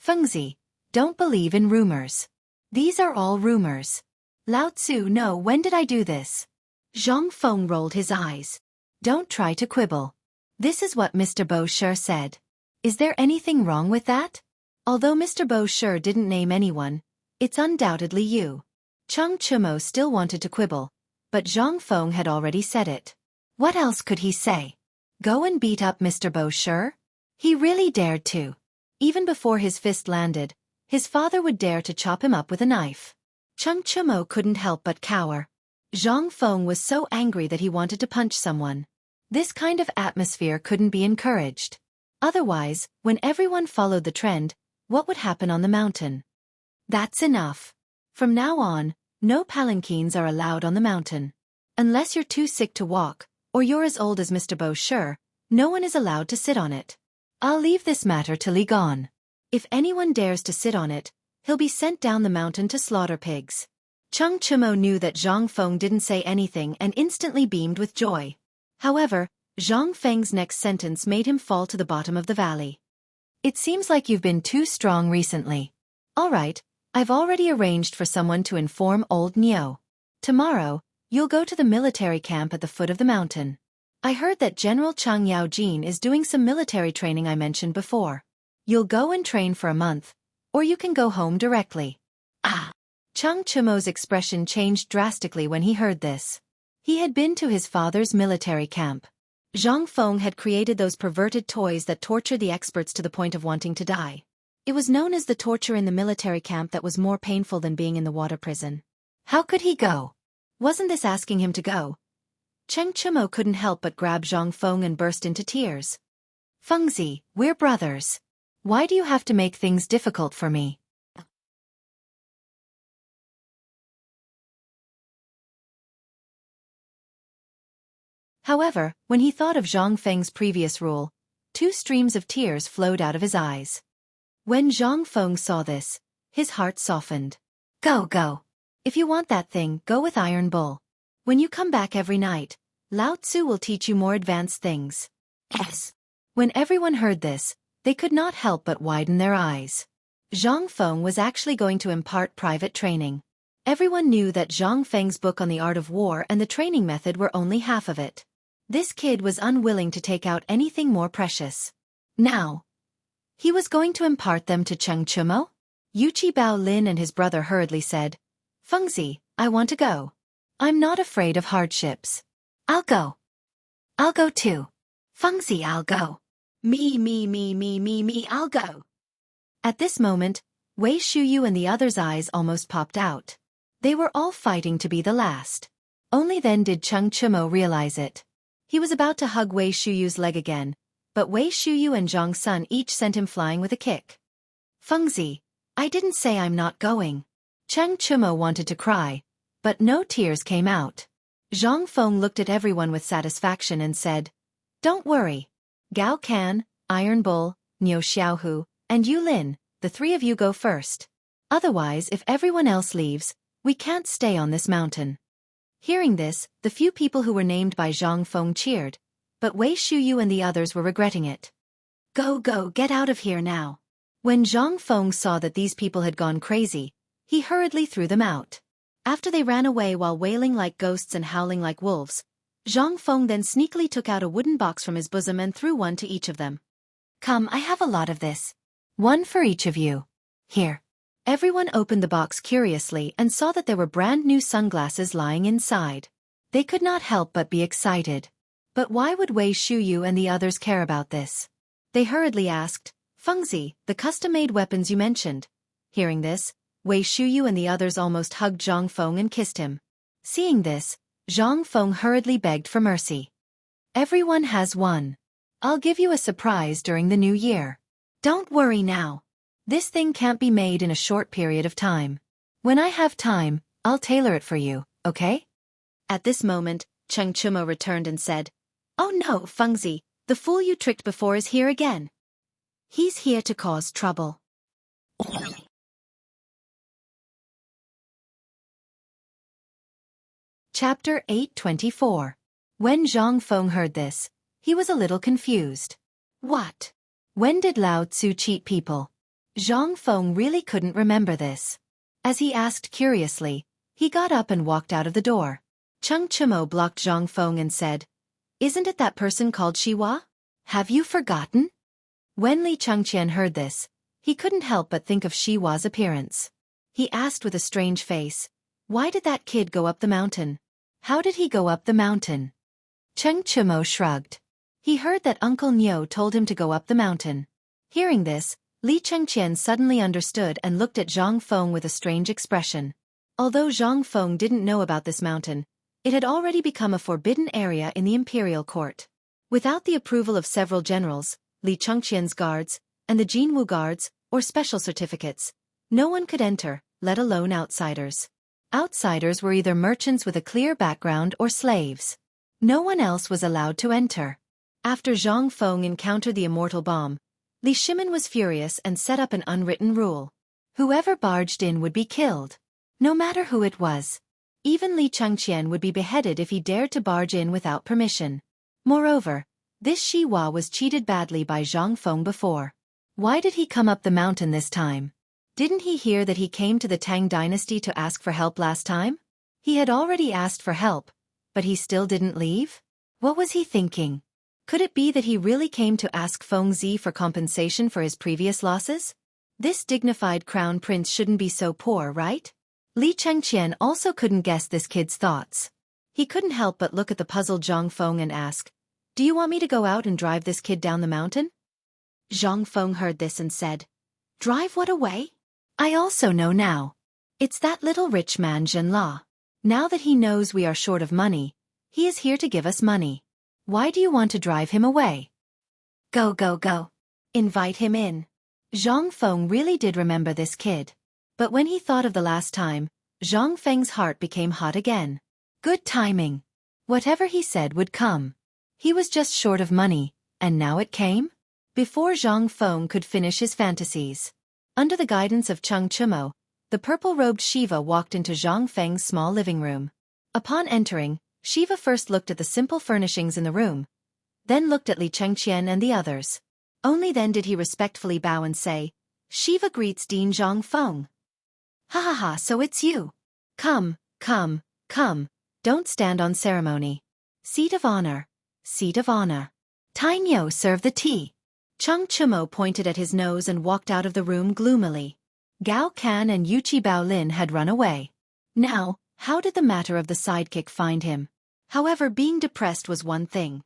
Fengzi, don't believe in rumors. These are all rumors. Lao Tzu, no, when did I do this? Zhang Feng rolled his eyes. Don't try to quibble. This is what Mr. Bo Sure said. Is there anything wrong with that? Although Mr. Bo Sure didn't name anyone, it's undoubtedly you. Chang Chumo still wanted to quibble, but Zhang Feng had already said it. What else could he say? Go and beat up Mr. Bo Sure? He really dared to. Even before his fist landed, his father would dare to chop him up with a knife. Chang Chumo couldn't help but cower. Zhang Feng was so angry that he wanted to punch someone. This kind of atmosphere couldn't be encouraged. Otherwise, when everyone followed the trend, what would happen on the mountain? That's enough. From now on, no palanquins are allowed on the mountain. Unless you're too sick to walk, or you're as old as Mr. Bo Sure, no one is allowed to sit on it. I'll leave this matter to Li Gon. If anyone dares to sit on it, he'll be sent down the mountain to slaughter pigs. Chang Chumo knew that Zhang Feng didn't say anything and instantly beamed with joy. However, Zhang Feng's next sentence made him fall to the bottom of the valley. It seems like you've been too strong recently. All right, I've already arranged for someone to inform old Nio. Tomorrow, you'll go to the military camp at the foot of the mountain. I heard that General Chang Yaojin is doing some military training I mentioned before. You'll go and train for a month, or you can go home directly. Chang Chumo's expression changed drastically when he heard this. He had been to his father's military camp. Zhang Feng had created those perverted toys that torture the experts to the point of wanting to die. It was known as the torture in the military camp that was more painful than being in the water prison. How could he go? Wasn't this asking him to go? Cheng Chumo couldn't help but grab Zhang Feng and burst into tears. Fengzi, we're brothers. Why do you have to make things difficult for me? However, when he thought of Zhang Feng's previous rule, 2 streams of tears flowed out of his eyes. When Zhang Feng saw this, his heart softened. Go. If you want that thing, go with Iron Bull. When you come back every night, Lao Tzu will teach you more advanced things. Yes. When everyone heard this, they could not help but widen their eyes. Zhang Feng was actually going to impart private training. Everyone knew that Zhang Feng's book on the art of war and the training method were only half of it. This kid was unwilling to take out anything more precious. Now, he was going to impart them to Cheng Chumo? Yuchi Bao Lin and his brother hurriedly said, Fengzi, I want to go. I'm not afraid of hardships. I'll go. I'll go too. Fengzi, I'll go. Me, I'll go. At this moment, Wei Shuyu and the others' eyes almost popped out. They were all fighting to be the last. Only then did Cheng Chumo realize it. He was about to hug Wei Shuyu's leg again, but Wei Shuyu and Zhang Sun each sent him flying with a kick. Fengzi, I didn't say I'm not going. Cheng Chumo wanted to cry, but no tears came out. Zhang Feng looked at everyone with satisfaction and said, Don't worry. Gao Can, Iron Bull, Niu Xiaohu, and Yu Lin, the 3 of you go first. Otherwise, if everyone else leaves, we can't stay on this mountain. Hearing this, the few people who were named by Zhang Feng cheered, but Wei Shuyu and the others were regretting it. Go, get out of here now. When Zhang Feng saw that these people had gone crazy, he hurriedly threw them out. After they ran away while wailing like ghosts and howling like wolves, Zhang Feng then sneakily took out a wooden box from his bosom and threw one to each of them. Come, I have a lot of this. One for each of you. Here. Everyone opened the box curiously and saw that there were brand new sunglasses lying inside. They could not help but be excited. But why would Wei Shuyu and the others care about this? They hurriedly asked, Fengzi, the custom-made weapons you mentioned. Hearing this, Wei Shuyu and the others almost hugged Zhang Feng and kissed him. Seeing this, Zhang Feng hurriedly begged for mercy. Everyone has one. I'll give you a surprise during the new year. Don't worry now. This thing can't be made in a short period of time. When I have time, I'll tailor it for you, okay? At this moment, Cheng Chumo returned and said, Oh no, Fengzi, the fool you tricked before is here again. He's here to cause trouble. Chapter 824. When Zhang Feng heard this, he was a little confused. What? When did Lao Tzu cheat people? Zhang Feng really couldn't remember this. As he asked curiously, he got up and walked out of the door. Cheng Chumo blocked Zhang Feng and said, Isn't it that person called Shiwa? Have you forgotten? When Li Chengqian heard this, he couldn't help but think of Shiwa's appearance. He asked with a strange face, Why did that kid go up the mountain? How did he go up the mountain? Cheng Chumo shrugged. He heard that Uncle Niu told him to go up the mountain. Hearing this, Li Chengqian suddenly understood and looked at Zhang Feng with a strange expression. Although Zhang Feng didn't know about this mountain, it had already become a forbidden area in the imperial court. Without the approval of several generals, Li Chengqian's guards, and the Jinwu guards, or special certificates, no one could enter, let alone outsiders. Outsiders were either merchants with a clear background or slaves. No one else was allowed to enter. After Zhang Feng encountered the immortal bomb, Li Shimin was furious and set up an unwritten rule. Whoever barged in would be killed. No matter who it was. Even Li Chengqian would be beheaded if he dared to barge in without permission. Moreover, this Shiwa was cheated badly by Zhang Feng before. Why did he come up the mountain this time? Didn't he hear that he came to the Tang dynasty to ask for help last time? He had already asked for help, but he still didn't leave? What was he thinking? Could it be that he really came to ask Fengzi for compensation for his previous losses? This dignified crown prince shouldn't be so poor, right? Li Chengqian also couldn't guess this kid's thoughts. He couldn't help but look at the puzzled Zhang Feng and ask, Do you want me to go out and drive this kid down the mountain? Zhang Feng heard this and said, Drive what away? I also know now. It's that little rich man Zhenla. Now that he knows we are short of money, he is here to give us money. Why do you want to drive him away? Go, go, go. Invite him in. Zhang Feng really did remember this kid. But when he thought of the last time, Zhang Feng's heart became hot again. Good timing. Whatever he said would come. He was just short of money, and now it came? Before Zhang Feng could finish his fantasies. Under the guidance of Cheng Chumo, the purple-robed Shiva walked into Zhang Feng's small living room. Upon entering, Shiva first looked at the simple furnishings in the room, then looked at Li Chengqian and the others. Only then did he respectfully bow and say, Shiva greets Dean Zhang Feng. Ha ha ha, so it's you. Come, come, come, don't stand on ceremony. Seat of honor, seat of honor. Tainyo, serve the tea. Cheng Chumo pointed at his nose and walked out of the room gloomily. Gao Kan and Yuchi Baolin had run away. Now, how did the matter of the sidekick find him? However, being depressed was one thing.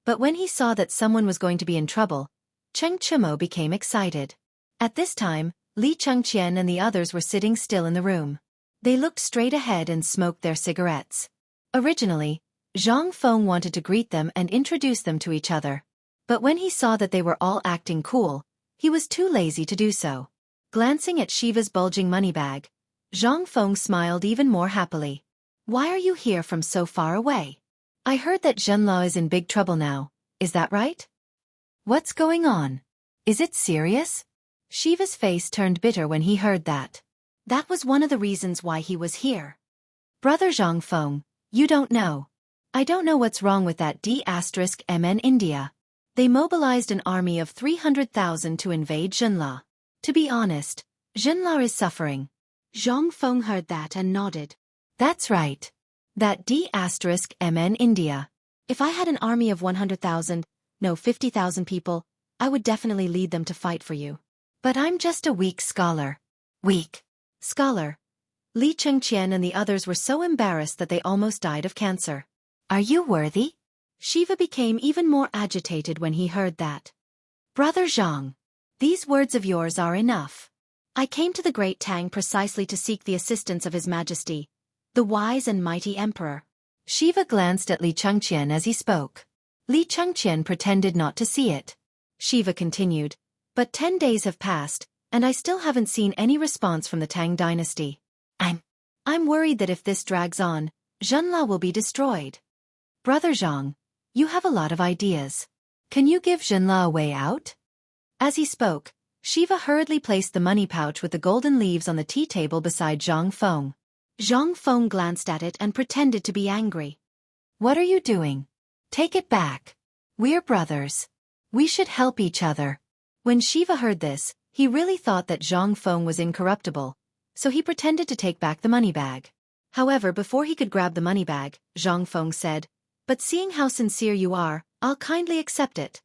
But when he saw that someone was going to be in trouble, Cheng Chumo became excited. At this time, Li Chengqian and the others were sitting still in the room. They looked straight ahead and smoked their cigarettes. Originally, Zhang Feng wanted to greet them and introduce them to each other. But when he saw that they were all acting cool, he was too lazy to do so. Glancing at Shiva's bulging money bag, Zhang Feng smiled even more happily. Why are you here from so far away? I heard that Zhenla is in big trouble now, is that right? What's going on? Is it serious? Shiva's face turned bitter when he heard that. That was one of the reasons why he was here. Brother Zhang Feng, you don't know. I don't know what's wrong with that D*MN India. They mobilized an army of 300,000 to invade Zhenla. To be honest, Zhenla is suffering. Zhang Feng heard that and nodded. That's right. That D*MN India. If I had an army of 100,000, no 50,000 people, I would definitely lead them to fight for you. But I'm just a weak scholar. Weak scholar. Li Chengqian and the others were so embarrassed that they almost died of cancer. Are you worthy? Shiva became even more agitated when he heard that. Brother Zhang, these words of yours are enough. I came to the Great Tang precisely to seek the assistance of His Majesty, the wise and mighty Emperor. Shiva glanced at Li Chengqian as he spoke. Li Chengqian pretended not to see it. Shiva continued, but 10 days have passed, and I still haven't seen any response from the Tang dynasty. I'm worried that if this drags on, Zhenla will be destroyed. Brother Zhang, you have a lot of ideas. Can you give Zhenla a way out? As he spoke, Shiva hurriedly placed the money pouch with the golden leaves on the tea table beside Zhang Feng. Zhang Feng glanced at it and pretended to be angry. What are you doing? Take it back. We're brothers. We should help each other. When Shiva heard this, he really thought that Zhang Feng was incorruptible, so he pretended to take back the money bag. However, before he could grab the money bag, Zhang Feng said, "But seeing how sincere you are, I'll kindly accept it."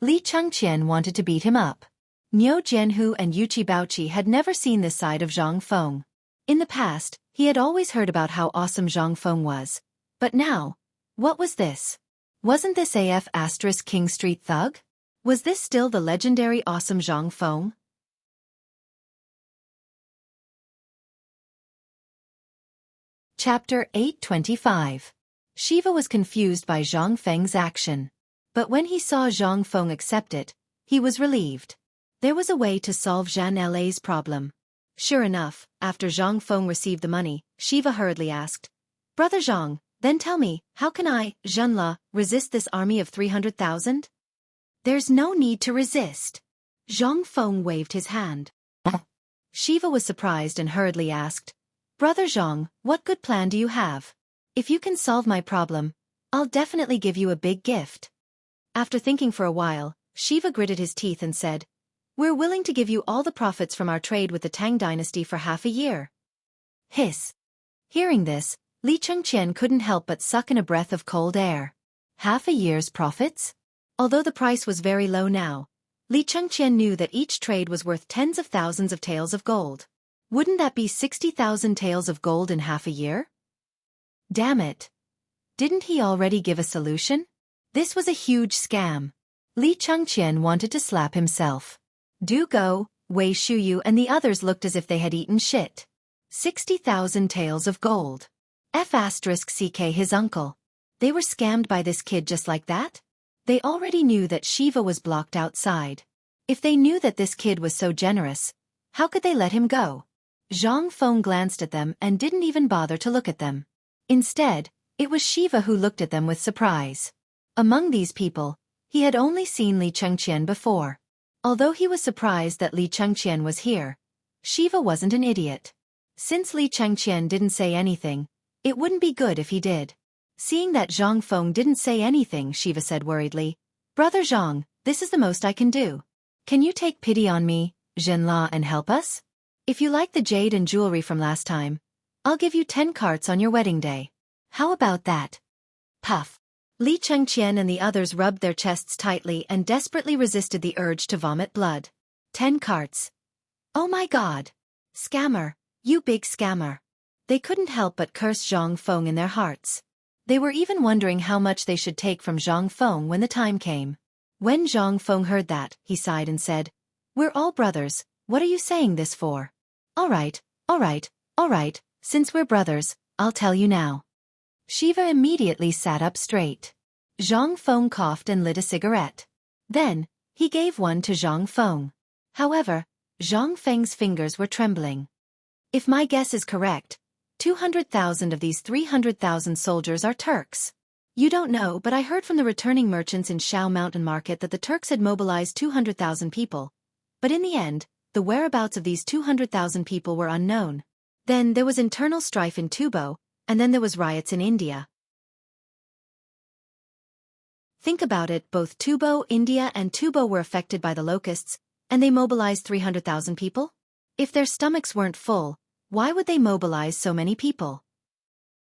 Li Chengqian wanted to beat him up. Niu Jianhu and Yuqi Baoqi had never seen this side of Zhang Feng. In the past, he had always heard about how awesome Zhang Feng was. But now, what was this? Wasn't this AF * King Street Thug? Was this still the legendary awesome Zhang Feng? Chapter 825. Shiva was confused by Zhang Feng's action. But when he saw Zhang Feng accept it, he was relieved. There was a way to solve Zhan La's problem. Sure enough, after Zhang Feng received the money, Shiva hurriedly asked, "Brother Zhang, then tell me, how can I, Zhenla, resist this army of 300,000? There's no need to resist." Zhang Feng waved his hand. Shiva was surprised and hurriedly asked, "Brother Zhang, what good plan do you have? If you can solve my problem, I'll definitely give you a big gift." After thinking for a while, Shiva gritted his teeth and said, "We're willing to give you all the profits from our trade with the Tang dynasty for half a year." Hiss. Hearing this, Li Chengqian couldn't help but suck in a breath of cold air. Half a year's profits? Although the price was very low now, Li Chengqian knew that each trade was worth tens of thousands of taels of gold. Wouldn't that be 60,000 taels of gold in half a year? Damn it. Didn't he already give a solution? This was a huge scam. Li Chengqian wanted to slap himself. Du Go, Wei Shuyu and the others looked as if they had eaten shit. 60,000 taels of gold. *CK his uncle. They were scammed by this kid just like that? They already knew that Shiva was blocked outside. If they knew that this kid was so generous, how could they let him go? Zhang Feng glanced at them and didn't even bother to look at them. Instead, it was Shiva who looked at them with surprise. Among these people, he had only seen Li Chengqian before. Although he was surprised that Li Chengqian was here, Shiva wasn't an idiot. Since Li Chengqian didn't say anything, it wouldn't be good if he did. Seeing that Zhang Feng didn't say anything, Shiva said worriedly, "Brother Zhang, this is the most I can do. Can you take pity on me, Zhenla, and help us? If you like the jade and jewelry from last time, I'll give you 10 carts on your wedding day. How about that?" Puff. Li Chengqian and the others rubbed their chests tightly and desperately resisted the urge to vomit blood. 10 carts. Oh my god. Scammer, you big scammer. They couldn't help but curse Zhang Feng in their hearts. They were even wondering how much they should take from Zhang Feng when the time came. When Zhang Feng heard that, he sighed and said, "We're all brothers, what are you saying this for?" All right, since we're brothers, I'll tell you now." Shiva immediately sat up straight. Zhang Feng coughed and lit a cigarette. Then, he gave one to Zhang Feng. However, Zhang Feng's fingers were trembling. "If my guess is correct, 200,000 of these 300,000 soldiers are Turks. You don't know, but I heard from the returning merchants in Shao Mountain Market that the Turks had mobilized 200,000 people. But in the end, the whereabouts of these 200,000 people were unknown. Then there was internal strife in Tubo, and then there was riots in India. Think about it, both Tubo, India and Tubo were affected by the locusts, and they mobilized 300,000 people? If their stomachs weren't full, why would they mobilize so many people?"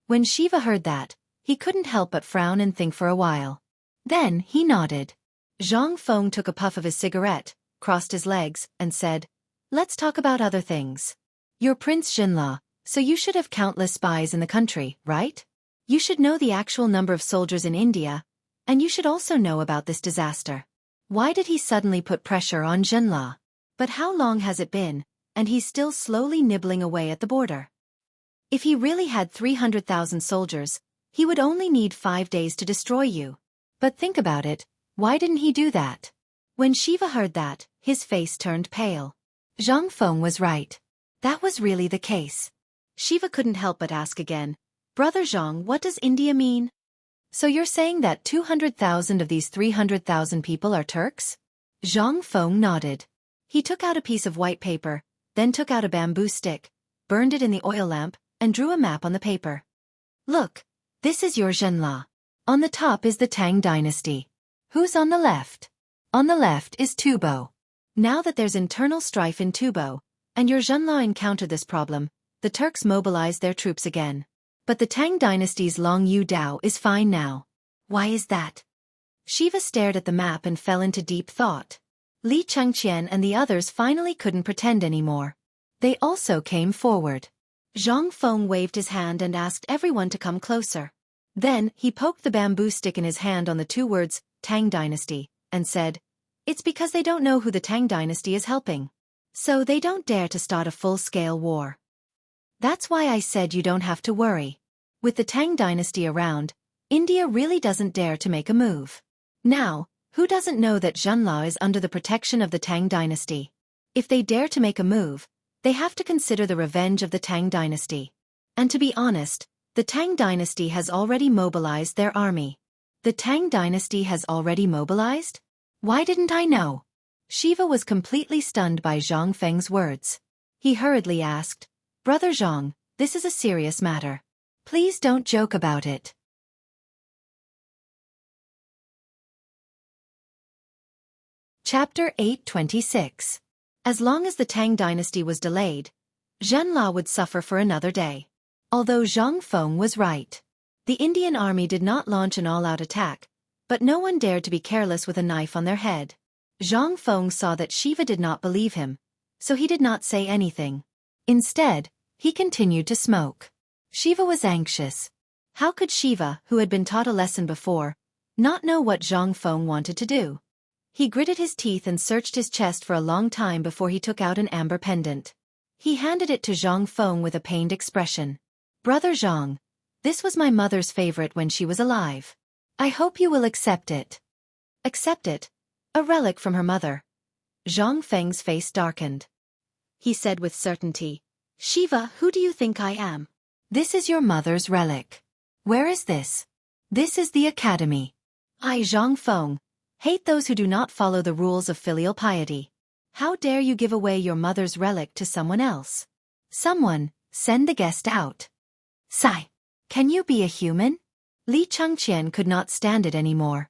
When Shiva heard that, he couldn't help but frown and think for a while. Then he nodded. Zhang Feng took a puff of his cigarette, crossed his legs, and said, "Let's talk about other things. You're Prince Jinla, so you should have countless spies in the country, right? You should know the actual number of soldiers in India, and you should also know about this disaster." Why did he suddenly put pressure on Jinla? But how long has it been, and he's still slowly nibbling away at the border? If he really had 300,000 soldiers, he would only need 5 days to destroy you. But think about it, why didn't he do that? When Shiva heard that, his face turned pale. Zhang Feng was right. That was really the case. Shiva couldn't help but ask again, "Brother Zhang, what does India mean?" "So you're saying that 200,000 of these 300,000 people are Turks?" Zhang Feng nodded. He took out a piece of white paper, then took out a bamboo stick, burned it in the oil lamp, and drew a map on the paper. "Look, this is your Zhenla. On the top is the Tang dynasty. Who's on the left?" "On the left is Tubo." Now that there's internal strife in Tubo, and your Zhenla encountered this problem, the Turks mobilized their troops again. But the Tang dynasty's Long Yu Dao is fine now. Why is that? Shiva stared at the map and fell into deep thought. Li Chengqian and the others finally couldn't pretend anymore. They also came forward. Zhang Feng waved his hand and asked everyone to come closer. Then, he poked the bamboo stick in his hand on the two words, Tang Dynasty, and said, "It's because they don't know who the Tang Dynasty is helping. So they don't dare to start a full-scale war. That's why I said you don't have to worry. With the Tang Dynasty around, India really doesn't dare to make a move. Now, who doesn't know that Zhenla is under the protection of the Tang Dynasty? If they dare to make a move, they have to consider the revenge of the Tang Dynasty. And to be honest, the Tang Dynasty has already mobilized their army." "The Tang Dynasty has already mobilized? Why didn't I know?" Shiva was completely stunned by Zhang Feng's words. He hurriedly asked, "Brother Zhang, this is a serious matter. Please don't joke about it." Chapter 826. As long as the Tang Dynasty was delayed, Zhenla would suffer for another day. Although Zhang Feng was right. The Indian army did not launch an all-out attack, but no one dared to be careless with a knife on their head. Zhang Feng saw that Shiva did not believe him, so he did not say anything. Instead, he continued to smoke. Shiva was anxious. How could Shiva, who had been taught a lesson before, not know what Zhang Feng wanted to do? He gritted his teeth and searched his chest for a long time before he took out an amber pendant. He handed it to Zhang Feng with a pained expression. "Brother Zhang, this was my mother's favorite when she was alive. I hope you will accept it." "Accept it? A relic from her mother." Zhang Feng's face darkened. He said with certainty, "Shiva, who do you think I am?" "This is your mother's relic." "Where is this?" "This is the academy." "I, Zhang Feng, hate those who do not follow the rules of filial piety. How dare you give away your mother's relic to someone else? Someone, send the guest out." "Sigh. Can you be a human?" Li Chengqian could not stand it anymore.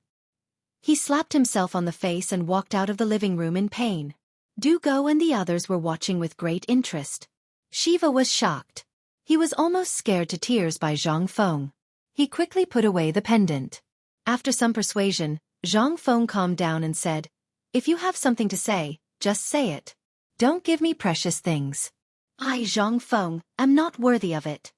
He slapped himself on the face and walked out of the living room in pain. Du Go and the others were watching with great interest. Shiva was shocked. He was almost scared to tears by Zhang Feng. He quickly put away the pendant. After some persuasion, Zhang Feng calmed down and said, "If you have something to say, just say it. Don't give me precious things. I, Zhang Feng, am not worthy of it."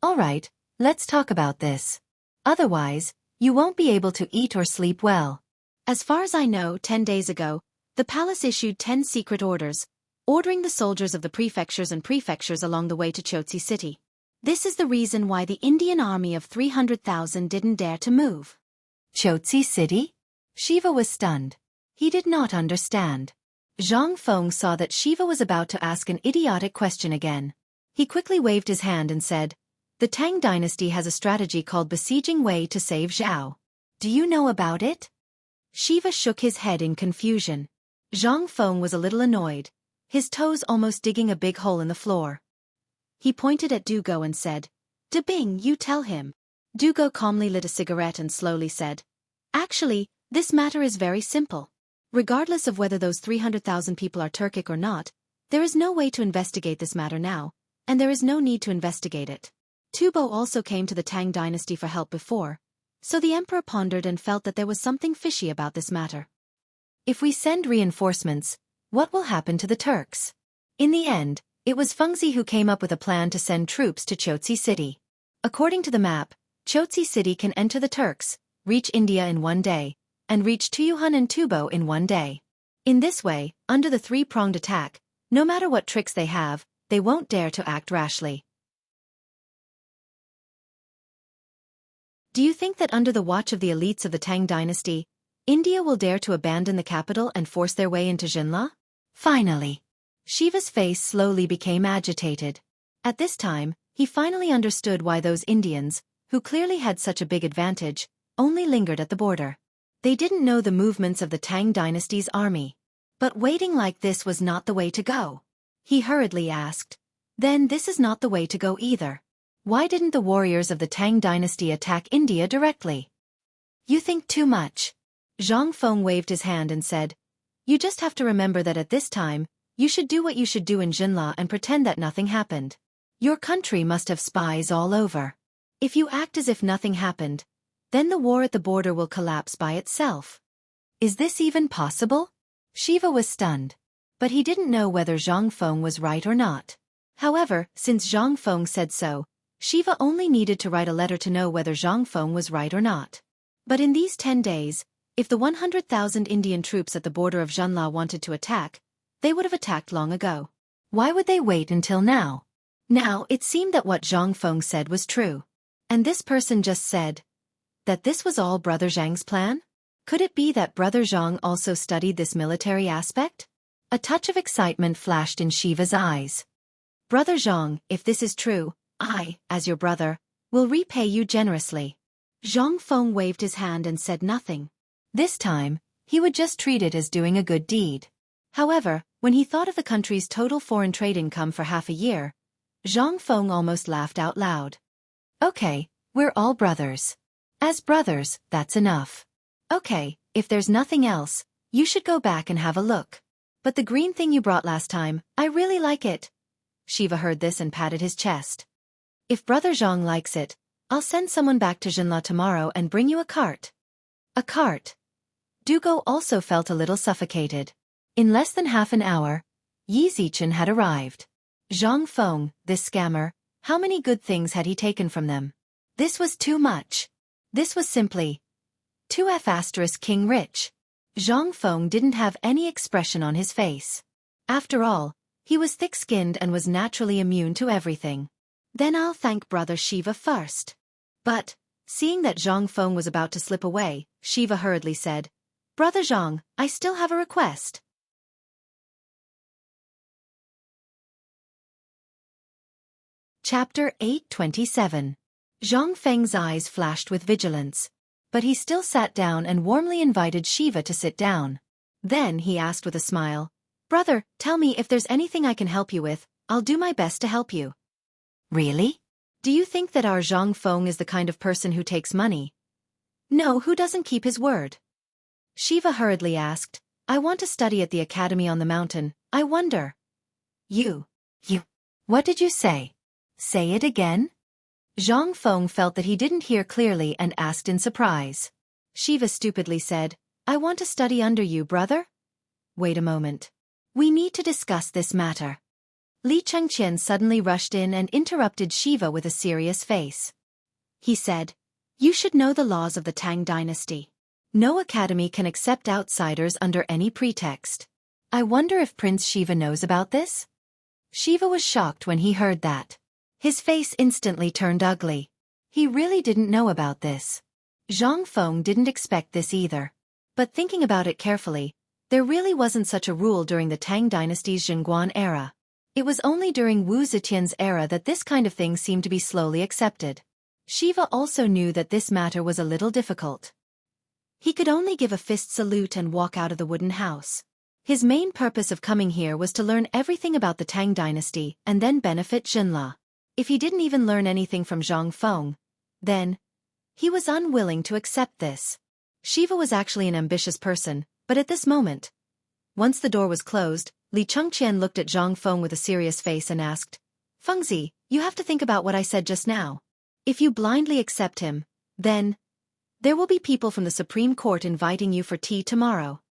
"All right, let's talk about this. Otherwise, you won't be able to eat or sleep well." As far as I know, 10 days ago, the palace issued 10 secret orders, ordering the soldiers of the prefectures along the way to Chotsi City. This is the reason why the Indian army of 300,000 didn't dare to move. Chotsi City? Shiva was stunned. He did not understand. Zhang Feng saw that Shiva was about to ask an idiotic question again. He quickly waved his hand and said, "The Tang Dynasty has a strategy called Besieging Wei to save Zhao. Do you know about it?" Shiva shook his head in confusion. Zhang Feng was a little annoyed, his toes almost digging a big hole in the floor. He pointed at Du Go and said, "De Bing, you tell him." Du Go calmly lit a cigarette and slowly said, "Actually, this matter is very simple. Regardless of whether those 300,000 people are Turkic or not, there is no way to investigate this matter now, and there is no need to investigate it. Tubo also came to the Tang Dynasty for help before, so the emperor pondered and felt that there was something fishy about this matter. If we send reinforcements, what will happen to the Turks? In the end, it was Fengzi who came up with a plan to send troops to Chotsi City. According to the map, Chotsi City can enter the Turks, reach India in 1 day, and reach Tuyuhun and Tubo in 1 day. In this way, under the three-pronged attack, no matter what tricks they have, they won't dare to act rashly. Do you think that under the watch of the elites of the Tang dynasty, India will dare to abandon the capital and force their way into Jinla? Finally. Shiva's face slowly became agitated. At this time, he finally understood why those Indians, who clearly had such a big advantage, only lingered at the border. They didn't know the movements of the Tang dynasty's army. But waiting like this was not the way to go. He hurriedly asked, "Then this is not the way to go either. Why didn't the warriors of the Tang dynasty attack India directly?" "You think too much." Zhang Feng waved his hand and said, "You just have to remember that at this time, you should do what you should do in Jinla and pretend that nothing happened. Your country must have spies all over. If you act as if nothing happened, then the war at the border will collapse by itself." Is this even possible? Shiva was stunned. But he didn't know whether Zhang Feng was right or not. However, since Zhang Feng said so, Shiva only needed to write a letter to know whether Zhang Feng was right or not. But in these 10 days, if the 100,000 Indian troops at the border of Jinla wanted to attack, they would have attacked long ago. Why would they wait until now? Now, it seemed that what Zhang Feng said was true. And this person just said that this was all Brother Zhang's plan? Could it be that Brother Zhang also studied this military aspect? A touch of excitement flashed in Shiva's eyes. "Brother Zhang, if this is true, I, as your brother, will repay you generously." Zhang Feng waved his hand and said nothing. This time, he would just treat it as doing a good deed. However, when he thought of the country's total foreign trade income for half a year, Zhang Feng almost laughed out loud. "Okay, we're all brothers. As brothers, that's enough. Okay, if there's nothing else, you should go back and have a look. But the green thing you brought last time, I really like it." Shiva heard this and patted his chest. "If Brother Zhang likes it, I'll send someone back to Jinla tomorrow and bring you a cart." A cart. Dugo also felt a little suffocated. In less than half an hour, Yi Zichen had arrived. Zhang Feng, this scammer, how many good things had he taken from them? This was too much. This was simply too King rich. Zhang Feng didn't have any expression on his face. After all, he was thick-skinned and was naturally immune to everything. "Then I'll thank Brother Shiva first." But, seeing that Zhang Feng was about to slip away, Shiva hurriedly said, "Brother Zhang, I still have a request." Chapter 827. Zhang Feng's eyes flashed with vigilance. But he still sat down and warmly invited Shiva to sit down. Then he asked with a smile, "Brother, tell me if there's anything I can help you with, I'll do my best to help you." "Really? Do you think that our Zhang Feng is the kind of person who takes money? No, who doesn't keep his word?" Shiva hurriedly asked, "I want to study at the academy on the mountain, I wonder." You. What did you say? Say it again?" Zhang Feng felt that he didn't hear clearly and asked in surprise. Shiva stupidly said, "I want to study under you, brother." "Wait a moment. We need to discuss this matter." Li Chengqian suddenly rushed in and interrupted Shiva with a serious face. He said, "You should know the laws of the Tang dynasty. No academy can accept outsiders under any pretext. I wonder if Prince Shiva knows about this?" Shiva was shocked when he heard that. His face instantly turned ugly. He really didn't know about this. Zhang Feng didn't expect this either. But thinking about it carefully, there really wasn't such a rule during the Tang dynasty's Jingguan era. It was only during Wu Zetian's era that this kind of thing seemed to be slowly accepted. Shiva also knew that this matter was a little difficult. He could only give a fist salute and walk out of the wooden house. His main purpose of coming here was to learn everything about the Tang dynasty and then benefit Jinla. If he didn't even learn anything from Zhang Feng, then he was unwilling to accept this. Shiva was actually an ambitious person, but at this moment, once the door was closed, Li Chengqian looked at Zhang Feng with a serious face and asked, "Fengzi, you have to think about what I said just now. If you blindly accept him, then there will be people from the Supreme Court inviting you for tea tomorrow."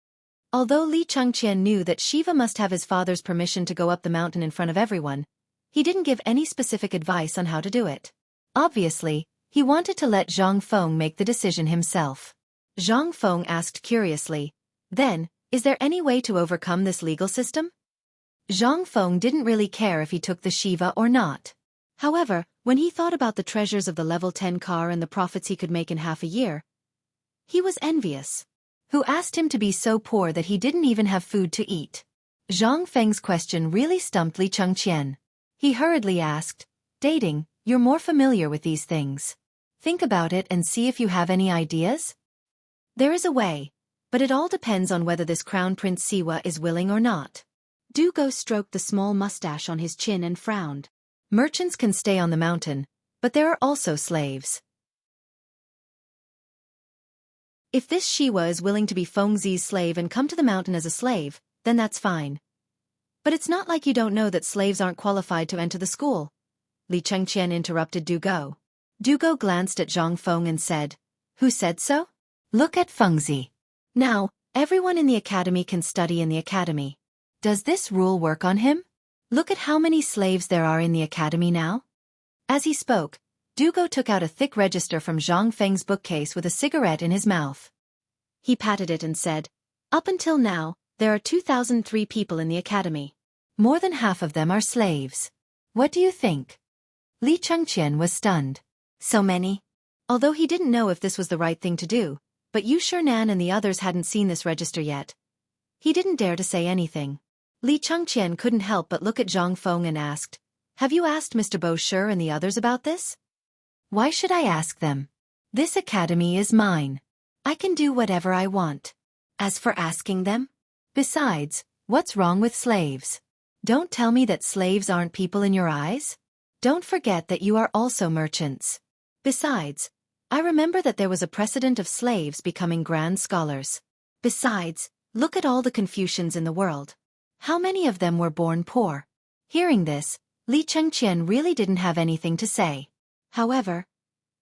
Although Li Changqian knew that Shiva must have his father's permission to go up the mountain in front of everyone, he didn't give any specific advice on how to do it. Obviously, he wanted to let Zhang Feng make the decision himself. Zhang Feng asked curiously, "Then, is there any way to overcome this legal system?" Zhang Feng didn't really care if he took the Shiva or not. However, when he thought about the treasures of the level 10 car and the profits he could make in half a year, he was envious. Who asked him to be so poor that he didn't even have food to eat? Zhang Feng's question really stumped Li Changqian. He hurriedly asked, "Dating, you're more familiar with these things. Think about it and see if you have any ideas?" "There is a way, but it all depends on whether this Crown Prince Siwa is willing or not." Du Go stroked the small mustache on his chin and frowned. "Merchants can stay on the mountain, but there are also slaves. If this Shiwa is willing to be Feng Zi's slave and come to the mountain as a slave, then that's fine. But it's not like you don't know that slaves aren't qualified to enter the school." Li Changqian interrupted Du Go. Du Go glanced at Zhang Feng and said, "Who said so? Look at Feng Zi. Now, everyone in the academy can study in the academy. Does this rule work on him? Look at how many slaves there are in the academy now." As he spoke, Du Go took out a thick register from Zhang Feng's bookcase with a cigarette in his mouth. He patted it and said, "Up until now, there are 2003 people in the academy. More than half of them are slaves. What do you think?" Li Changqian was stunned. So many? Although he didn't know if this was the right thing to do, but Yu Shernan and the others hadn't seen this register yet. He didn't dare to say anything. Li Changqian couldn't help but look at Zhang Feng and asked, "Have you asked Mr. Bo Shi and the others about this?" "Why should I ask them? This academy is mine. I can do whatever I want. As for asking them? Besides, what's wrong with slaves? Don't tell me that slaves aren't people in your eyes. Don't forget that you are also merchants. Besides, I remember that there was a precedent of slaves becoming grand scholars. Besides, look at all the Confucians in the world. How many of them were born poor?" Hearing this, Li Changqian really didn't have anything to say. However,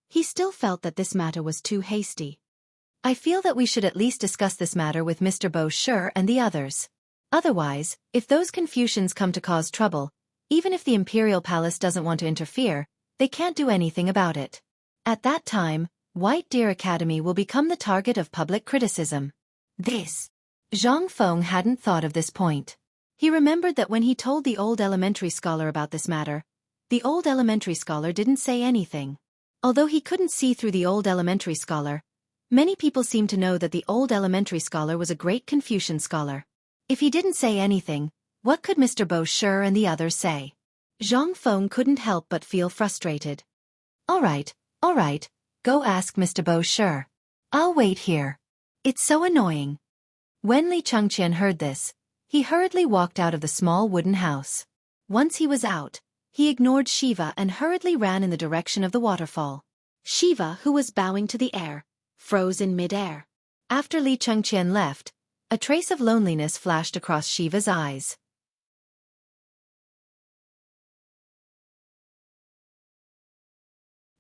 he still felt that this matter was too hasty. "I feel that we should at least discuss this matter with Mr. Bo Shi and the others. Otherwise, if those Confucians come to cause trouble, even if the Imperial Palace doesn't want to interfere, they can't do anything about it. At that time, White Deer Academy will become the target of public criticism." Zhang Feng hadn't thought of this point. He remembered that when he told the old elementary scholar about this matter, the old elementary scholar didn't say anything. Although he couldn't see through the old elementary scholar, many people seemed to know that the old elementary scholar was a great Confucian scholar. If he didn't say anything, what could Mr. Bo Shi and the others say? Zhang Feng couldn't help but feel frustrated. All right, go ask Mr. Bo Shi. I'll wait here. It's so annoying." When Li Changqian heard this, he hurriedly walked out of the small wooden house. Once he was out, he ignored Shiva and hurriedly ran in the direction of the waterfall. Shiva, who was bowing to the air, froze in mid-air. After Li Changqian left, a trace of loneliness flashed across Shiva's eyes.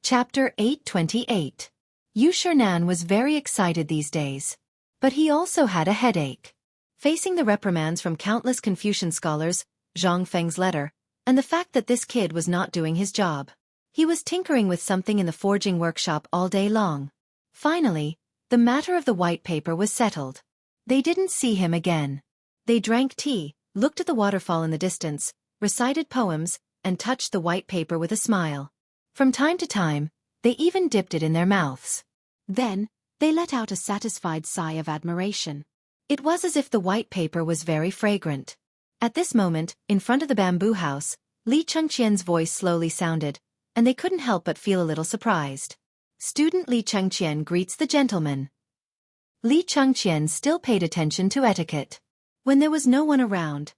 Chapter 828. Yu Shernan was very excited these days. But he also had a headache. Facing the reprimands from countless Confucian scholars, Zhang Feng's letter, and the fact that this kid was not doing his job, he was tinkering with something in the forging workshop all day long. Finally, the matter of the white paper was settled. They didn't see him again. They drank tea, looked at the waterfall in the distance, recited poems, and touched the white paper with a smile. From time to time, they even dipped it in their mouths. Then, they let out a satisfied sigh of admiration. It was as if the white paper was very fragrant. At this moment, in front of the bamboo house, Li Changqian's voice slowly sounded, and they couldn't help but feel a little surprised. "Student Li Changqian greets the gentleman." Li Changqian still paid attention to etiquette. When there was no one around,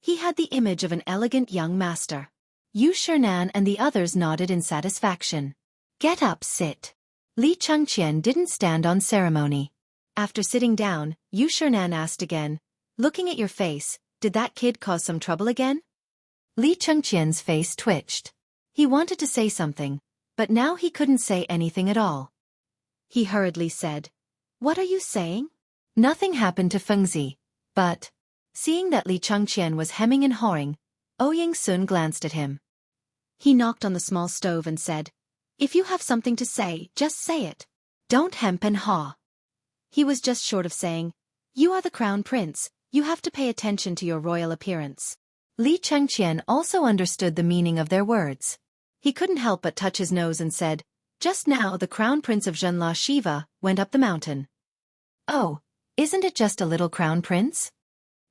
he had the image of an elegant young master. Yu Shernan and the others nodded in satisfaction. "Get up, sit." Li Changqian didn't stand on ceremony. After sitting down, Yu Shernan asked again, "Looking at your face, did that kid cause some trouble again?" Li Changqian's face twitched. He wanted to say something, but now he couldn't say anything at all. He hurriedly said, "What are you saying?" Nothing happened to Fengzi, but, seeing that Li Chengqian was hemming and hawing, Ouyang soon glanced at him. He knocked on the small stove and said, "If you have something to say, just say it. Don't hem and haw." He was just short of saying, "You are the crown prince, you have to pay attention to your royal appearance." Li Chengqian also understood the meaning of their words. He couldn't help but touch his nose and said, "Just now the crown prince of Zhenla Shiva went up the mountain." "Oh, isn't it just a little crown prince?"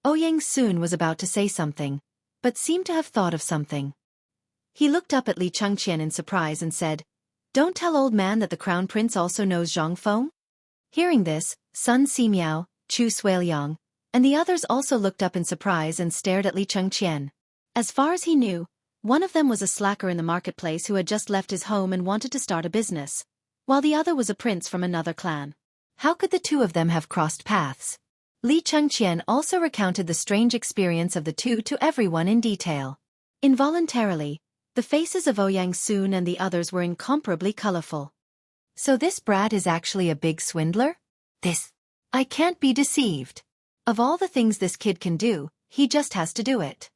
Ouyang soon was about to say something, but seemed to have thought of something. He looked up at Li Chengqian in surprise and said, "Don't tell old man that the crown prince also knows Zhang Feng?" Hearing this, Sun Simiao, Chu Suiliang, and the others also looked up in surprise and stared at Li Chengqian. As far as he knew, one of them was a slacker in the marketplace who had just left his home and wanted to start a business, while the other was a prince from another clan. How could the two of them have crossed paths? Li Chengqian also recounted the strange experience of the two to everyone in detail. Involuntarily, the faces of Ouyang Soon and the others were incomparably colorful. So this brat is actually a big swindler? I can't be deceived. Of all the things this kid can do, he just has to do it.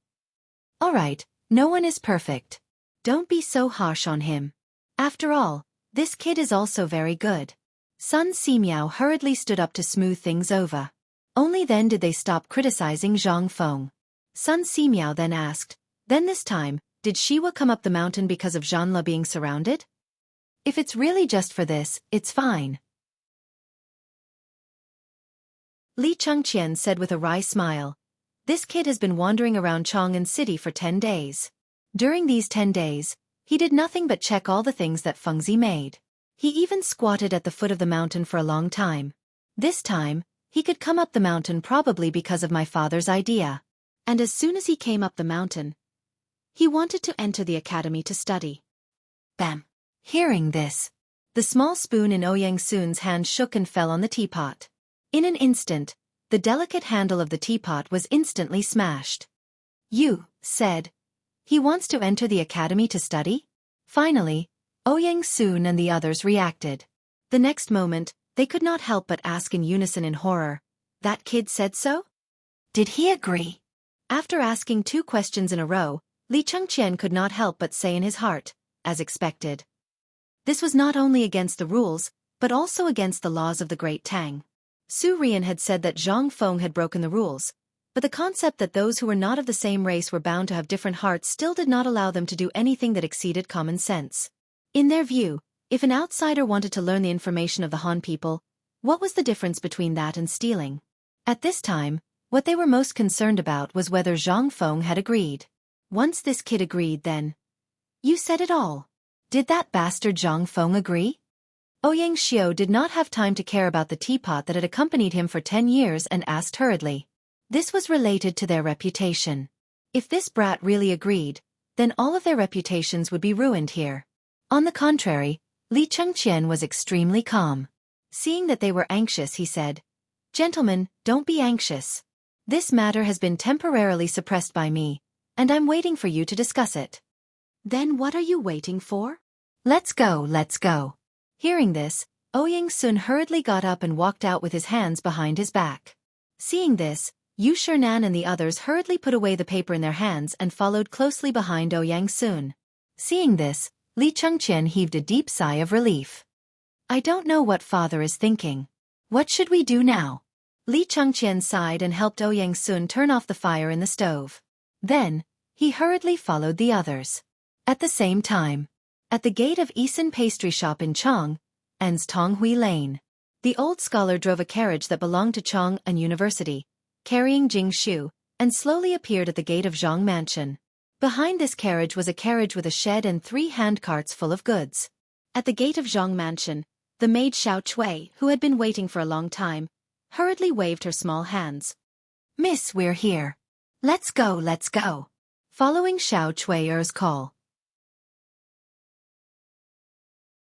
All right, no one is perfect. Don't be so harsh on him. After all, this kid is also very good. Sun Simiao hurriedly stood up to smooth things over. Only then did they stop criticizing Zhang Feng. Sun Simiao then asked, "Then this time, did Shiwa come up the mountain because of Zhanla being surrounded?" "If it's really just for this, it's fine." Li Chengqian said with a wry smile, "This kid has been wandering around Chang'an City for 10 days. During these 10 days, he did nothing but check all the things that Fengzi made. He even squatted at the foot of the mountain for a long time. This time, he could come up the mountain probably because of my father's idea. And as soon as he came up the mountain, he wanted to enter the academy to study." Bam! Hearing this, the small spoon in Ouyang Soon's hand shook and fell on the teapot. In an instant, the delicate handle of the teapot was instantly smashed. "You said he wants to enter the academy to study?" Finally, Ouyang Soon and the others reacted. The next moment, they could not help but ask in unison in horror, "That kid said so? Did he agree?" After asking 2 questions in a row, Li Chengqian could not help but say in his heart, as expected. This was not only against the rules, but also against the laws of the Great Tang. Su Rian had said that Zhang Feng had broken the rules, but the concept that those who were not of the same race were bound to have different hearts still did not allow them to do anything that exceeded common sense. In their view, if an outsider wanted to learn the information of the Han people, what was the difference between that and stealing? At this time, what they were most concerned about was whether Zhang Feng had agreed. Once this kid agreed, then... You said it all. Did that bastard Zhang Feng agree? Ouyang Xiao did not have time to care about the teapot that had accompanied him for 10 years and asked hurriedly. This was related to their reputation. If this brat really agreed, then all of their reputations would be ruined here. On the contrary, Li Chengqian was extremely calm. Seeing that they were anxious, he said, "Gentlemen, don't be anxious. This matter has been temporarily suppressed by me, and I'm waiting for you to discuss it." "Then what are you waiting for? Let's go, let's go." Hearing this, Ouyang Soon hurriedly got up and walked out with his hands behind his back. Seeing this, Yu Shernan and the others hurriedly put away the paper in their hands and followed closely behind Ouyang Soon. Seeing this, Li Chengqian heaved a deep sigh of relief. "I don't know what father is thinking. What should we do now?" Li Chengqian sighed and helped Ouyang Soon turn off the fire in the stove. Then, he hurriedly followed the others. At the same time, at the gate of Eason Pastry Shop in Chang'an's Tonghui Lane, the old scholar drove a carriage that belonged to Chang'an University, carrying Jing Shu, and slowly appeared at the gate of Zhang Mansion. Behind this carriage was a carriage with a shed and 3 handcarts full of goods. At the gate of Zhang Mansion, the maid Xiao Chui, who had been waiting for a long time, hurriedly waved her small hands. "Miss, we're here. Let's go, let's go." Following Xiao Chui's call.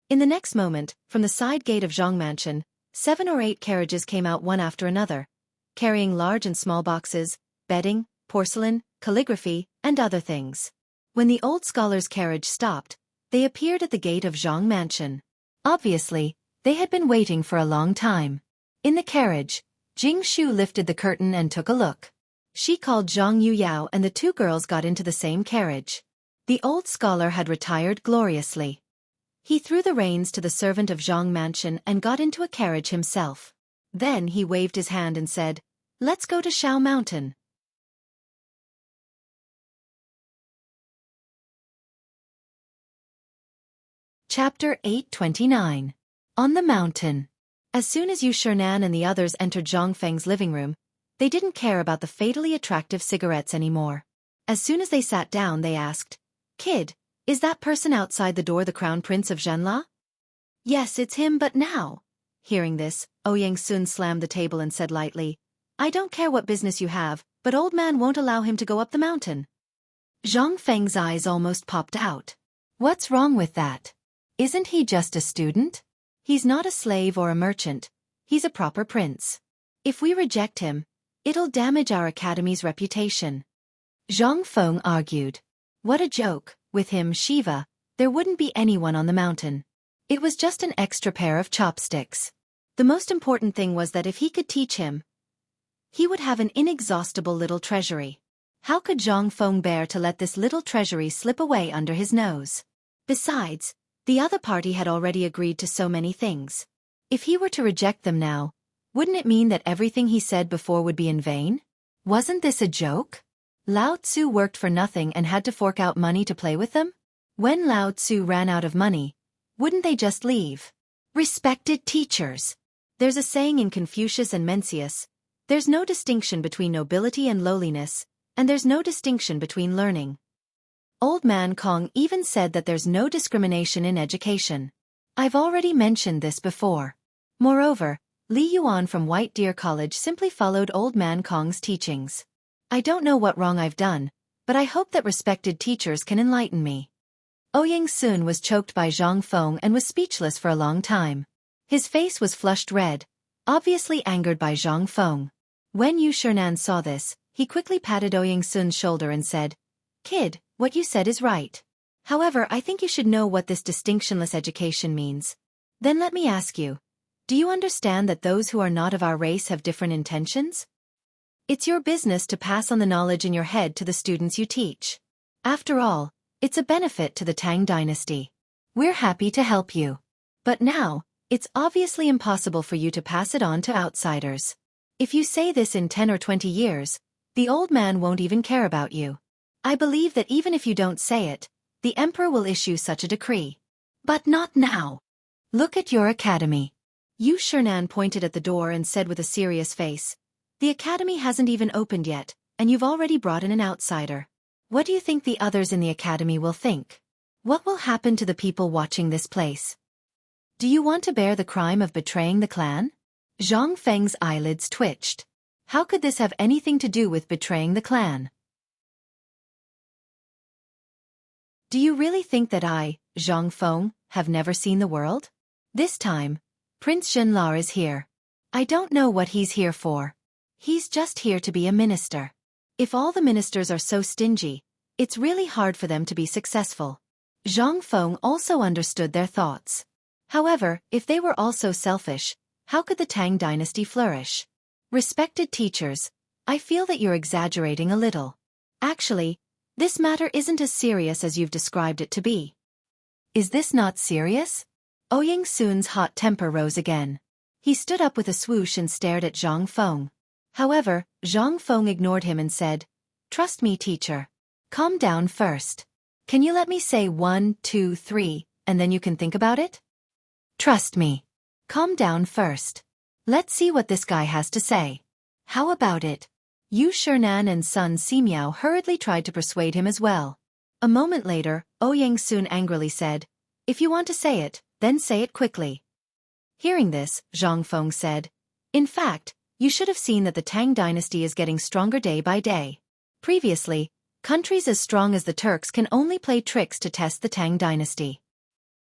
In the next moment, from the side gate of Zhang Mansion, 7 or 8 carriages came out one after another, carrying large and small boxes, bedding, porcelain, calligraphy, and other things. When the old scholar's carriage stopped, they appeared at the gate of Zhang Mansion. Obviously, they had been waiting for a long time. In the carriage, Jing Shu lifted the curtain and took a look. She called Zhang Yuyao and the two girls got into the same carriage. The old scholar had retired gloriously. He threw the reins to the servant of Zhang Mansion and got into a carriage himself. Then he waved his hand and said, "Let's go to Shao Mountain." Chapter 829. On the Mountain. As soon as Yu Shernan and the others entered Zhang Feng's living room, they didn't care about the fatally attractive cigarettes anymore. As soon as they sat down, they asked, "Kid, is that person outside the door the Crown Prince of Zhenla?" "Yes, it's him, but now." Hearing this, Ouyang Sun slammed the table and said lightly, "I don't care what business you have, but old man won't allow him to go up the mountain." Zhang Feng's eyes almost popped out. What's wrong with that? Isn't he just a student? He's not a slave or a merchant. He's a proper prince. If we reject him, it'll damage our academy's reputation. Zhang Feng argued. What a joke, with him Shiva, there wouldn't be anyone on the mountain. It was just an extra pair of chopsticks. The most important thing was that if he could teach him, he would have an inexhaustible little treasury. How could Zhang Feng bear to let this little treasury slip away under his nose? Besides, the other party had already agreed to so many things. If he were to reject them now, wouldn't it mean that everything he said before would be in vain? Wasn't this a joke? Lao Tzu worked for nothing and had to fork out money to play with them? When Lao Tzu ran out of money, wouldn't they just leave? Respected teachers. There's a saying in Confucius and Mencius, there's no distinction between nobility and lowliness, and there's no distinction between learning. Old Man Kong even said that there's no discrimination in education. I've already mentioned this before. Moreover, Li Yuan from White Deer College simply followed Old Man Kong's teachings. I don't know what wrong I've done, but I hope that respected teachers can enlighten me. Ouyang Sun was choked by Zhang Feng and was speechless for a long time. His face was flushed red, obviously angered by Zhang Feng. When Yu Shernan saw this, he quickly patted Ouyang Sun's shoulder and said, "Kid, what you said is right. However, I think you should know what this distinctionless education means. Then let me ask you, do you understand that those who are not of our race have different intentions? It's your business to pass on the knowledge in your head to the students you teach. After all, it's a benefit to the Tang dynasty. We're happy to help you. But now, it's obviously impossible for you to pass it on to outsiders. If you say this in 10 or 20 years, the old man won't even care about you. I believe that even if you don't say it, the emperor will issue such a decree. But not now. Look at your academy." Yu Shernan pointed at the door and said with a serious face, "The academy hasn't even opened yet, and you've already brought in an outsider. What do you think the others in the academy will think? What will happen to the people watching this place? Do you want to bear the crime of betraying the clan?" Zhang Feng's eyelids twitched. How could this have anything to do with betraying the clan? Do you really think that I, Zhang Feng, have never seen the world? This time, Prince Zhenla is here. I don't know what he's here for. He's just here to be a minister. If all the ministers are so stingy, it's really hard for them to be successful. Zhang Feng also understood their thoughts. However, if they were all so selfish, how could the Tang dynasty flourish? Respected teachers, I feel that you're exaggerating a little. Actually, this matter isn't as serious as you've described it to be. Is this not serious? Ouyang Sun's hot temper rose again. He stood up with a swoosh and stared at Zhang Feng. However, Zhang Feng ignored him and said, "Trust me, teacher. Calm down first. Can you let me say 1, 2, 3, and then you can think about it? Trust me. Calm down first. Let's see what this guy has to say. How about it?" Yu Shernan and Sun Simiao hurriedly tried to persuade him as well. A moment later, Ouyang Sun angrily said, "If you want to say it, then say it quickly." Hearing this, Zhang Feng said, "In fact, you should have seen that the Tang dynasty is getting stronger day by day. Previously, countries as strong as the Turks can only play tricks to test the Tang dynasty.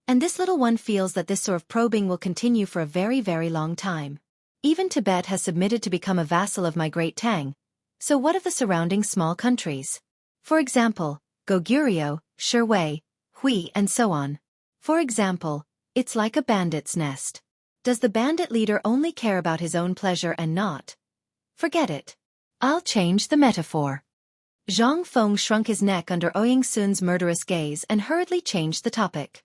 And this little one feels that this sort of probing will continue for a very, very long time. Even Tibet has submitted to become a vassal of my great Tang. So what of the surrounding small countries? For example, Goguryeo, Shirwei, Hui and so on. For example, it's like a bandit's nest. Does the bandit leader only care about his own pleasure and not? Forget it. I'll change the metaphor. Zhang Feng shrunk his neck under Ouyang Sun's murderous gaze and hurriedly changed the topic.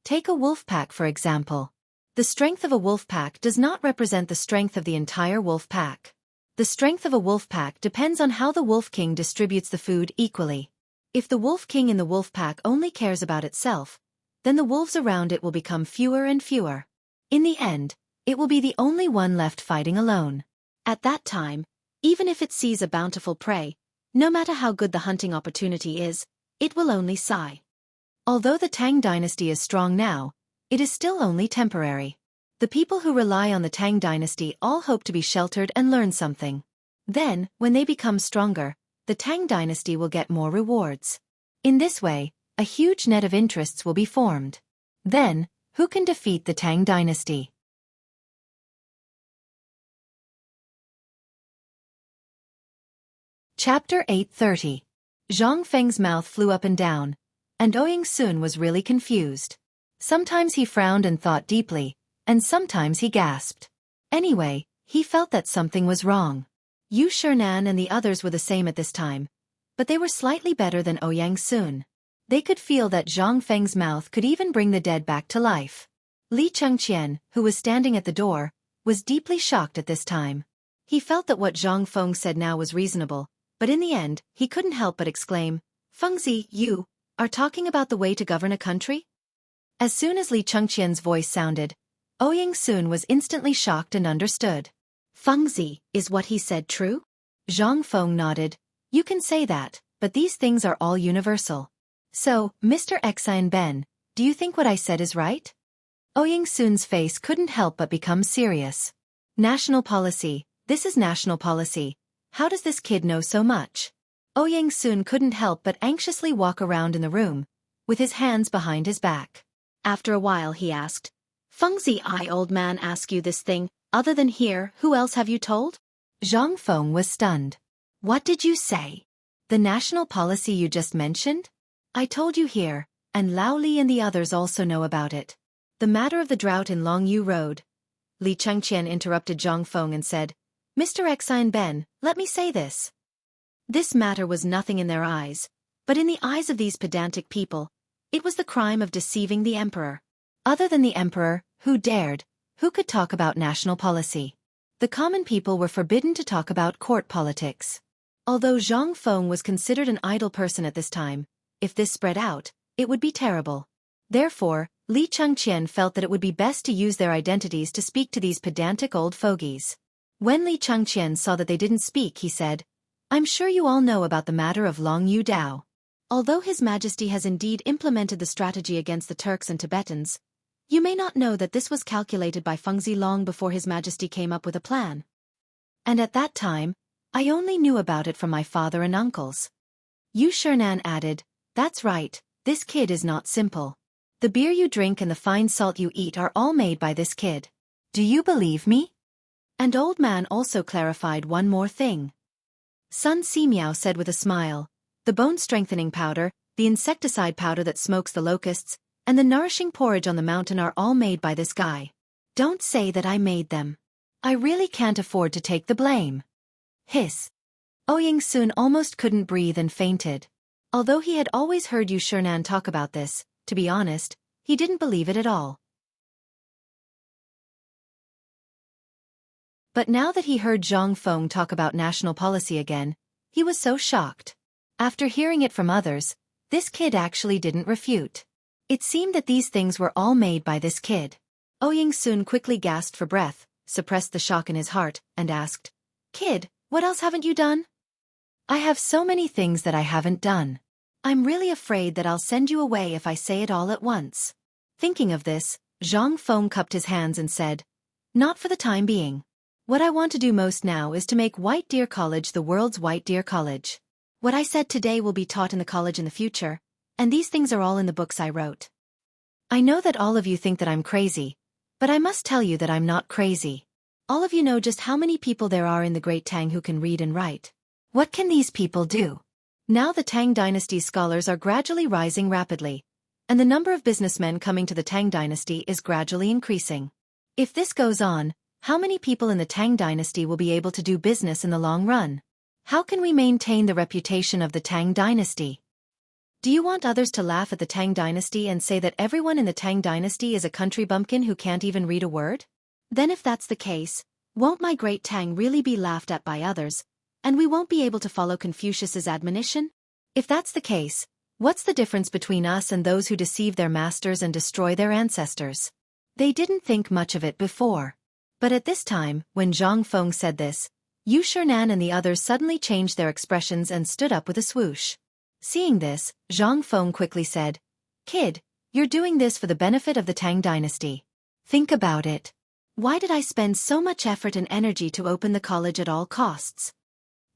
Take a wolf pack for example. The strength of a wolf pack does not represent the strength of the entire wolf pack. The strength of a wolf pack depends on how the wolf king distributes the food equally. If the wolf king in the wolf pack only cares about itself, then the wolves around it will become fewer and fewer. In the end, it will be the only one left fighting alone. At that time, even if it sees a bountiful prey, no matter how good the hunting opportunity is, it will only sigh. Although the Tang dynasty is strong now, it is still only temporary. The people who rely on the Tang dynasty all hope to be sheltered and learn something. Then, when they become stronger, the Tang dynasty will get more rewards. In this way, a huge net of interests will be formed. Then, who can defeat the Tang dynasty? Chapter 830. Zhang Feng's mouth flew up and down, and Ouyang Sun was really confused. Sometimes he frowned and thought deeply, and sometimes he gasped. Anyway, he felt that something was wrong. Yu Shernan and the others were the same at this time, but they were slightly better than Ouyang Sun. They could feel that Zhang Feng's mouth could even bring the dead back to life. Li Chengqian, who was standing at the door, was deeply shocked at this time. He felt that what Zhang Feng said now was reasonable, but in the end, he couldn't help but exclaim, "Fengzi, you are talking about the way to govern a country?" As soon as Li Chengqian's voice sounded, Ouyang Sun was instantly shocked and understood. "Fengzi, is what he said true?" Zhang Feng nodded. "You can say that, but these things are all universal. So, Mr. Xian Ben, do you think what I said is right?" Ouyang Sun's face couldn't help but become serious. National policy, this is national policy. How does this kid know so much? Ouyang Sun couldn't help but anxiously walk around in the room, with his hands behind his back. After a while he asked, "Fengzi, old man ask you this thing, other than here, who else have you told?" Zhang Feng was stunned. "What did you say? The national policy you just mentioned? I told you here, and Lao Li and the others also know about it. The matter of the drought in Longyu Road." Li Chengqian interrupted Zhang Feng and said, "Mr. Xian Ben, let me say this." This matter was nothing in their eyes, but in the eyes of these pedantic people, it was the crime of deceiving the emperor. Other than the emperor, who dared, who could talk about national policy? The common people were forbidden to talk about court politics. Although Zhang Feng was considered an idle person at this time, if this spread out, it would be terrible. Therefore, Li Chengqian felt that it would be best to use their identities to speak to these pedantic old fogies. When Li Chengqian saw that they didn't speak, he said, "I'm sure you all know about the matter of Longyu Dao. Although His Majesty has indeed implemented the strategy against the Turks and Tibetans, you may not know that this was calculated by Fengzi long before His Majesty came up with a plan. And at that time, I only knew about it from my father and uncles." Yu Shernan added, "That's right, this kid is not simple. The beer you drink and the fine salt you eat are all made by this kid. Do you believe me?" And Old Man also clarified one more thing. Sun Simiao said with a smile, "The bone-strengthening powder, the insecticide powder that smokes the locusts, and the nourishing porridge on the mountain are all made by this guy. Don't say that I made them. I really can't afford to take the blame." Hiss. Ouyang Sun almost couldn't breathe and fainted. Although he had always heard Yu Shernan talk about this, to be honest, he didn't believe it at all. But now that he heard Zhang Feng talk about national policy again, he was so shocked. After hearing it from others, this kid actually didn't refute. It seemed that these things were all made by this kid. Ouyang Sun quickly gasped for breath, suppressed the shock in his heart, and asked, "Kid, what else haven't you done?" "I have so many things that I haven't done. I'm really afraid that I'll send you away if I say it all at once." Thinking of this, Zhang Feng cupped his hands and said, "Not for the time being. What I want to do most now is to make White Deer College the world's White Deer College. What I said today will be taught in the college in the future, and these things are all in the books I wrote. I know that all of you think that I'm crazy, but I must tell you that I'm not crazy. All of you know just how many people there are in the Great Tang who can read and write. What can these people do? Now the Tang Dynasty's scholars are gradually rising rapidly, and the number of businessmen coming to the Tang Dynasty is gradually increasing. If this goes on, how many people in the Tang dynasty will be able to do business in the long run? How can we maintain the reputation of the Tang dynasty? Do you want others to laugh at the Tang dynasty and say that everyone in the Tang dynasty is a country bumpkin who can't even read a word? Then if that's the case, won't my great Tang really be laughed at by others, and we won't be able to follow Confucius's admonition? If that's the case, what's the difference between us and those who deceive their masters and destroy their ancestors? They didn't think much of it before. But at this time, when Zhang Feng said this, Yu Shernan and the others suddenly changed their expressions and stood up with a swoosh. Seeing this, Zhang Feng quickly said, "Kid, you're doing this for the benefit of the Tang dynasty. Think about it. Why did I spend so much effort and energy to open the college at all costs?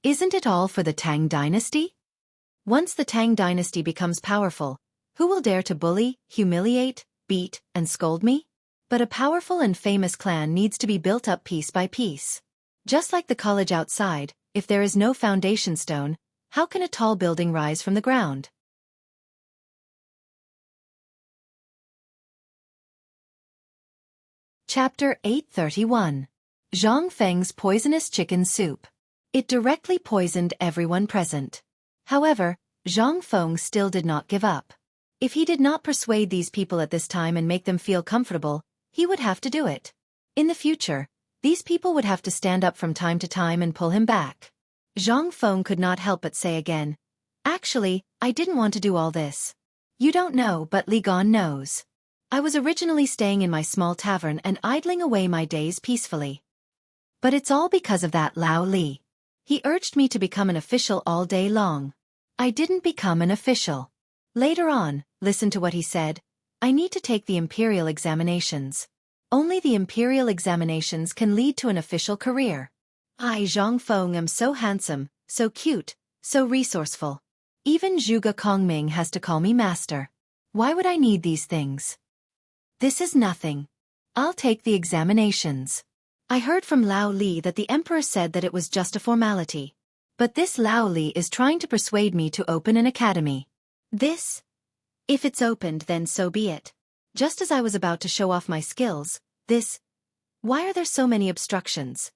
Isn't it all for the Tang dynasty? Once the Tang dynasty becomes powerful, who will dare to bully, humiliate, beat, and scold me? But a powerful and famous clan needs to be built up piece by piece. Just like the college outside, if there is no foundation stone, how can a tall building rise from the ground?" Chapter 831. Zhang Feng's Poisonous Chicken Soup. It directly poisoned everyone present. However, Zhang Feng still did not give up. If he did not persuade these people at this time and make them feel comfortable, he would have to do it. In the future, these people would have to stand up from time to time and pull him back. Zhang Feng could not help but say again, "Actually, I didn't want to do all this. You don't know, but Li Gan knows. I was originally staying in my small tavern and idling away my days peacefully. But it's all because of that Lao Li. He urged me to become an official all day long. I didn't become an official. Later on, listen to what he said, I need to take the imperial examinations. Only the imperial examinations can lead to an official career. I, Zhang Feng, am so handsome, so cute, so resourceful. Even Zhuge Kongming has to call me master. Why would I need these things? This is nothing. I'll take the examinations. I heard from Lao Li that the emperor said that it was just a formality. But this Lao Li is trying to persuade me to open an academy. This? If it's opened, then so be it. Just as I was about to show off my skills, this... Why are there so many obstructions?"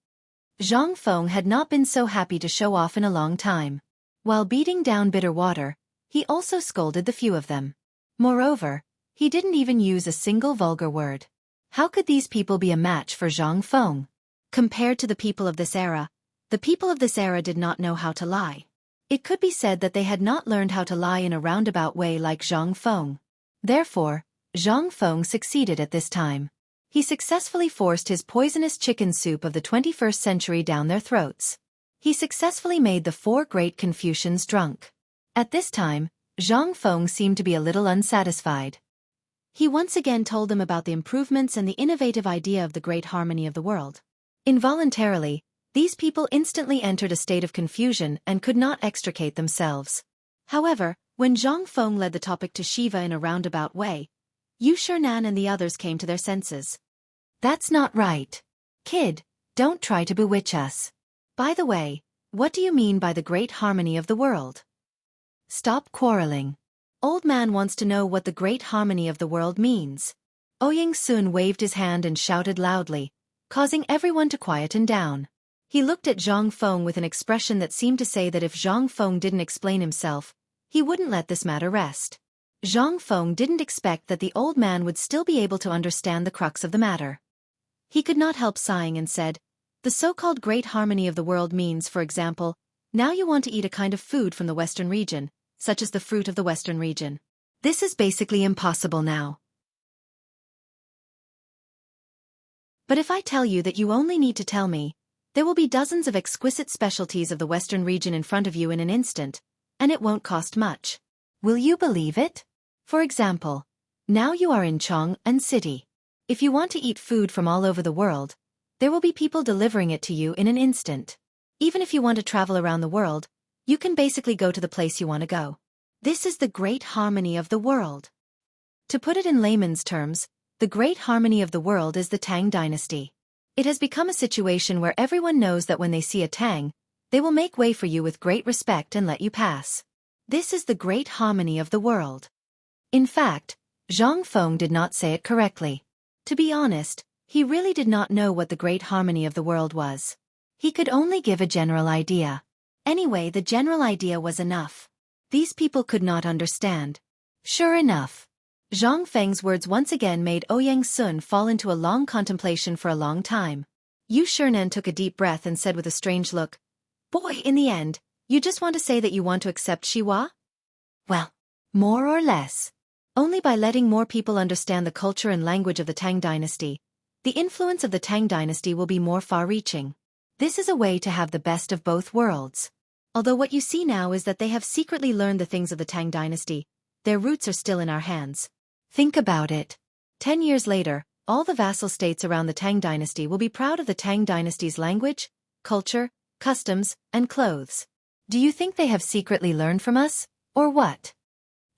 Zhang Feng had not been so happy to show off in a long time. While beating down bitter water, he also scolded the few of them. Moreover, he didn't even use a single vulgar word. How could these people be a match for Zhang Feng? Compared to the people of this era, the people of this era did not know how to lie. It could be said that they had not learned how to lie in a roundabout way like Zhang Feng. Therefore, Zhang Feng succeeded at this time. He successfully forced his poisonous chicken soup of the 21st century down their throats. He successfully made the four great Confucians drunk. At this time, Zhang Feng seemed to be a little unsatisfied. He once again told them about the improvements and the innovative idea of the great harmony of the world. Involuntarily, these people instantly entered a state of confusion and could not extricate themselves. However, when Zhang Feng led the topic to Shiva in a roundabout way, Yu Shernan and the others came to their senses. "That's not right. Kid, don't try to bewitch us. By the way, what do you mean by the great harmony of the world? Stop quarreling. Old man wants to know what the great harmony of the world means." Ouyang Sun waved his hand and shouted loudly, causing everyone to quieten down. He looked at Zhang Feng with an expression that seemed to say that if Zhang Feng didn't explain himself, he wouldn't let this matter rest. Zhang Feng didn't expect that the old man would still be able to understand the crux of the matter. He could not help sighing and said, "The so-called great harmony of the world means, for example, now you want to eat a kind of food from the Western region, such as the fruit of the Western region. This is basically impossible now. But if I tell you that you only need to tell me, there will be dozens of exquisite specialties of the Western region in front of you in an instant, and it won't cost much. Will you believe it? For example, now you are in Chang'an City. If you want to eat food from all over the world, there will be people delivering it to you in an instant. Even if you want to travel around the world, you can basically go to the place you want to go. This is the great harmony of the world." To put it in layman's terms, the great harmony of the world is the Tang dynasty. It has become a situation where everyone knows that when they see a Tang, they will make way for you with great respect and let you pass. This is the great harmony of the world. In fact, Zhang Feng did not say it correctly. To be honest, He really did not know what the great harmony of the world was. He could only give a general idea. Anyway, the general idea was enough. These people could not understand. Sure enough, Zhang Feng's words once again made Ouyang Sun fall into a long contemplation for a long time. Yu Shernan took a deep breath and said with a strange look, "Boy, in the end, you just want to say that you want to accept Shiwa?" "Well, more or less. Only by letting more people understand the culture and language of the Tang dynasty, the influence of the Tang dynasty will be more far-reaching. This is a way to have the best of both worlds. Although what you see now is that they have secretly learned the things of the Tang dynasty, their roots are still in our hands. Think about it. 10 years later, all the vassal states around the Tang dynasty will be proud of the Tang dynasty's language, culture, customs, and clothes. Do you think they have secretly learned from us, or what?"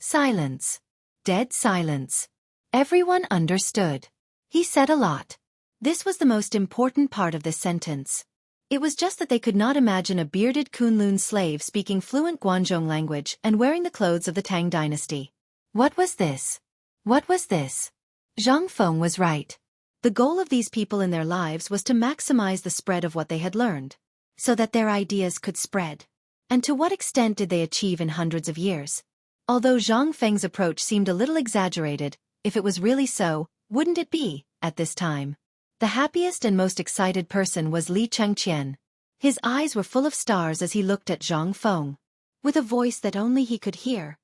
Silence. Dead silence. Everyone understood. He said a lot. This was the most important part of this sentence. It was just that they could not imagine a bearded Kunlun slave speaking fluent Guanzhong language and wearing the clothes of the Tang dynasty. What was this? What was this? Zhang Feng was right. The goal of these people in their lives was to maximize the spread of what they had learned, so that their ideas could spread. And to what extent did they achieve in hundreds of years? Although Zhang Feng's approach seemed a little exaggerated, if it was really so, wouldn't it be, at this time? The happiest and most excited person was Li Chengqian. His eyes were full of stars as he looked at Zhang Feng. With a voice that only he could hear,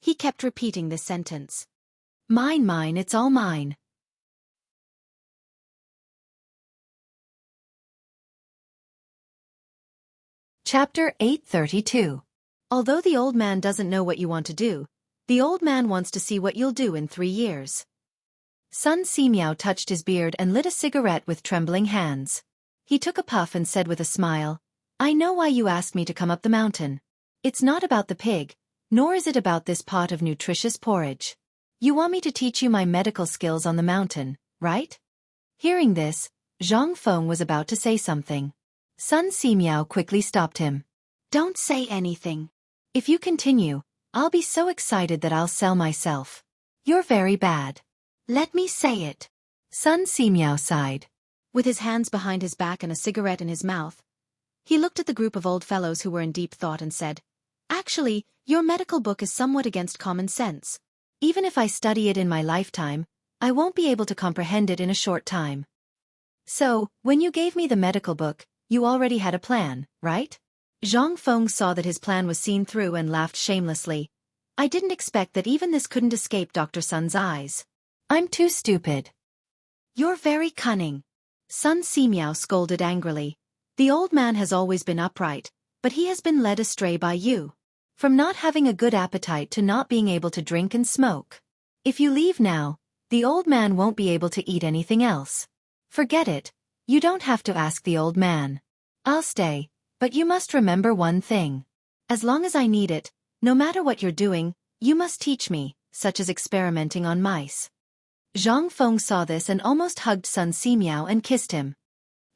he kept repeating this sentence. "Mine, mine, it's all mine." Chapter 832. Although the old man doesn't know what you want to do, the old man wants to see what you'll do in 3 years. Sun Simiao touched his beard and lit a cigarette with trembling hands. He took a puff and said with a smile, "I know why you asked me to come up the mountain. It's not about the pig, nor is it about this pot of nutritious porridge. You want me to teach you my medical skills on the mountain, right?" Hearing this, Zhang Feng was about to say something. Sun Simiao quickly stopped him. "Don't say anything. If you continue, I'll be so excited that I'll sell myself. You're very bad." "Let me say it." Sun Simiao sighed. With his hands behind his back and a cigarette in his mouth, he looked at the group of old fellows who were in deep thought and said, "Actually, your medical book is somewhat against common sense. Even if I study it in my lifetime, I won't be able to comprehend it in a short time. So, when you gave me the medical book, you already had a plan, right?" Zhang Feng saw that his plan was seen through and laughed shamelessly. "I didn't expect that even this couldn't escape Dr. Sun's eyes. I'm too stupid." "You're very cunning." Sun Simiao scolded angrily. "The old man has always been upright, but he has been led astray by you. From not having a good appetite to not being able to drink and smoke. If you leave now, the old man won't be able to eat anything else. Forget it, you don't have to ask the old man. I'll stay, but you must remember one thing. As long as I need it, no matter what you're doing, you must teach me, such as experimenting on mice." Zhang Feng saw this and almost hugged Sun Simiao and kissed him.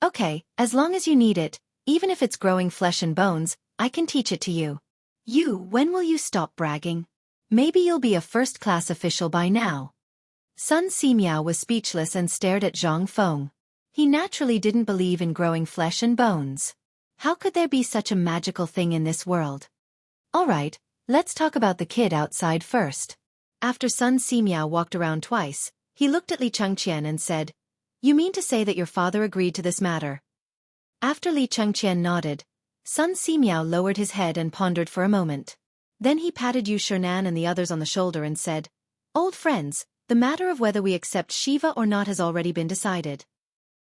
"Okay, as long as you need it, even if it's growing flesh and bones, I can teach it to you." When will you stop bragging? Maybe you'll be a first-class official by now." Sun Simiao was speechless and stared at Zhang Feng. He naturally didn't believe in growing flesh and bones. How could there be such a magical thing in this world? "All right, let's talk about the kid outside first." After Sun Simiao walked around twice, he looked at Li Chengqian and said, "You mean to say that your father agreed to this matter?" After Li Chengqian nodded, Sun Simiao lowered his head and pondered for a moment. Then he patted Yu Shernan and the others on the shoulder and said, "Old friends, the matter of whether we accept Shiva or not has already been decided."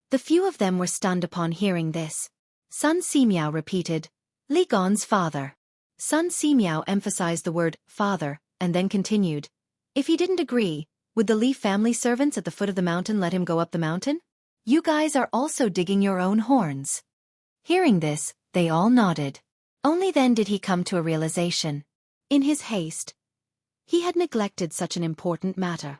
The few of them were stunned upon hearing this. Sun Simiao repeated, "Li Gon's father." Sun Simiao emphasized the word father, and then continued, "If he didn't agree, would the Li family servants at the foot of the mountain let him go up the mountain? You guys are also digging your own horns." Hearing this, they all nodded. Only then did he come to a realization. In his haste, he had neglected such an important matter.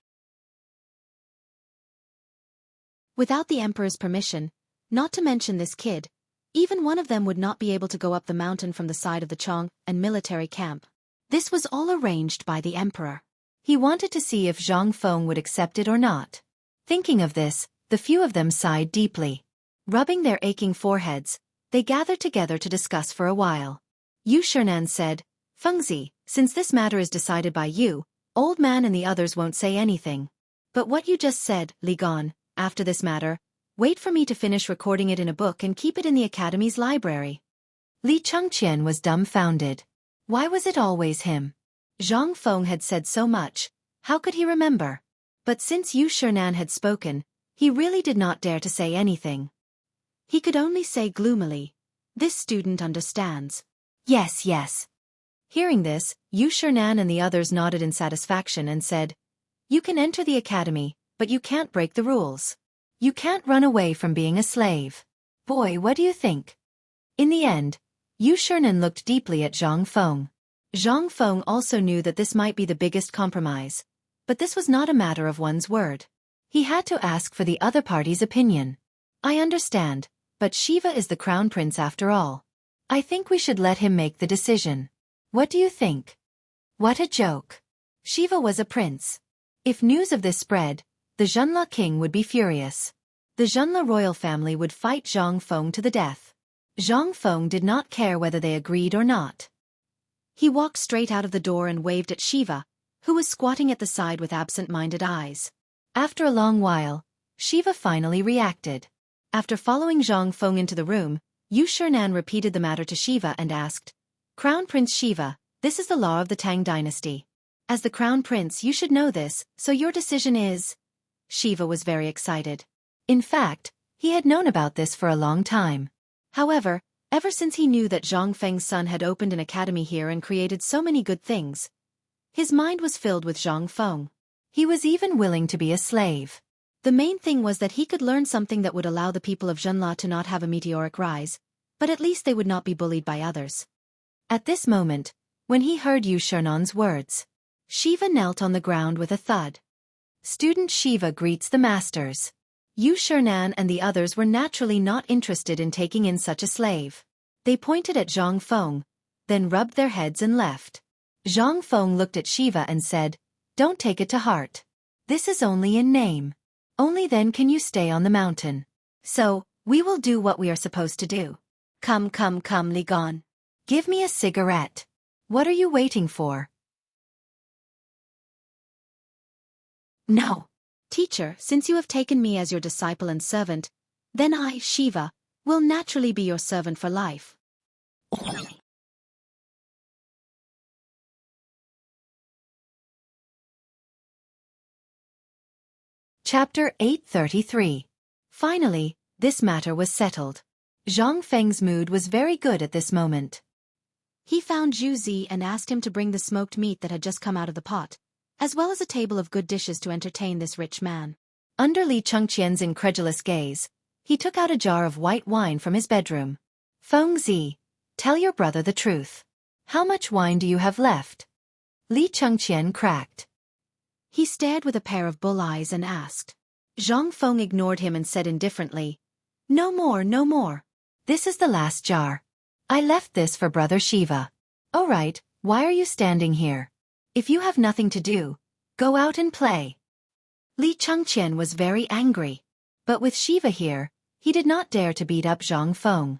Without the emperor's permission, not to mention this kid, even one of them would not be able to go up the mountain from the side of the Chong and military camp. This was all arranged by the emperor. He wanted to see if Zhang Feng would accept it or not. Thinking of this, The few of them sighed deeply. Rubbing their aching foreheads, they gathered together to discuss for a while. Yu Shernan said, Fengzi, since this matter is decided by you, Old Man and the others won't say anything. But what you just said, Li Gan, after this matter, wait for me to finish recording it in a book and keep it in the Academy's library. Li Chengqian was dumbfounded. Why was it always him? Zhang Feng had said so much, how could he remember? But since Yu Shernan had spoken, he really did not dare to say anything. He could only say gloomily, this student understands. Yes, yes. Hearing this, Yu Shernan and the others nodded in satisfaction and said, you can enter the academy, but you can't break the rules. You can't run away from being a slave. Boy, what do you think? In the end, Yu Shernan looked deeply at Zhang Feng. Zhang Feng also knew that this might be the biggest compromise, but this was not a matter of one's word. He had to ask for the other party's opinion. I understand, but Shiva is the crown prince after all. I think we should let him make the decision. What do you think? What a joke. Shiva was a prince. If news of this spread, the Zhenla king would be furious. The Zhenla royal family would fight Zhang Feng to the death. Zhang Feng did not care whether they agreed or not. He walked straight out of the door and waved at Shiva, who was squatting at the side with absent-minded eyes. After a long while, Shiva finally reacted. After following Zhang Feng into the room, Yu Shernan repeated the matter to Shiva and asked, Crown Prince Shiva, this is the law of the Tang dynasty. As the Crown Prince you should know this, so your decision is… Shiva was very excited. In fact, he had known about this for a long time. However, ever since he knew that Zhang Feng's son had opened an academy here and created so many good things, his mind was filled with Zhang Feng. He was even willing to be a slave. The main thing was that he could learn something that would allow the people of Zhenla to not have a meteoric rise, but at least they would not be bullied by others. At this moment, when he heard Yu Shernan's words, Shiva knelt on the ground with a thud. Student Shiva greets the masters. Yu Shernan and the others were naturally not interested in taking in such a slave. They pointed at Zhang Feng, then rubbed their heads and left. Zhang Feng looked at Shiva and said, Don't take it to heart. This is only in name. Only then can you stay on the mountain. So, we will do what we are supposed to do. Come, Li Gan. Give me a cigarette. What are you waiting for? No. Teacher, since you have taken me as your disciple and servant, then I, Shiva, will naturally be your servant for life. Chapter 833. Finally, this matter was settled. Zhang Feng's mood was very good at this moment. He found Zhu Zi and asked him to bring the smoked meat that had just come out of the pot, as well as a table of good dishes to entertain this rich man. Under Li Chengqian's incredulous gaze, he took out a jar of white wine from his bedroom. Fengzi, tell your brother the truth. How much wine do you have left? Li Chengqian cracked. He stared with a pair of bull eyes and asked. Zhang Feng ignored him and said indifferently, No more, no more. This is the last jar. I left this for Brother Shiva. All right, why are you standing here? If you have nothing to do, go out and play. Li Chengqian was very angry. But with Shiva here, he did not dare to beat up Zhang Feng.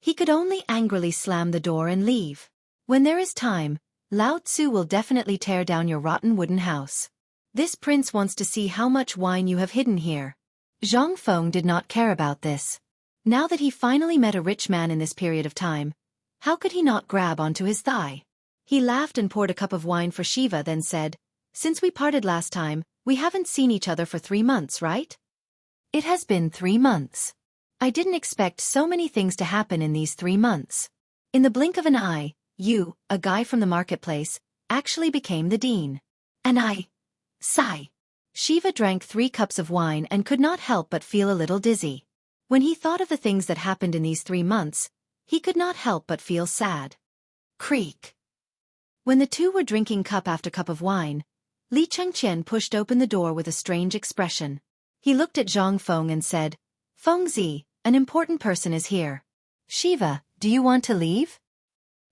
He could only angrily slam the door and leave. When there is time, Lao Tzu will definitely tear down your rotten wooden house. This prince wants to see how much wine you have hidden here. Zhang Feng did not care about this. Now that he finally met a rich man in this period of time, how could he not grab onto his thigh? He laughed and poured a cup of wine for Shiva, then said, Since we parted last time, we haven't seen each other for 3 months, right? It has been 3 months. I didn't expect so many things to happen in these 3 months. In the blink of an eye, you, a guy from the marketplace, actually became the dean. And I… sigh. Shiva drank 3 cups of wine and could not help but feel a little dizzy. When he thought of the things that happened in these 3 months, he could not help but feel sad. Creak. When the two were drinking cup after cup of wine, Li Chengqian pushed open the door with a strange expression. He looked at Zhang Feng and said, Fengzi, an important person is here. Shiva, do you want to leave?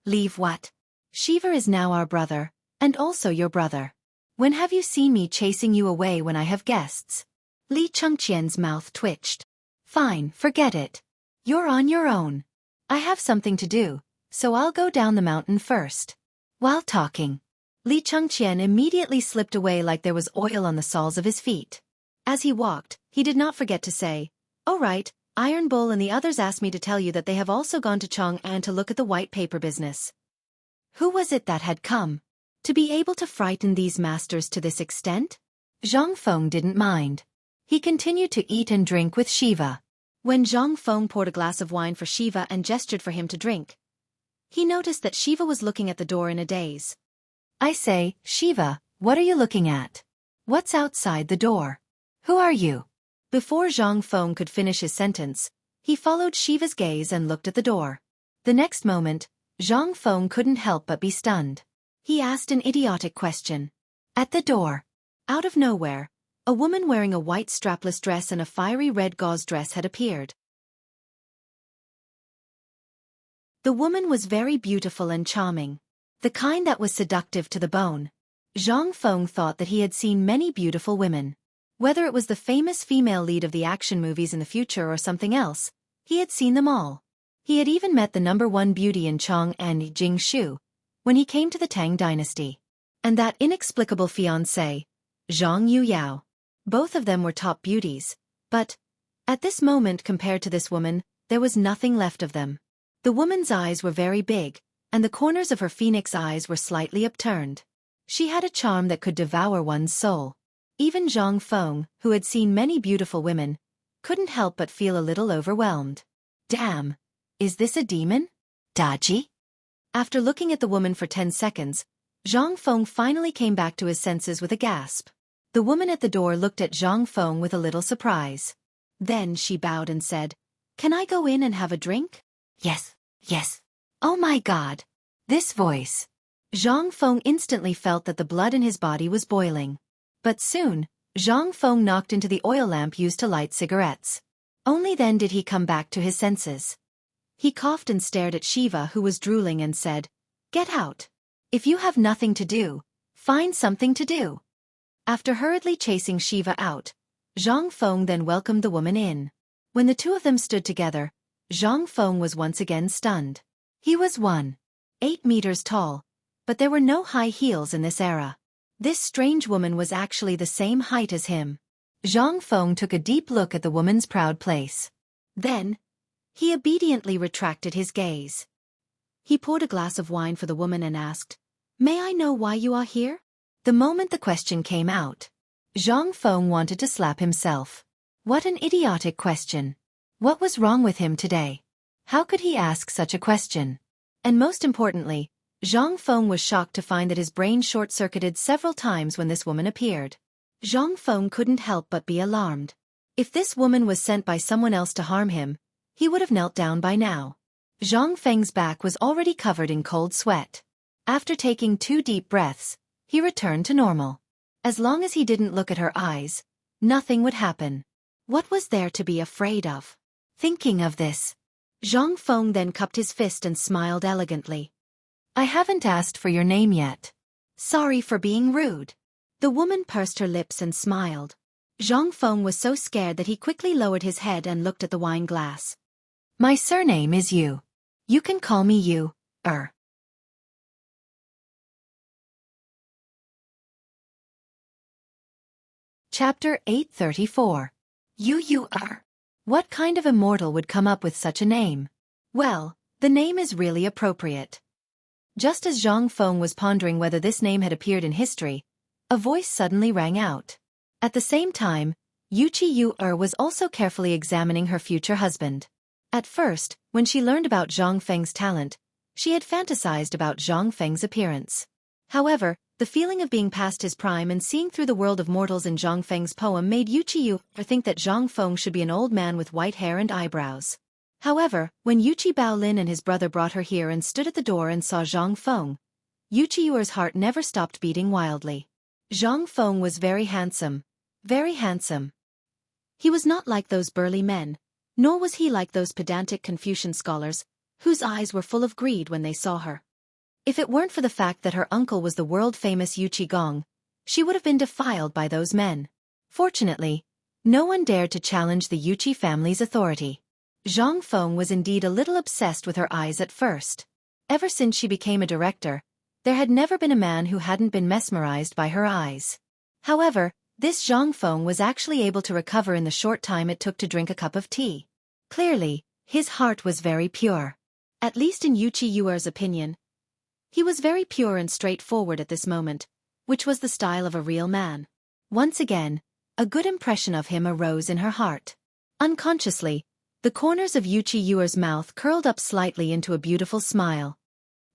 Leave what? Shiva is now our brother, and also your brother. When have you seen me chasing you away when I have guests? Li Chengqian's mouth twitched. Fine, forget it. You're on your own. I have something to do, so I'll go down the mountain first. While talking, Li Chengqian immediately slipped away like there was oil on the soles of his feet. As he walked, he did not forget to say, "Oh right, Iron Bull and the others asked me to tell you that they have also gone to Chang'an to look at the white paper business." Who was it that had come? To be able to frighten these masters to this extent? Zhang Feng didn't mind. He continued to eat and drink with Shiva. When Zhang Feng poured a glass of wine for Shiva and gestured for him to drink, he noticed that Shiva was looking at the door in a daze. "I say, Shiva, what are you looking at? What's outside the door? Who are you?" Before Zhang Feng could finish his sentence, he followed Shiva's gaze and looked at the door. The next moment, Zhang Feng couldn't help but be stunned. He asked an idiotic question. At the door, out of nowhere, a woman wearing a white strapless dress and a fiery red gauze dress had appeared. The woman was very beautiful and charming, the kind that was seductive to the bone. Zhang Feng thought that he had seen many beautiful women. Whether it was the famous female lead of the action movies in the future or something else, he had seen them all. He had even met the #1 beauty in Chang'an, Jingshu, when he came to the Tang dynasty. And that inexplicable fiancé, Zhang Yuyao. Both of them were top beauties, but, at this moment compared to this woman, there was nothing left of them. The woman's eyes were very big, and the corners of her phoenix eyes were slightly upturned. She had a charm that could devour one's soul. Even Zhang Feng, who had seen many beautiful women, couldn't help but feel a little overwhelmed. Damn, is this a demon? Daji? After looking at the woman for 10 seconds, Zhang Feng finally came back to his senses with a gasp. The woman at the door looked at Zhang Feng with a little surprise. Then she bowed and said, "Can I go in and have a drink?" "Yes, yes." Oh my God! This voice! Zhang Feng instantly felt that the blood in his body was boiling. But soon, Zhang Feng knocked into the oil lamp used to light cigarettes. Only then did he come back to his senses. He coughed and stared at Shiva, who was drooling, and said, "Get out. If you have nothing to do, find something to do." After hurriedly chasing Shiva out, Zhang Feng then welcomed the woman in. When the two of them stood together, Zhang Feng was once again stunned. He was 1.8 meters tall, but there were no high heels in this era. This strange woman was actually the same height as him. Zhang Feng took a deep look at the woman's proud place. Then, he obediently retracted his gaze. He poured a glass of wine for the woman and asked, "May I know why you are here?" The moment the question came out, Zhang Feng wanted to slap himself. What an idiotic question. What was wrong with him today? How could he ask such a question? And most importantly, Zhang Feng was shocked to find that his brain short-circuited several times when this woman appeared. Zhang Feng couldn't help but be alarmed. If this woman was sent by someone else to harm him, he would have knelt down by now. Zhang Feng's back was already covered in cold sweat. After taking 2 deep breaths, he returned to normal. As long as he didn't look at her eyes, nothing would happen. What was there to be afraid of? Thinking of this, Zhang Feng then cupped his fist and smiled elegantly. "I haven't asked for your name yet. Sorry for being rude." The woman pursed her lips and smiled. Zhang Feng was so scared that he quickly lowered his head and looked at the wine glass. "My surname is Yu. You can call me Yu, Chapter 834. Yu. What kind of immortal would come up with such a name? Well, the name is really appropriate. Just as Zhang Feng was pondering whether this name had appeared in history, a voice suddenly rang out. At the same time, Yu was also carefully examining her future husband. At first, when she learned about Zhang Feng's talent, she had fantasized about Zhang Feng's appearance. However, the feeling of being past his prime and seeing through the world of mortals in Zhang Feng's poem made Yu think that Zhang Feng should be an old man with white hair and eyebrows. However, when Yuchi Baolin and his brother brought her here and stood at the door and saw Zhang Feng, Yu's heart never stopped beating wildly. Zhang Feng was very handsome. Very handsome. He was not like those burly men, nor was he like those pedantic Confucian scholars, whose eyes were full of greed when they saw her. If it weren't for the fact that her uncle was the world-famous Yu Qigong, she would have been defiled by those men. Fortunately, No one dared to challenge the Yuchi family's authority. Zhang Feng was indeed a little obsessed with her eyes at first. Ever since she became a director, there had never been a man who hadn't been mesmerized by her eyes. However, this Zhang Feng was actually able to recover in the short time it took to drink a cup of tea. Clearly, his heart was very pure. At least in Yuchi Yuer's opinion. He was very pure and straightforward at this moment, which was the style of a real man. Once again, a good impression of him arose in her heart. Unconsciously, the corners of Yuchi Yuer's mouth curled up slightly into a beautiful smile.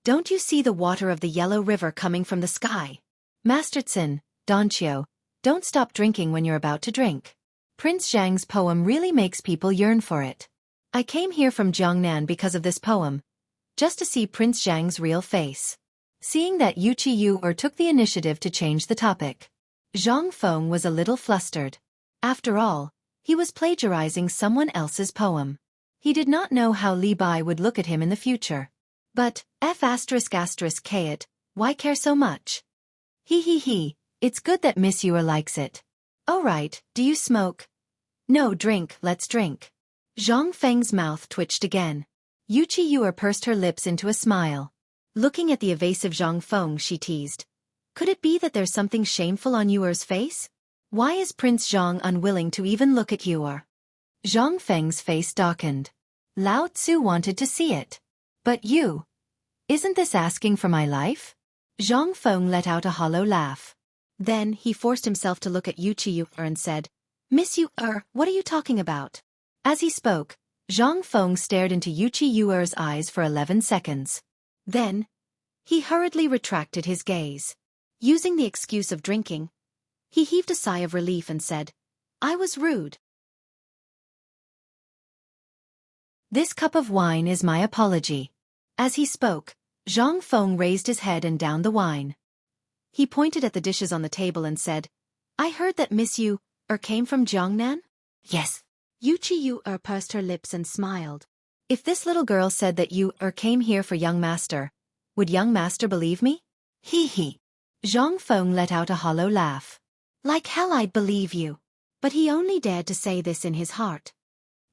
Don't you see the water of the yellow river coming from the sky? Mastertsun, Donchio, don't stop drinking when you're about to drink. Prince Zhang's poem really makes people yearn for it. I came here from Jiangnan because of this poem, just to see Prince Zhang's real face. Seeing that Yuchi Yuer took the initiative to change the topic, Zhang Feng was a little flustered. After all, he was plagiarizing someone else's poem. He did not know how Li Bai would look at him in the future. But, K why care so much? He, it's good that Miss Yuer likes it. Oh right, do you smoke? No, drink, let's drink. Zhang Feng's mouth twitched again. Yuchi Yuer pursed her lips into a smile. Looking at the evasive Zhang Feng, she teased. Could it be that there's something shameful on Yuer's face? Why is Prince Zhang unwilling to even look at Yuer? Zhang Feng's face darkened. Lao Tzu wanted to see it. But you? Isn't this asking for my life? Zhang Feng let out a hollow laugh. Then he forced himself to look at Yuchi Yuer and said, Miss Yuer, what are you talking about? As he spoke, Zhang Feng stared into Yuchi Yuer's eyes for 11 seconds. Then, he hurriedly retracted his gaze. Using the excuse of drinking, he heaved a sigh of relief and said, I was rude. This cup of wine is my apology. As he spoke, Zhang Feng raised his head and downed the wine. He pointed at the dishes on the table and said, I heard that Miss Yuer came from Jiangnan? Yes. Yuchi Yuer pursed her lips and smiled. If this little girl said that Yuer came here for young master, would young master believe me? He. Zhang Feng let out a hollow laugh. Like hell I'd believe you. But he only dared to say this in his heart.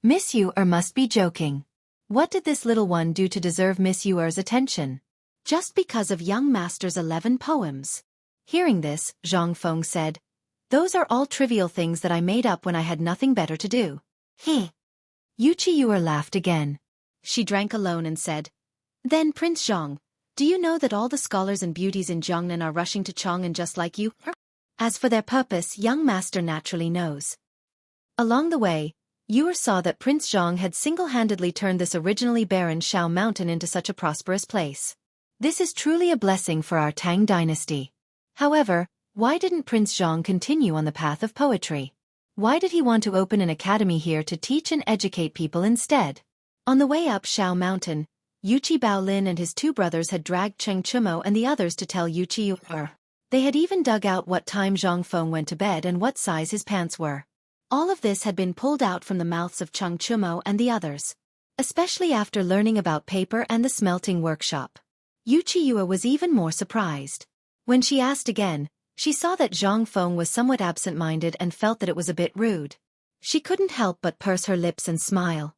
Miss Yuer must be joking. What did this little one do to deserve Miss Yuer's attention? Just because of young master's 11 poems. Hearing this, Zhang Feng said, Those are all trivial things that I made up when I had nothing better to do. Yuchi Yuer laughed again. She drank alone and said, Then Prince Zhang, do you know that all the scholars and beauties in Jiangnan are rushing to Chang'an just like you? As for their purpose, young master naturally knows. Along the way, Yuer saw that Prince Zhang had single-handedly turned this originally barren Shao mountain into such a prosperous place. This is truly a blessing for our Tang dynasty. However, why didn't Prince Zhang continue on the path of poetry? Why did he want to open an academy here to teach and educate people instead? On the way up Shao Mountain, Yuchi Baolin and his 2 brothers had dragged Cheng Chumo and the others to tell Yuchi Yuer. They had even dug out what time Zhang Feng went to bed and what size his pants were. All of this had been pulled out from the mouths of Cheng Chumo and the others. Especially after learning about paper and the smelting workshop. Yuchi Yuer was even more surprised. When she asked again, she saw that Zhang Feng was somewhat absent-minded and felt that it was a bit rude. She couldn't help but purse her lips and smile.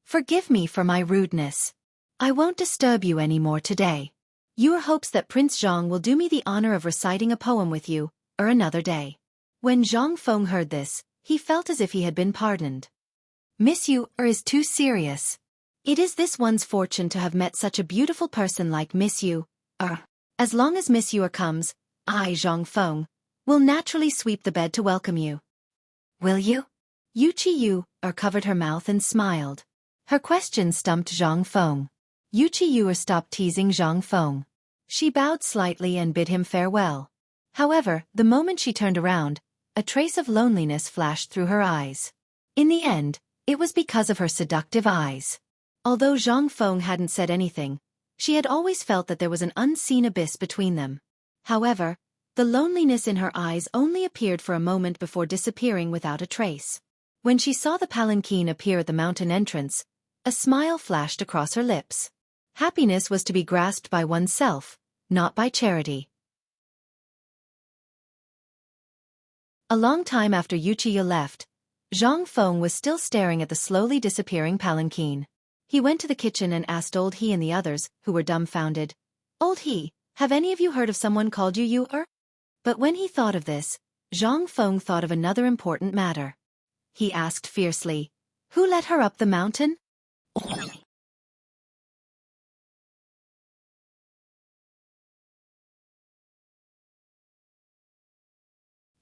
Forgive me for my rudeness. I won't disturb you any more today. Yuer hopes that Prince Zhang will do me the honor of reciting a poem with you, or another day. When Zhang Feng heard this, he felt as if he had been pardoned. Miss Yuer is too serious. It is this one's fortune to have met such a beautiful person like Miss Yuer. As long as Miss Yuer comes, I, Zhang Feng, will naturally sweep the bed to welcome you. Will you? Yuchi Yuer covered her mouth and smiled. Her question stumped Zhang Feng. Yuchi Yuer stopped teasing Zhang Feng. She bowed slightly and bid him farewell. However, the moment she turned around, a trace of loneliness flashed through her eyes. In the end, it was because of her seductive eyes. Although Zhang Feng hadn't said anything, she had always felt that there was an unseen abyss between them. However, the loneliness in her eyes only appeared for a moment before disappearing without a trace. When she saw the palanquin appear at the mountain entrance, a smile flashed across her lips. Happiness was to be grasped by oneself, not by charity. A long time after Yuchi Yuer left, Zhang Feng was still staring at the slowly disappearing palanquin. He went to the kitchen and asked Old He and the others, who were dumbfounded. Old He, have any of you heard of someone called Yu? But when he thought of this, Zhang Feng thought of another important matter. He asked fiercely, who let her up the mountain?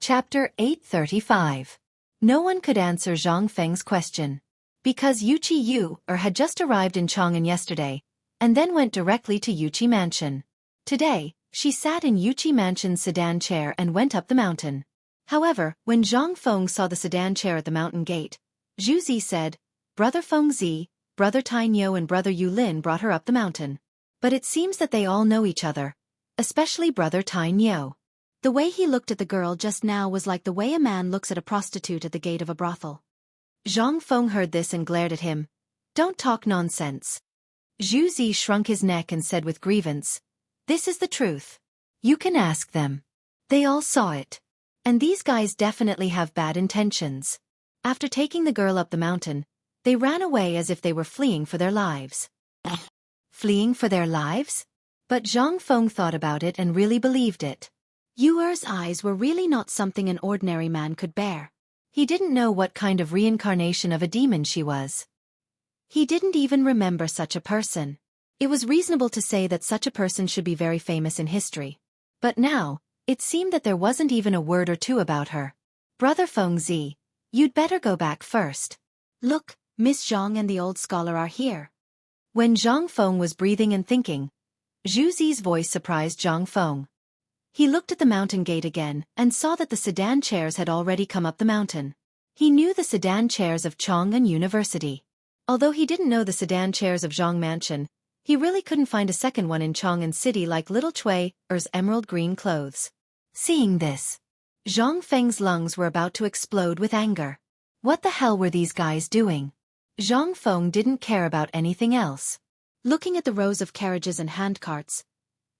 Chapter 835. No one could answer Zhang Feng's question. Because Yu had just arrived in Chang'an yesterday, and then went directly to Yuqi Mansion. Today, she sat in Yuqi Mansion's sedan chair and went up the mountain. However, when Zhang Feng saw the sedan chair at the mountain gate, Zhu Zi said, Brother Feng Zi, Brother Tai Niu and Brother Yu Lin brought her up the mountain. But it seems that they all know each other, especially Brother Tai Niu. The way he looked at the girl just now was like the way a man looks at a prostitute at the gate of a brothel. Zhang Feng heard this and glared at him. Don't talk nonsense. Zhu Zi shrunk his neck and said with grievance, this is the truth. You can ask them. They all saw it. And these guys definitely have bad intentions. After taking the girl up the mountain, they ran away as if they were fleeing for their lives. Fleeing for their lives? But Zhang Feng thought about it and really believed it. Yuer's eyes were really not something an ordinary man could bear. He didn't know what kind of reincarnation of a demon she was. He didn't even remember such a person. It was reasonable to say that such a person should be very famous in history. But now, it seemed that there wasn't even a word or two about her. Brother Feng Zi, you'd better go back first. Look, Miss Zhang and the old scholar are here. When Zhang Feng was breathing and thinking, Zhu Zi's voice surprised Zhang Feng. He looked at the mountain gate again and saw that the sedan chairs had already come up the mountain. He knew the sedan chairs of Chang'an University. Although he didn't know the sedan chairs of Zhang Mansion, he really couldn't find a second one in Chang'an City like little Chui's emerald green clothes. Seeing this, Zhang Feng's lungs were about to explode with anger. What the hell were these guys doing? Zhang Feng didn't care about anything else. Looking at the rows of carriages and handcarts,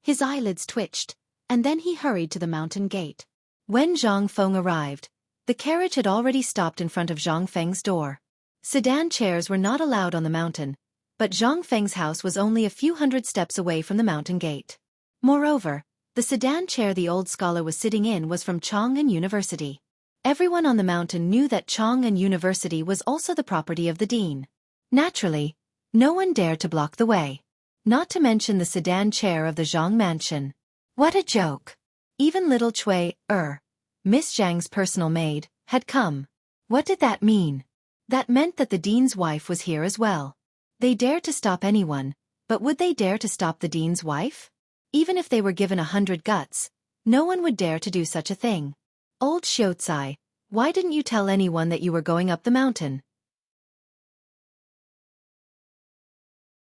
his eyelids twitched, and then he hurried to the mountain gate. When Zhang Feng arrived, the carriage had already stopped in front of Zhang Feng's door. Sedan chairs were not allowed on the mountain, but Zhang Feng's house was only a few hundred steps away from the mountain gate. Moreover, the sedan chair the old scholar was sitting in was from Chang'an University. Everyone on the mountain knew that Chang'an University was also the property of the dean. Naturally, no one dared to block the way. Not to mention the sedan chair of the Zhang Mansion. What a joke. Even little Miss Zhang's personal maid, had come. What did that mean? That meant that the dean's wife was here as well. They dared to stop anyone, but would they dare to stop the dean's wife? Even if they were given 100 guts, no one would dare to do such a thing. Old Xiaocai, why didn't you tell anyone that you were going up the mountain?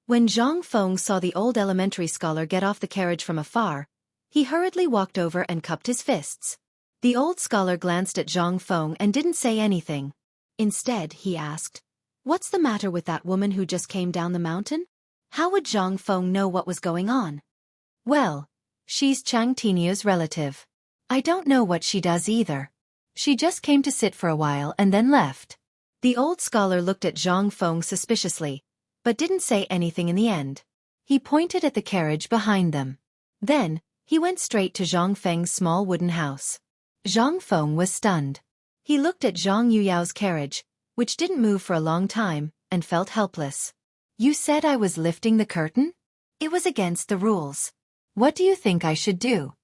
When Zhang Feng saw the old elementary scholar get off the carriage from afar, he hurriedly walked over and cupped his fists. The old scholar glanced at Zhang Feng and didn't say anything. Instead, he asked, what's the matter with that woman who just came down the mountain? How would Zhang Feng know what was going on? Well, she's Chang Tinia's relative. I don't know what she does either. She just came to sit for a while and then left. The old scholar looked at Zhang Feng suspiciously, but didn't say anything in the end. He pointed at the carriage behind them. Then, he went straight to Zhang Feng's small wooden house. Zhang Feng was stunned. He looked at Zhang Yuyao's carriage, which didn't move for a long time, and felt helpless. You said I was lifting the curtain? It was against the rules. What do you think I should do?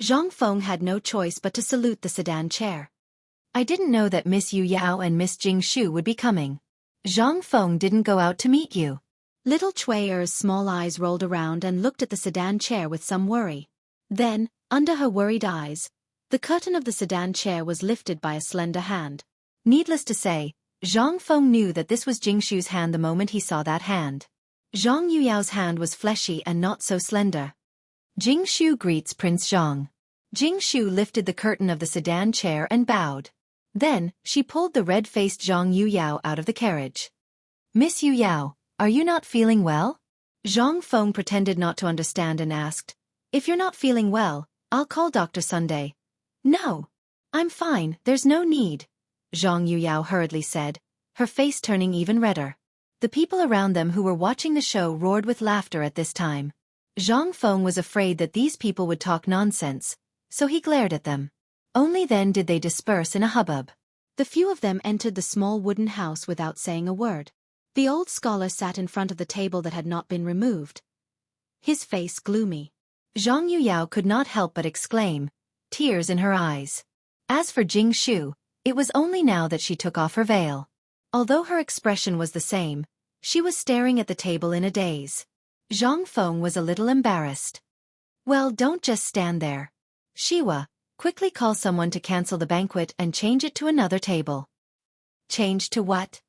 Zhang Feng had no choice but to salute the sedan chair. I didn't know that Miss Yu Yao and Miss Jing Shu would be coming. Zhang Feng didn't go out to meet you. Little Chui's small eyes rolled around and looked at the sedan chair with some worry. Then, under her worried eyes, the curtain of the sedan chair was lifted by a slender hand. Needless to say, Zhang Feng knew that this was Jingshu's hand the moment he saw that hand. Zhang Yuyao's hand was fleshy and not so slender. Jingshu greets Prince Zhang. Jingshu lifted the curtain of the sedan chair and bowed. Then, she pulled the red-faced Zhang Yuyao out of the carriage. Miss Yuyao, are you not feeling well? Zhang Feng pretended not to understand and asked, if you're not feeling well, I'll call Dr. Sunday. No. I'm fine, there's no need. Zhang Yuyao hurriedly said, her face turning even redder. The people around them who were watching the show roared with laughter at this time. Zhang Feng was afraid that these people would talk nonsense, so he glared at them. Only then did they disperse in a hubbub. The few of them entered the small wooden house without saying a word. The old scholar sat in front of the table that had not been removed, his face gloomy. Zhang Yuyao could not help but exclaim, tears in her eyes. As for Jing Shu, it was only now that she took off her veil. Although her expression was the same, she was staring at the table in a daze. Zhang Feng was a little embarrassed. Well, don't just stand there. Shiwa, quickly call someone to cancel the banquet and change it to another table. Change to what?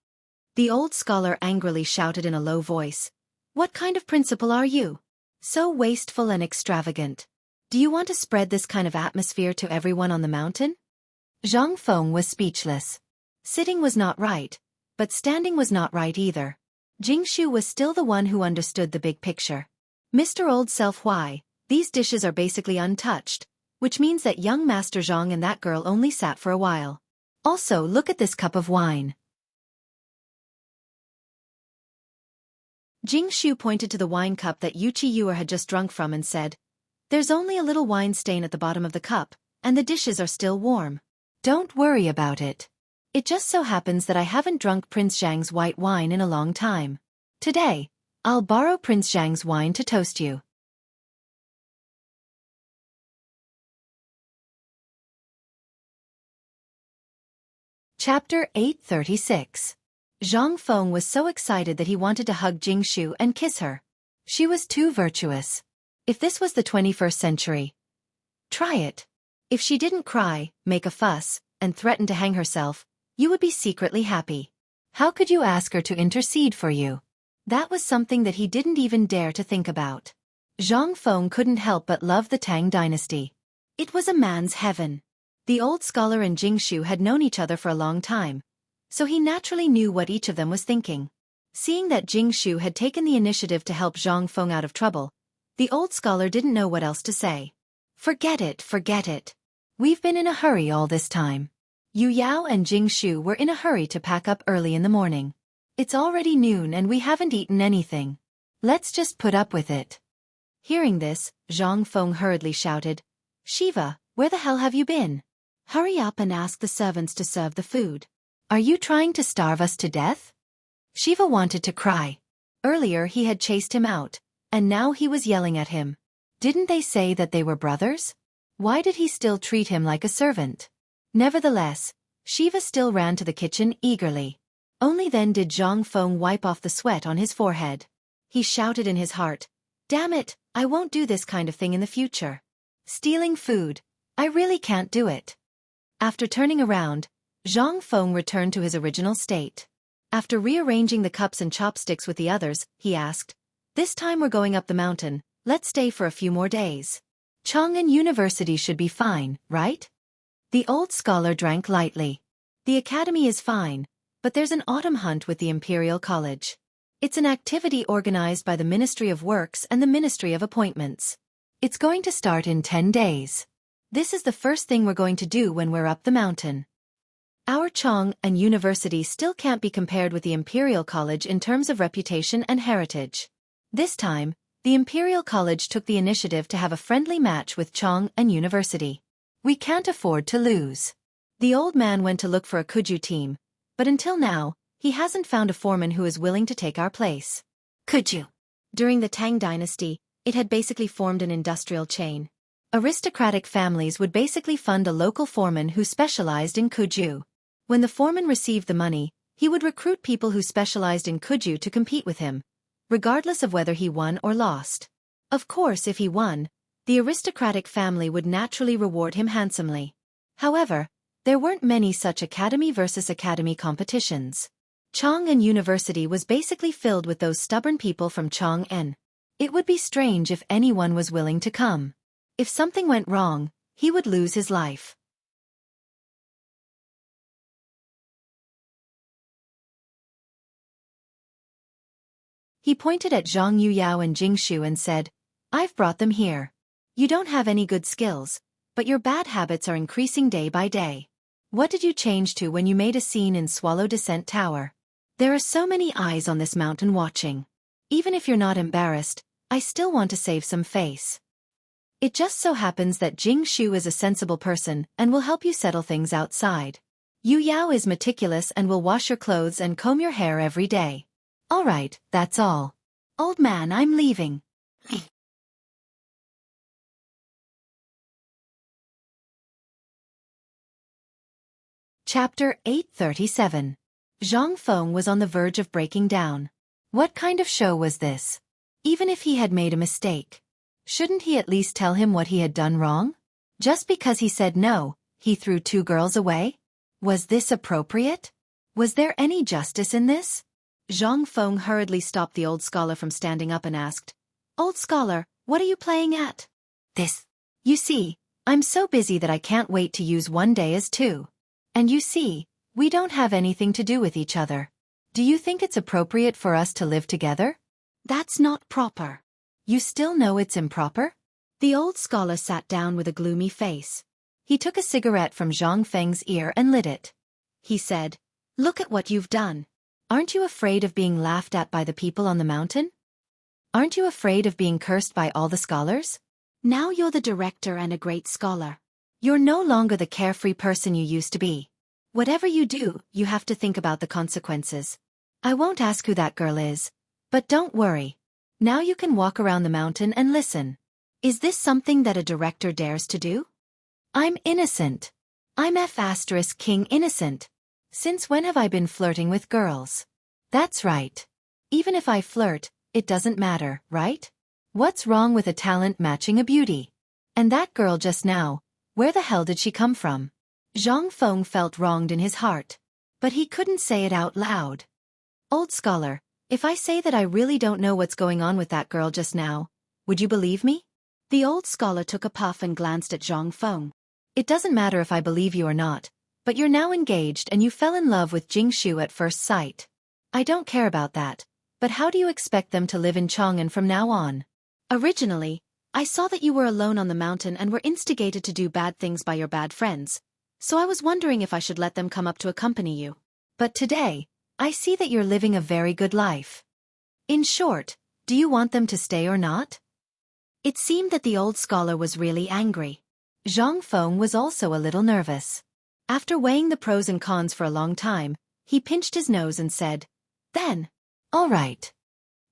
The old scholar angrily shouted in a low voice. What kind of principal are you? So wasteful and extravagant. Do you want to spread this kind of atmosphere to everyone on the mountain? Zhang Feng was speechless. Sitting was not right, but standing was not right either. Jingshu was still the one who understood the big picture. Mr. Old Self, why, these dishes are basically untouched, which means that young Master Zhang and that girl only sat for a while. Also, look at this cup of wine. Jingshu pointed to the wine cup that Yuchi Yuer had just drunk from and said, there's only a little wine stain at the bottom of the cup, and the dishes are still warm. Don't worry about it. It just so happens that I haven't drunk Prince Zhang's white wine in a long time. Today, I'll borrow Prince Zhang's wine to toast you. Chapter 836. Zhang Feng was so excited that he wanted to hug Jingshu and kiss her. She was too virtuous. If this was the 21st century. Try it. If she didn't cry, make a fuss, and threaten to hang herself, you would be secretly happy. How could you ask her to intercede for you? That was something that he didn't even dare to think about. Zhang Feng couldn't help but love the Tang dynasty. It was a man's heaven. The old scholar and Jingshu had known each other for a long time, so he naturally knew what each of them was thinking. Seeing that Jingshu had taken the initiative to help Zhang Feng out of trouble, the old scholar didn't know what else to say. Forget it, forget it. We've been in a hurry all this time. Yu Yao and Jingshu were in a hurry to pack up early in the morning. It's already noon and we haven't eaten anything. Let's just put up with it. Hearing this, Zhang Feng hurriedly shouted, Shiva, where the hell have you been? Hurry up and ask the servants to serve the food. Are you trying to starve us to death? Shiva wanted to cry. Earlier he had chased him out, and now he was yelling at him. Didn't they say that they were brothers? Why did he still treat him like a servant? Nevertheless, Shiva still ran to the kitchen eagerly. Only then did Zhang Feng wipe off the sweat on his forehead. He shouted in his heart, damn it, I won't do this kind of thing in the future. Stealing food, I really can't do it. After turning around, Zhang Feng returned to his original state. After rearranging the cups and chopsticks with the others, he asked, this time we're going up the mountain, let's stay for a few more days. Chang'an University should be fine, right? The old scholar drank lightly. The academy is fine, but there's an autumn hunt with the Imperial College. It's an activity organized by the Ministry of Works and the Ministry of Appointments. It's going to start in 10 days. This is the first thing we're going to do when we're up the mountain. Our Chang'an University still can't be compared with the Imperial College in terms of reputation and heritage. This time, the Imperial College took the initiative to have a friendly match with Chang'an University. We can't afford to lose. The old man went to look for a Kuju team, but until now, he hasn't found a foreman who is willing to take our place. Kuju. During the Tang dynasty, it had basically formed an industrial chain. Aristocratic families would basically fund a local foreman who specialized in Kuju. When the foreman received the money, he would recruit people who specialized in Kuju to compete with him, regardless of whether he won or lost. Of course, if he won, the aristocratic family would naturally reward him handsomely. However, there weren't many such academy versus academy competitions. Chang'an University was basically filled with those stubborn people from Chang'an. It would be strange if anyone was willing to come. If something went wrong, he would lose his life. He pointed at Zhang Yuyao and Jingshu and said, I've brought them here. You don't have any good skills, but your bad habits are increasing day by day. What did you change to when you made a scene in Swallow Descent Tower? There are so many eyes on this mountain watching. Even if you're not embarrassed, I still want to save some face. It just so happens that Jing Shu is a sensible person and will help you settle things outside. Yu Yao is meticulous and will wash your clothes and comb your hair every day. All right, that's all. Old man, I'm leaving. Chapter 837. Zhang Feng was on the verge of breaking down. What kind of show was this? Even if he had made a mistake, shouldn't he at least tell him what he had done wrong? Just because he said no, he threw 2 girls away? Was this appropriate? Was there any justice in this? Zhang Feng hurriedly stopped the old scholar from standing up and asked, "Old scholar, what are you playing at?" "This. You see, I'm so busy that I can't wait to use one day as 2. And you see, we don't have anything to do with each other. Do you think it's appropriate for us to live together?" "That's not proper." "You still know it's improper?" The old scholar sat down with a gloomy face. He took a cigarette from Zhang Feng's ear and lit it. He said, "Look at what you've done. Aren't you afraid of being laughed at by the people on the mountain? Aren't you afraid of being cursed by all the scholars? Now you're the director and a great scholar. You're no longer the carefree person you used to be. Whatever you do, you have to think about the consequences. I won't ask who that girl is, but don't worry. Now you can walk around the mountain and listen. Is this something that a director dares to do? I'm innocent. I'm F** King Innocent. Since when have I been flirting with girls? That's right. Even if I flirt, it doesn't matter, right? What's wrong with a talent matching a beauty? And that girl just now, where the hell did she come from?" Zhang Feng felt wronged in his heart, but he couldn't say it out loud. "Old scholar, if I say that I really don't know what's going on with that girl just now, would you believe me?" The old scholar took a puff and glanced at Zhang Feng. "It doesn't matter if I believe you or not, but you're now engaged and you fell in love with Jing Shu at first sight. I don't care about that, but how do you expect them to live in Chang'an from now on? Originally, I saw that you were alone on the mountain and were instigated to do bad things by your bad friends, so I was wondering if I should let them come up to accompany you. But today, I see that you're living a very good life. In short, do you want them to stay or not?" It seemed that the old scholar was really angry. Zhang Feng was also a little nervous. After weighing the pros and cons for a long time, he pinched his nose and said, "Then, all right."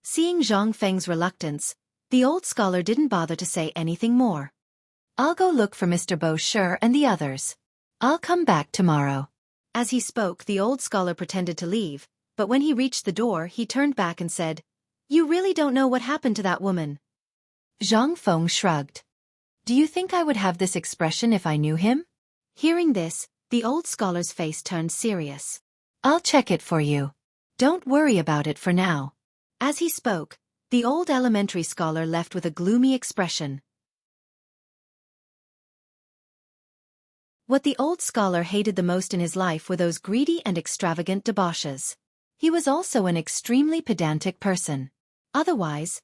Seeing Zhang Feng's reluctance, the old scholar didn't bother to say anything more. "I'll go look for Mr. Bo Shi and the others. I'll come back tomorrow." As he spoke, the old scholar pretended to leave, but when he reached the door, he turned back and said, "You really don't know what happened to that woman?" Zhang Feng shrugged. "Do you think I would have this expression if I knew him?" Hearing this, the old scholar's face turned serious. "I'll check it for you. Don't worry about it for now." As he spoke, the old elementary scholar left with a gloomy expression. What the old scholar hated the most in his life were those greedy and extravagant debauches. He was also an extremely pedantic person. Otherwise,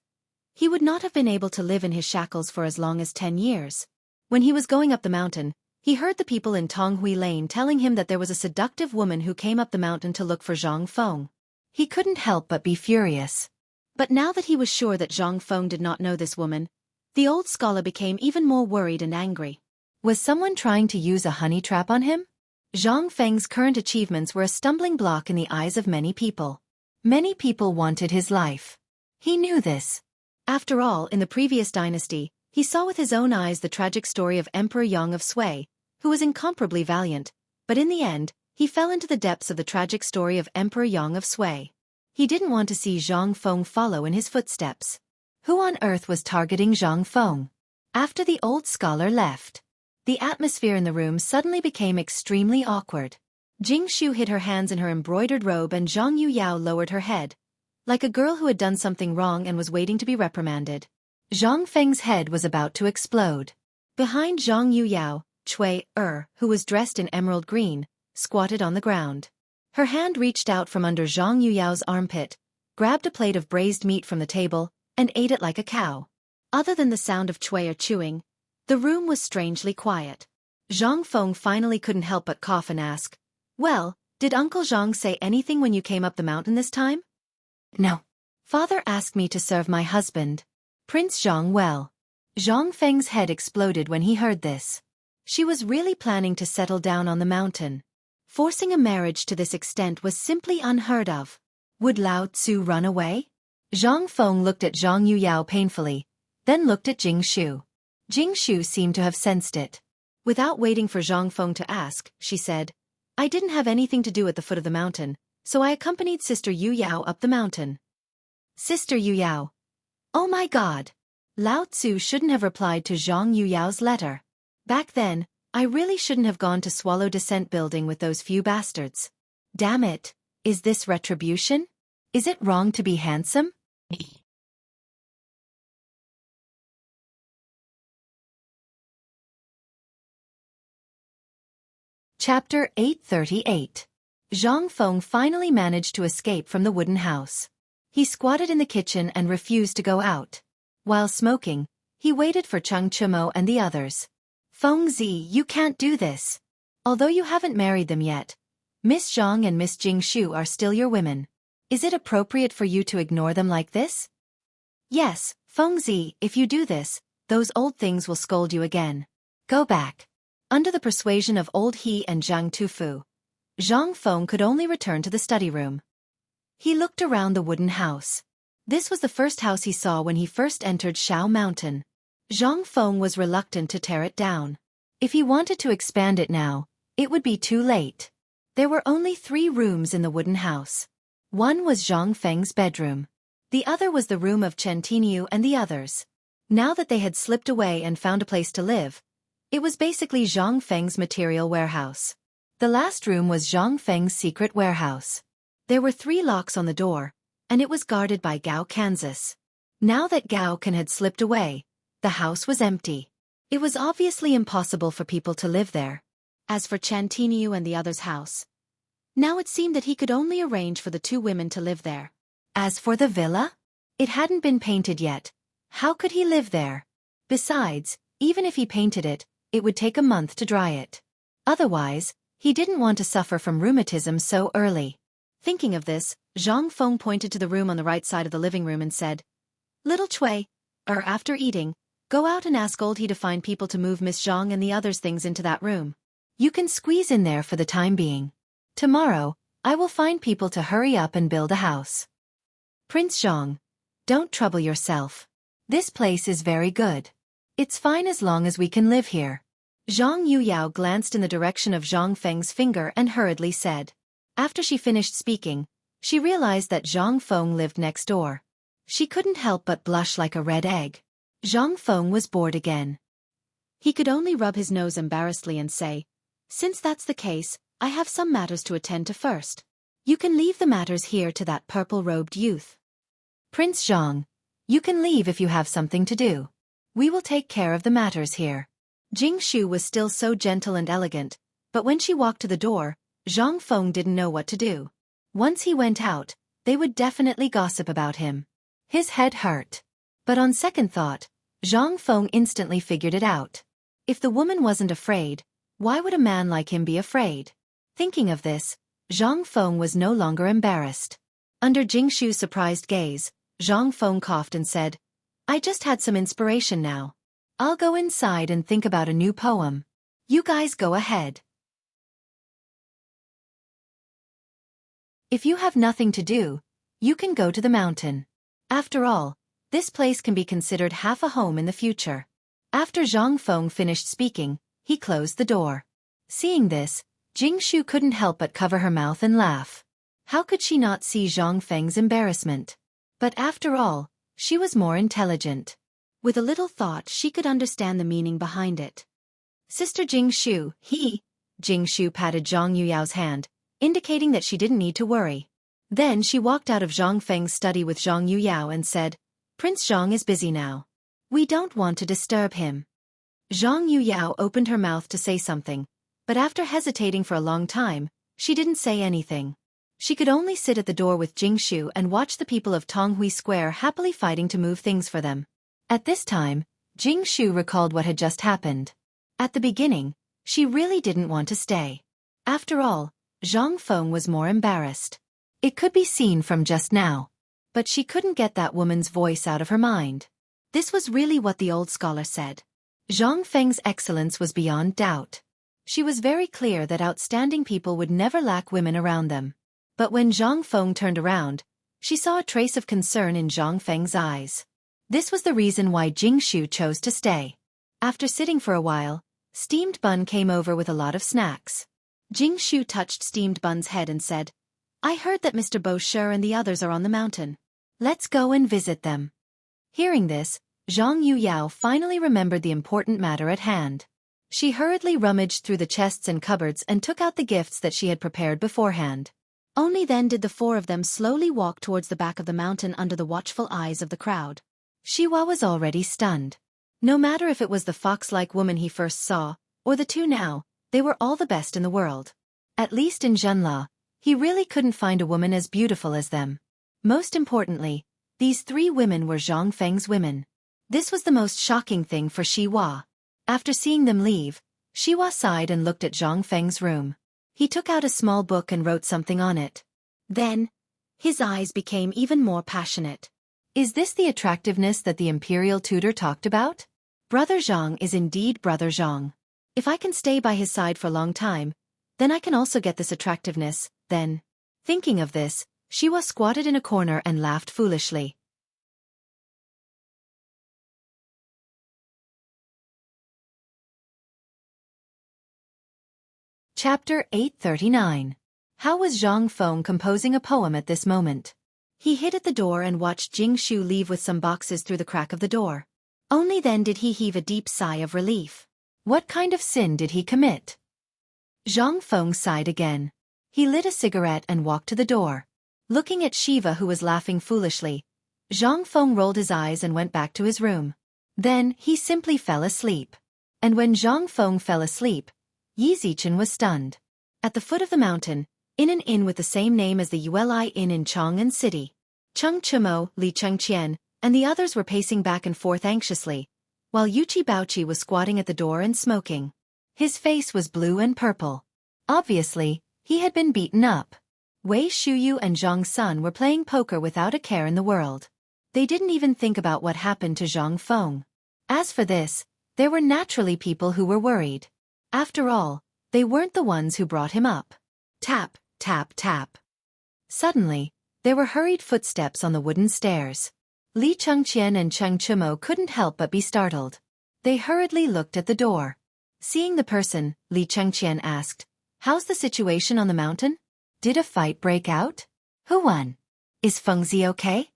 he would not have been able to live in his shackles for as long as 10 years. When he was going up the mountain, he heard the people in Tonghui Lane telling him that there was a seductive woman who came up the mountain to look for Zhang Feng. He couldn't help but be furious. But now that he was sure that Zhang Feng did not know this woman, the old scholar became even more worried and angry. Was someone trying to use a honey trap on him? Zhang Feng's current achievements were a stumbling block in the eyes of many people. Many people wanted his life. He knew this. After all, in the previous dynasty, he saw with his own eyes the tragic story of Emperor Yang of Sui, who was incomparably valiant, but in the end, he fell into the depths of the tragic story of Emperor Yang of Sui. He didn't want to see Zhang Feng follow in his footsteps. Who on earth was targeting Zhang Feng? After the old scholar left, the atmosphere in the room suddenly became extremely awkward. Jing Shu hid her hands in her embroidered robe and Zhang Yuyao lowered her head, like a girl who had done something wrong and was waiting to be reprimanded. Zhang Feng's head was about to explode. Behind Zhang Yuyao, Cui, who was dressed in emerald green, squatted on the ground. Her hand reached out from under Zhang Yuyao's armpit, grabbed a plate of braised meat from the table, and ate it like a cow. Other than the sound of Cui chewing, the room was strangely quiet. Zhang Feng finally couldn't help but cough and ask, "Well, did Uncle Zhang say anything when you came up the mountain this time?" "No. Father asked me to serve my husband, Prince Zhang, well." Zhang Feng's head exploded when he heard this. She was really planning to settle down on the mountain. Forcing a marriage to this extent was simply unheard of. Would Lao Tzu run away? Zhang Feng looked at Zhang Yuyao painfully, then looked at Jing Shu. Jing Shu seemed to have sensed it. Without waiting for Zhang Feng to ask, she said, "I didn't have anything to do at the foot of the mountain, so I accompanied Sister Yuyao up the mountain." Sister Yuyao. Oh my God! Lao Tzu shouldn't have replied to Zhang Yuyao's letter. Back then, I really shouldn't have gone to Swallow Descent building with those few bastards. Damn it! Is this retribution? Is it wrong to be handsome? Chapter 838. Zhang Feng finally managed to escape from the wooden house. He squatted in the kitchen and refused to go out. While smoking, he waited for Cheng Chumo and the others. "Feng Zi, you can't do this. Although you haven't married them yet, Miss Zhang and Miss Jing Shu are still your women. Is it appropriate for you to ignore them like this?" "Yes, Feng Zi, if you do this, those old things will scold you again. Go back." Under the persuasion of old He and Zhang Tufu, Zhang Feng could only return to the study room. He looked around the wooden house. This was the first house he saw when he first entered Shao Mountain. Zhang Feng was reluctant to tear it down. If he wanted to expand it now, it would be too late. There were only 3 rooms in the wooden house. One was Zhang Feng's bedroom. The other was the room of Chen Tiniu and the others. Now that they had slipped away and found a place to live, it was basically Zhang Feng's material warehouse. The last room was Zhang Feng's secret warehouse. There were 3 locks on the door, and it was guarded by Gao Kansas. Now that Gao Kan had slipped away, the house was empty. It was obviously impossible for people to live there. As for Chen Tiniu and the others' house, now it seemed that he could only arrange for the 2 women to live there. As for the villa, it hadn't been painted yet. How could he live there? Besides, even if he painted it, it would take a month to dry it. Otherwise, he didn't want to suffer from rheumatism so early. Thinking of this, Zhang Feng pointed to the room on the right side of the living room and said, "Little Cui, after eating, go out and ask old He to find people to move Miss Zhang and the others' things into that room. You can squeeze in there for the time being. Tomorrow, I will find people to hurry up and build a house." "Prince Zhang, don't trouble yourself. This place is very good. It's fine as long as we can live here." Zhang Yuyao glanced in the direction of Zhang Feng's finger and hurriedly said. After she finished speaking, she realized that Zhang Feng lived next door. She couldn't help but blush like a red egg. Zhang Feng was bored again. He could only rub his nose embarrassedly and say, "Since that's the case, I have some matters to attend to first. You can leave the matters here to that purple-robed youth." "Prince Zhang, you can leave if you have something to do. We will take care of the matters here." Jing Shu was still so gentle and elegant, but when she walked to the door, Zhang Feng didn't know what to do. Once he went out, they would definitely gossip about him. His head hurt. But on second thought, Zhang Feng instantly figured it out. If the woman wasn't afraid, why would a man like him be afraid? Thinking of this, Zhang Feng was no longer embarrassed. Under Jing Shu's surprised gaze, Zhang Feng coughed and said, "I just had some inspiration now. I'll go inside and think about a new poem. You guys go ahead." If you have nothing to do, you can go to the mountain. After all, this place can be considered half a home in the future. After Zhang Feng finished speaking, he closed the door. Seeing this, Jing Shu couldn't help but cover her mouth and laugh. How could she not see Zhang Feng's embarrassment? But after all, she was more intelligent. With a little thought, she could understand the meaning behind it. "Sister Jing Shu, Jing Shu patted Zhang Yuyao's hand, indicating that she didn't need to worry. Then she walked out of Zhang Feng's study with Zhang Yuyao and said, "Prince Zhang is busy now. We don't want to disturb him." Zhang Yuyao opened her mouth to say something, but after hesitating for a long time, she didn't say anything. She could only sit at the door with Jing Shu and watch the people of Tonghui Square happily fighting to move things for them. At this time, Jing Shu recalled what had just happened. At the beginning, She really didn't want to stay. After all, Zhang Feng was more embarrassed. It could be seen from just now. But she couldn't get that woman's voice out of her mind. This was really what the old scholar said. Zhang Feng's excellence was beyond doubt. She was very clear that outstanding people would never lack women around them. But when Zhang Feng turned around, she saw a trace of concern in Zhang Feng's eyes. This was the reason why Jing Shu chose to stay. After sitting for a while, Steamed Bun came over with a lot of snacks. Jing Shu touched Steamed Bun's head and said, "I heard that Mr. Bo Shi and the others are on the mountain. Let's go and visit them." Hearing this, Zhang Yuyao finally remembered the important matter at hand. She hurriedly rummaged through the chests and cupboards and took out the gifts that she had prepared beforehand. Only then did the four of them slowly walk towards the back of the mountain under the watchful eyes of the crowd. Shiwa was already stunned. No matter if it was the fox-like woman he first saw, or the two now, they were all the best in the world. At least in Zhenla, he really couldn't find a woman as beautiful as them. Most importantly, these three women were Zhang Feng's women. This was the most shocking thing for Shiwa. After seeing them leave, Shiwa sighed and looked at Zhang Feng's room. He took out a small book and wrote something on it. Then, his eyes became even more passionate. Is this the attractiveness that the imperial tutor talked about? Brother Zhang is indeed Brother Zhang. If I can stay by his side for a long time, then I can also get this attractiveness, then. Thinking of this, Shiwa squatted in a corner and laughed foolishly. Chapter 839. How was Zhang Feng composing a poem at this moment? He hid at the door and watched Jing Shu leave with some boxes through the crack of the door. Only then did he heave a deep sigh of relief. What kind of sin did he commit? Zhang Feng sighed again. He lit a cigarette and walked to the door. Looking at Shiva, who was laughing foolishly, Zhang Feng rolled his eyes and went back to his room. Then he simply fell asleep. And when Zhang Feng fell asleep, Yi Zichen was stunned. At the foot of the mountain, in an inn with the same name as the Uli Inn in Chang'an City, Cheng Chumo, Li Chengqian, and the others were pacing back and forth anxiously, while Yuchi Baochi was squatting at the door and smoking. His face was blue and purple. Obviously, he had been beaten up. Wei Shuyu and Zhang Sun were playing poker without a care in the world. They didn't even think about what happened to Zhang Feng. As for this, there were naturally people who were worried. After all, they weren't the ones who brought him up. Tap, tap, tap. Suddenly, there were hurried footsteps on the wooden stairs. Li Chengqian and Cheng Chumo couldn't help but be startled. They hurriedly looked at the door. Seeing the person, Li Chengqian asked, "How's the situation on the mountain? Did a fight break out? Who won? Is Fengzi okay?"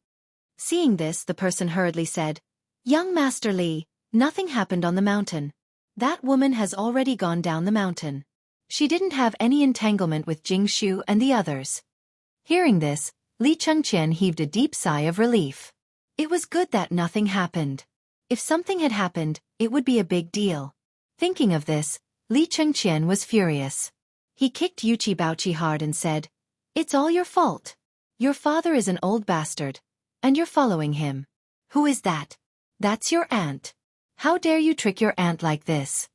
Seeing this, the person hurriedly said, "Young Master Li, nothing happened on the mountain. That woman has already gone down the mountain. She didn't have any entanglement with Jing Shu and the others." Hearing this, Li Chengqian heaved a deep sigh of relief. It was good that nothing happened. If something had happened, it would be a big deal. Thinking of this, Li Chengqian was furious. He kicked Yuchi Baochi hard and said, "It's all your fault. Your father is an old bastard, and you're following him. Who is that? That's your aunt. How dare you trick your aunt like this?"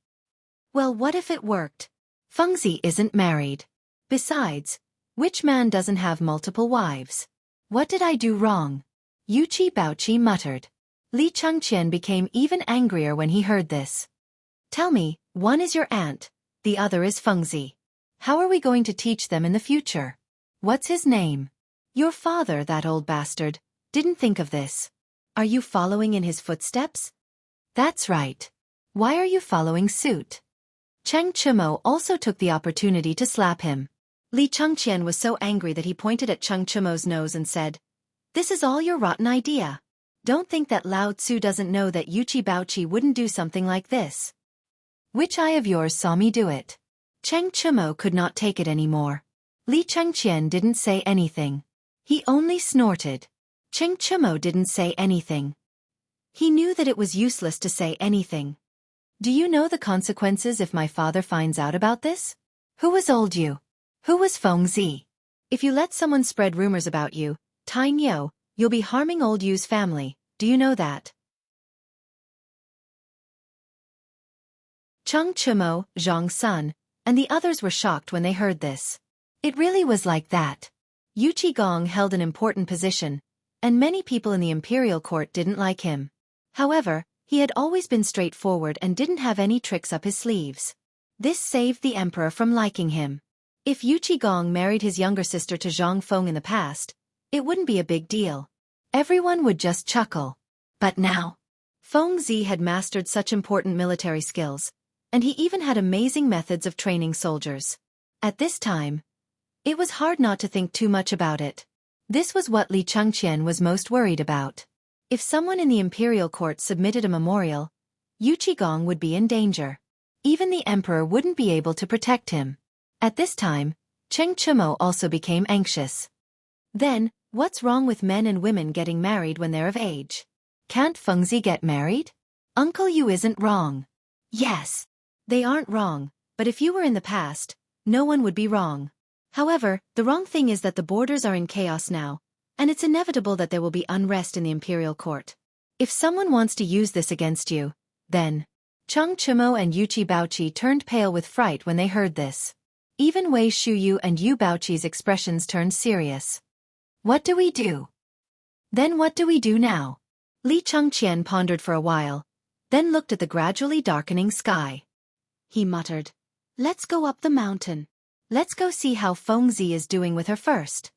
Well, what if it worked? Fengzi isn't married. Besides, which man doesn't have multiple wives? What did I do wrong? Yuchi Baochi muttered. Li Chengqian became even angrier when he heard this. "Tell me, one is your aunt, the other is Fengzi. How are we going to teach them in the future? What's his name? Your father, that old bastard, didn't think of this. Are you following in his footsteps?" "That's right. Why are you following suit?" Cheng Chumo also took the opportunity to slap him. Li Chengqian was so angry that he pointed at Cheng Chumo's nose and said, "This is all your rotten idea. Don't think that Lao Tzu doesn't know that Yuchi Baochi wouldn't do something like this. Which eye of yours saw me do it?" Cheng Chumo could not take it anymore. Li Chengqian didn't say anything. He only snorted. Cheng Chumo didn't say anything. He knew that it was useless to say anything. "Do you know the consequences if my father finds out about this? Who was old Yu? Who was Fengzi? If you let someone spread rumors about you, Tai Niu, you'll be harming old Yu's family, do you know that?" Chung Chimo, Zhang's son, and the others were shocked when they heard this. It really was like that. Yu Qigong held an important position, and many people in the imperial court didn't like him. However, he had always been straightforward and didn't have any tricks up his sleeves. This saved the emperor from liking him. If Yu Qigong married his younger sister to Zhang Feng in the past, it wouldn't be a big deal. Everyone would just chuckle. But now, Feng Zi had mastered such important military skills, and he even had amazing methods of training soldiers. At this time, it was hard not to think too much about it. This was what Li Chengqian was most worried about. If someone in the imperial court submitted a memorial, Yu Qigong would be in danger. Even the emperor wouldn't be able to protect him. At this time, Cheng Chimo also became anxious. Then, what's wrong with men and women getting married when they're of age? Can't Feng Zi get married? Uncle Yu isn't wrong. Yes, they aren't wrong, but if you were in the past, no one would be wrong. However, the wrong thing is that the borders are in chaos now, and it's inevitable that there will be unrest in the imperial court. If someone wants to use this against you, then... Cheng Chimo and Yu Qi Baoqi turned pale with fright when they heard this. Even Wei Shuyu and Yu Baoqi's expressions turned serious. What do we do? Then what do we do now? Li Chengqian pondered for a while, then looked at the gradually darkening sky. He muttered, "Let's go up the mountain. Let's go see how Feng Zi is doing with her first."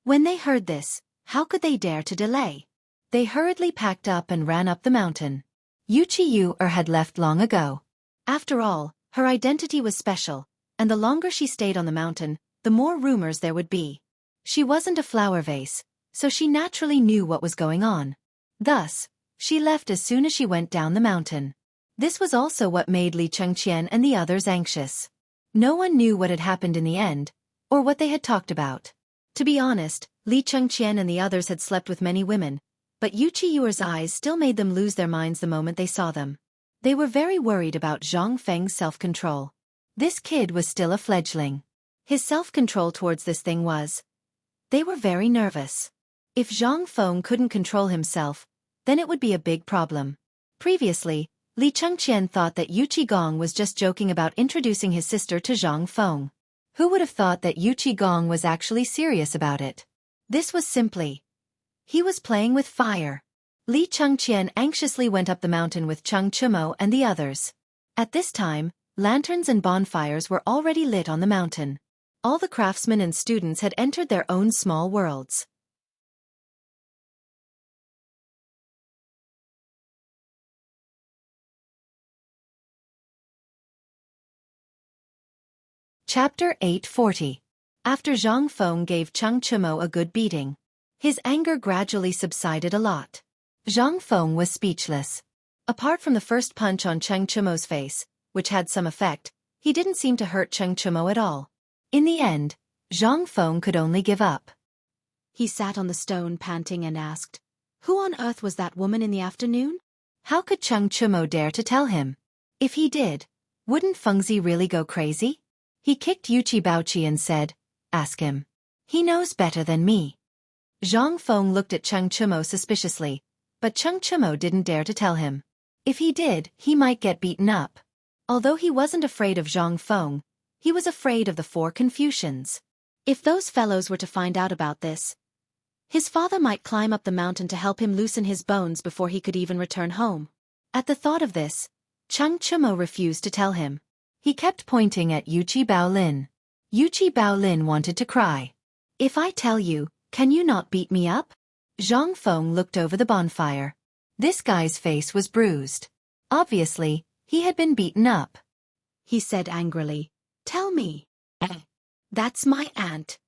When they heard this, how could they dare to delay? They hurriedly packed up and ran up the mountain. Yu Qiyu had left long ago. After all, her identity was special, and the longer she stayed on the mountain, the more rumors there would be. She wasn't a flower vase, so she naturally knew what was going on. Thus, she left as soon as she went down the mountain. This was also what made Li Chengqian and the others anxious. No one knew what had happened in the end, or what they had talked about. To be honest, Li Chengqian and the others had slept with many women, but Yu Qiyu's eyes still made them lose their minds the moment they saw them. They were very worried about Zhang Feng's self-control. This kid was still a fledgling. His self-control towards this thing was... They were very nervous. If Zhang Feng couldn't control himself, then it would be a big problem. Previously, Li Chengqian thought that Yu Qigong was just joking about introducing his sister to Zhang Feng. Who would have thought that Yu Qigong was actually serious about it? This was simply... He was playing with fire. Li Chengqian anxiously went up the mountain with Cheng Chimo and the others. At this time, lanterns and bonfires were already lit on the mountain. All the craftsmen and students had entered their own small worlds. Chapter 840. After Zhang Feng gave Cheng Chimo a good beating, his anger gradually subsided a lot. Zhang Feng was speechless. Apart from the first punch on Cheng Chimo's face, which had some effect, he didn't seem to hurt Cheng Chimo at all. In the end, Zhang Feng could only give up. He sat on the stone panting and asked, "Who on earth was that woman in the afternoon?" How could Cheng Chimo dare to tell him? If he did, wouldn't Feng Zi really go crazy? He kicked Yu Qi Baoqi and said, "Ask him. He knows better than me." Zhang Feng looked at Cheng Chimo suspiciously, but Cheng Chimo didn't dare to tell him. If he did, he might get beaten up. Although he wasn't afraid of Zhang Feng, he was afraid of the 4 Confucians. If those fellows were to find out about this, his father might climb up the mountain to help him loosen his bones before he could even return home. At the thought of this, Cheng Chimo refused to tell him. He kept pointing at Yu Qi Baolin. Yu Qi Baolin wanted to cry. "If I tell you, can you not beat me up?" Zhang Feng looked over the bonfire. This guy's face was bruised. Obviously, he had been beaten up. He said angrily, "Tell me." "That's my aunt."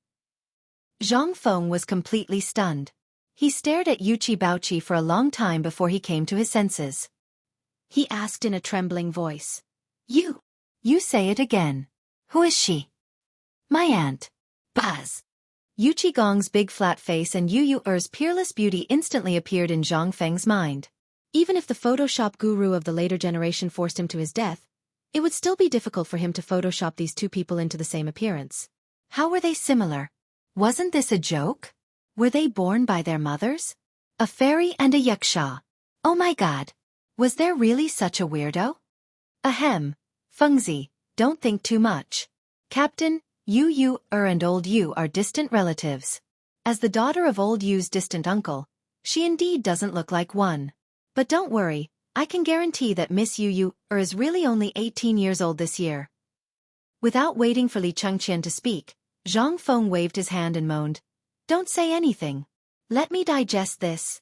Zhang Feng was completely stunned. He stared at Yu Qi Baoqi for a long time before he came to his senses. He asked in a trembling voice, You say it again. Who is she?" "My aunt." "Buzz." Yu Qigong's big flat face and Yu Er's peerless beauty instantly appeared in Zhang Feng's mind. Even if the Photoshop guru of the later generation forced him to his death, it would still be difficult for him to Photoshop these 2 people into the same appearance. How were they similar? Wasn't this a joke? Were they born by their mothers? A fairy and a yaksha. Oh my god. Was there really such a weirdo? Ahem. Fengzi, don't think too much. Captain, Yu and Old Yu are distant relatives. As the daughter of Old Yu's distant uncle, she indeed doesn't look like one. But don't worry, I can guarantee that Miss Yu is really only 18 years old this year. Without waiting for Li Chengqian to speak, Zhang Feng waved his hand and moaned, "Don't say anything. Let me digest this."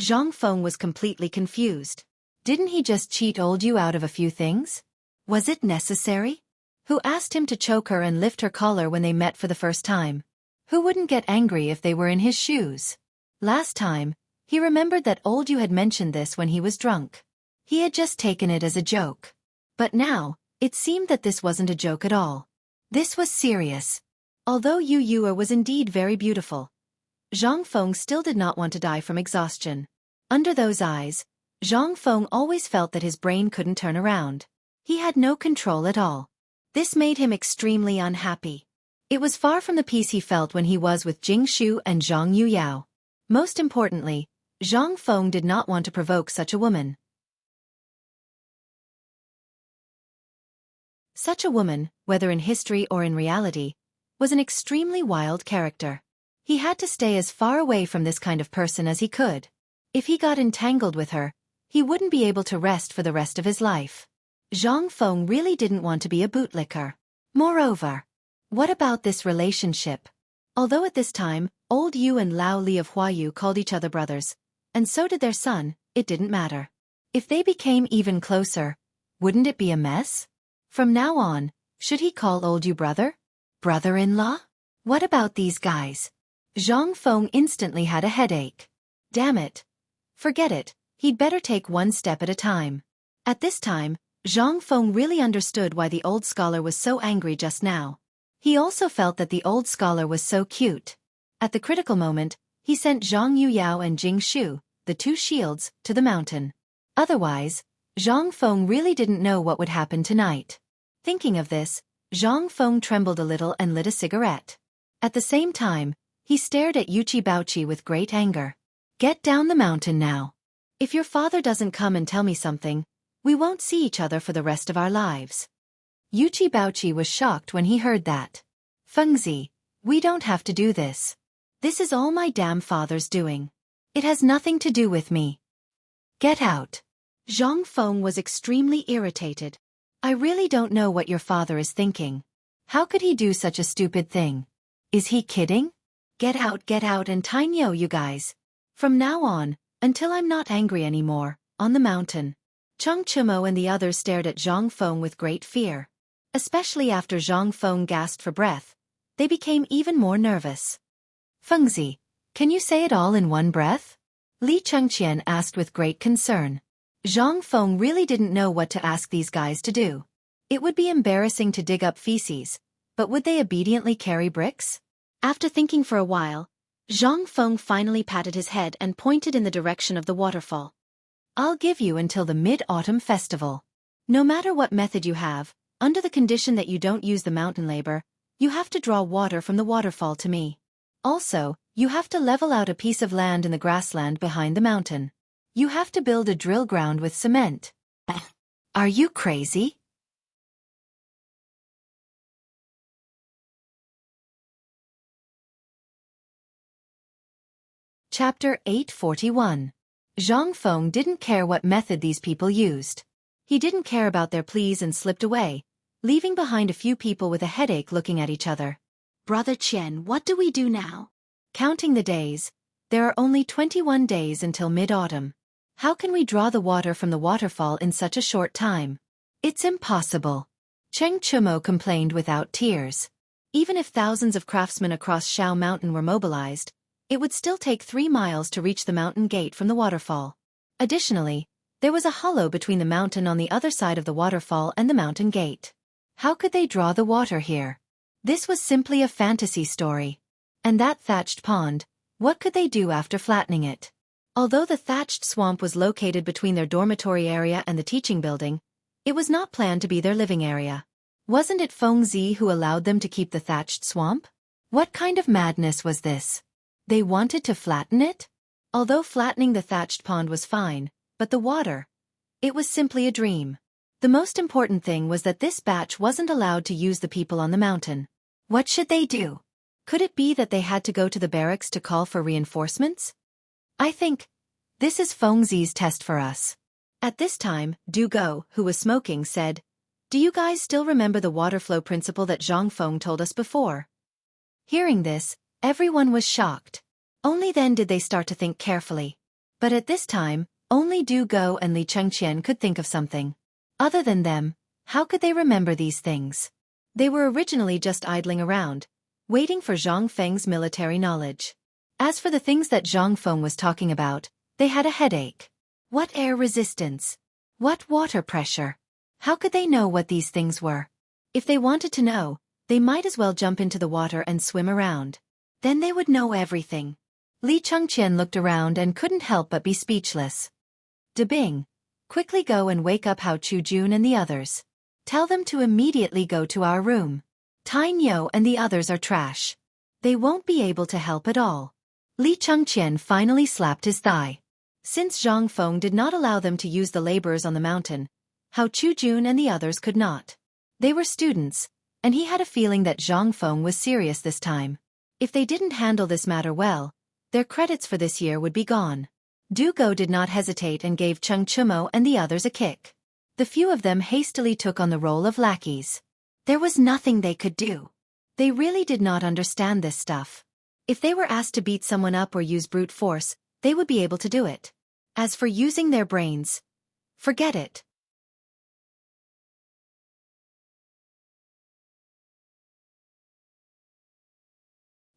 Zhang Feng was completely confused. Didn't he just cheat Old Yu out of a few things? Was it necessary? Who asked him to choke her and lift her collar when they met for the first time? Who wouldn't get angry if they were in his shoes? Last time, he remembered that Old Yu had mentioned this when he was drunk. He had just taken it as a joke. But now, it seemed that this wasn't a joke at all. This was serious. Although Yu was indeed very beautiful, Zhang Feng still did not want to die from exhaustion. Under those eyes, Zhang Feng always felt that his brain couldn't turn around. He had no control at all. This made him extremely unhappy. It was far from the peace he felt when he was with Jing Shu and Zhang Yuyao. Most importantly, Zhang Feng did not want to provoke such a woman. Such a woman, whether in history or in reality, was an extremely wild character. He had to stay as far away from this kind of person as he could. If he got entangled with her, he wouldn't be able to rest for the rest of his life. Zhang Feng really didn't want to be a bootlicker. Moreover, what about this relationship? Although at this time, Old Yu and Lao Li of Huayu called each other brothers, and so did their son, it didn't matter. If they became even closer, wouldn't it be a mess? From now on, should he call Old Yu brother? Brother-in-law? What about these guys? Zhang Feng instantly had a headache. Damn it. Forget it, he'd better take one step at a time. At this time, Zhang Feng really understood why the old scholar was so angry just now. He also felt that the old scholar was so cute. At the critical moment, he sent Zhang Yuyao and Jing Shu, the two shields, to the mountain. Otherwise, Zhang Feng really didn't know what would happen tonight. Thinking of this, Zhang Feng trembled a little and lit a cigarette. At the same time, he stared at Yuchi Baochi with great anger. "Get down the mountain now. If your father doesn't come and tell me something, we won't see each other for the rest of our lives." Yuchi Baochi was shocked when he heard that. "Fengzi, we don't have to do this. This is all my damn father's doing. It has nothing to do with me. Get out." Zhang Feng was extremely irritated. "I really don't know what your father is thinking. How could he do such a stupid thing? Is he kidding? Get out and Tainyo you guys. From now on, until I'm not angry anymore, on the mountain." Cheng Chumo and the others stared at Zhang Feng with great fear. Especially after Zhang Feng gasped for breath, they became even more nervous. "Fengzi, can you say it all in one breath?" Li Chengqian asked with great concern. Zhang Feng really didn't know what to ask these guys to do. It would be embarrassing to dig up feces, but would they obediently carry bricks? After thinking for a while, Zhang Feng finally patted his head and pointed in the direction of the waterfall. "I'll give you until the Mid-Autumn Festival. No matter what method you have, under the condition that you don't use the mountain labor, you have to draw water from the waterfall to me. Also, you have to level out a piece of land in the grassland behind the mountain. You have to build a drill ground with cement." Are you crazy? Chapter 841. Zhang Feng didn't care what method these people used. He didn't care about their pleas and slipped away, leaving behind a few people with a headache looking at each other. "Brother Qian, what do we do now?" Counting the days, there are only 21 days until mid-autumn. How can we draw the water from the waterfall in such a short time? It's impossible. Cheng Chumo complained without tears. Even if thousands of craftsmen across Shao Mountain were mobilized, it would still take 3 miles to reach the mountain gate from the waterfall. Additionally, there was a hollow between the mountain on the other side of the waterfall and the mountain gate. How could they draw the water here? This was simply a fantasy story. And that thatched pond, what could they do after flattening it? Although the thatched swamp was located between their dormitory area and the teaching building, it was not planned to be their living area. Wasn't it Fengzi who allowed them to keep the thatched swamp? What kind of madness was this? They wanted to flatten it? Although flattening the thatched pond was fine, but the water, it was simply a dream. The most important thing was that this batch wasn't allowed to use the people on the mountain. What should they do? Could it be that they had to go to the barracks to call for reinforcements? I think this is Fengzi's test for us. At this time, Du Go, who was smoking, said, "Do you guys still remember the water flow principle that Zhang Feng told us before?" Hearing this, everyone was shocked. Only then did they start to think carefully. But at this time, only Du Go and Li Chengqian could think of something. Other than them, how could they remember these things? They were originally just idling around, waiting for Zhang Feng's military knowledge. As for the things that Zhang Feng was talking about, they had a headache. What air resistance? What water pressure? How could they know what these things were? If they wanted to know, they might as well jump into the water and swim around. Then they would know everything. Li Chengqian looked around and couldn't help but be speechless. Debing, quickly go and wake up Hao Chujun and the others. Tell them to immediately go to our room. Tai Niu and the others are trash. They won't be able to help at all. Li Chengqian finally slapped his thigh. Since Zhang Feng did not allow them to use the laborers on the mountain, Hao Chujun and the others could not. They were students, and he had a feeling that Zhang Feng was serious this time. If they didn't handle this matter well, their credits for this year would be gone. Du Go did not hesitate and gave Cheng Chumo and the others a kick. The few of them hastily took on the role of lackeys. There was nothing they could do. They really did not understand this stuff. If they were asked to beat someone up or use brute force, they would be able to do it. As for using their brains, forget it.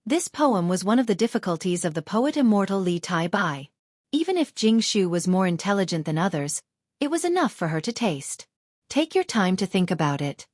This poem was one of the difficulties of the poet immortal Li Tai Bai. Even if Jing Shu was more intelligent than others, it was enough for her to taste. Take your time to think about it.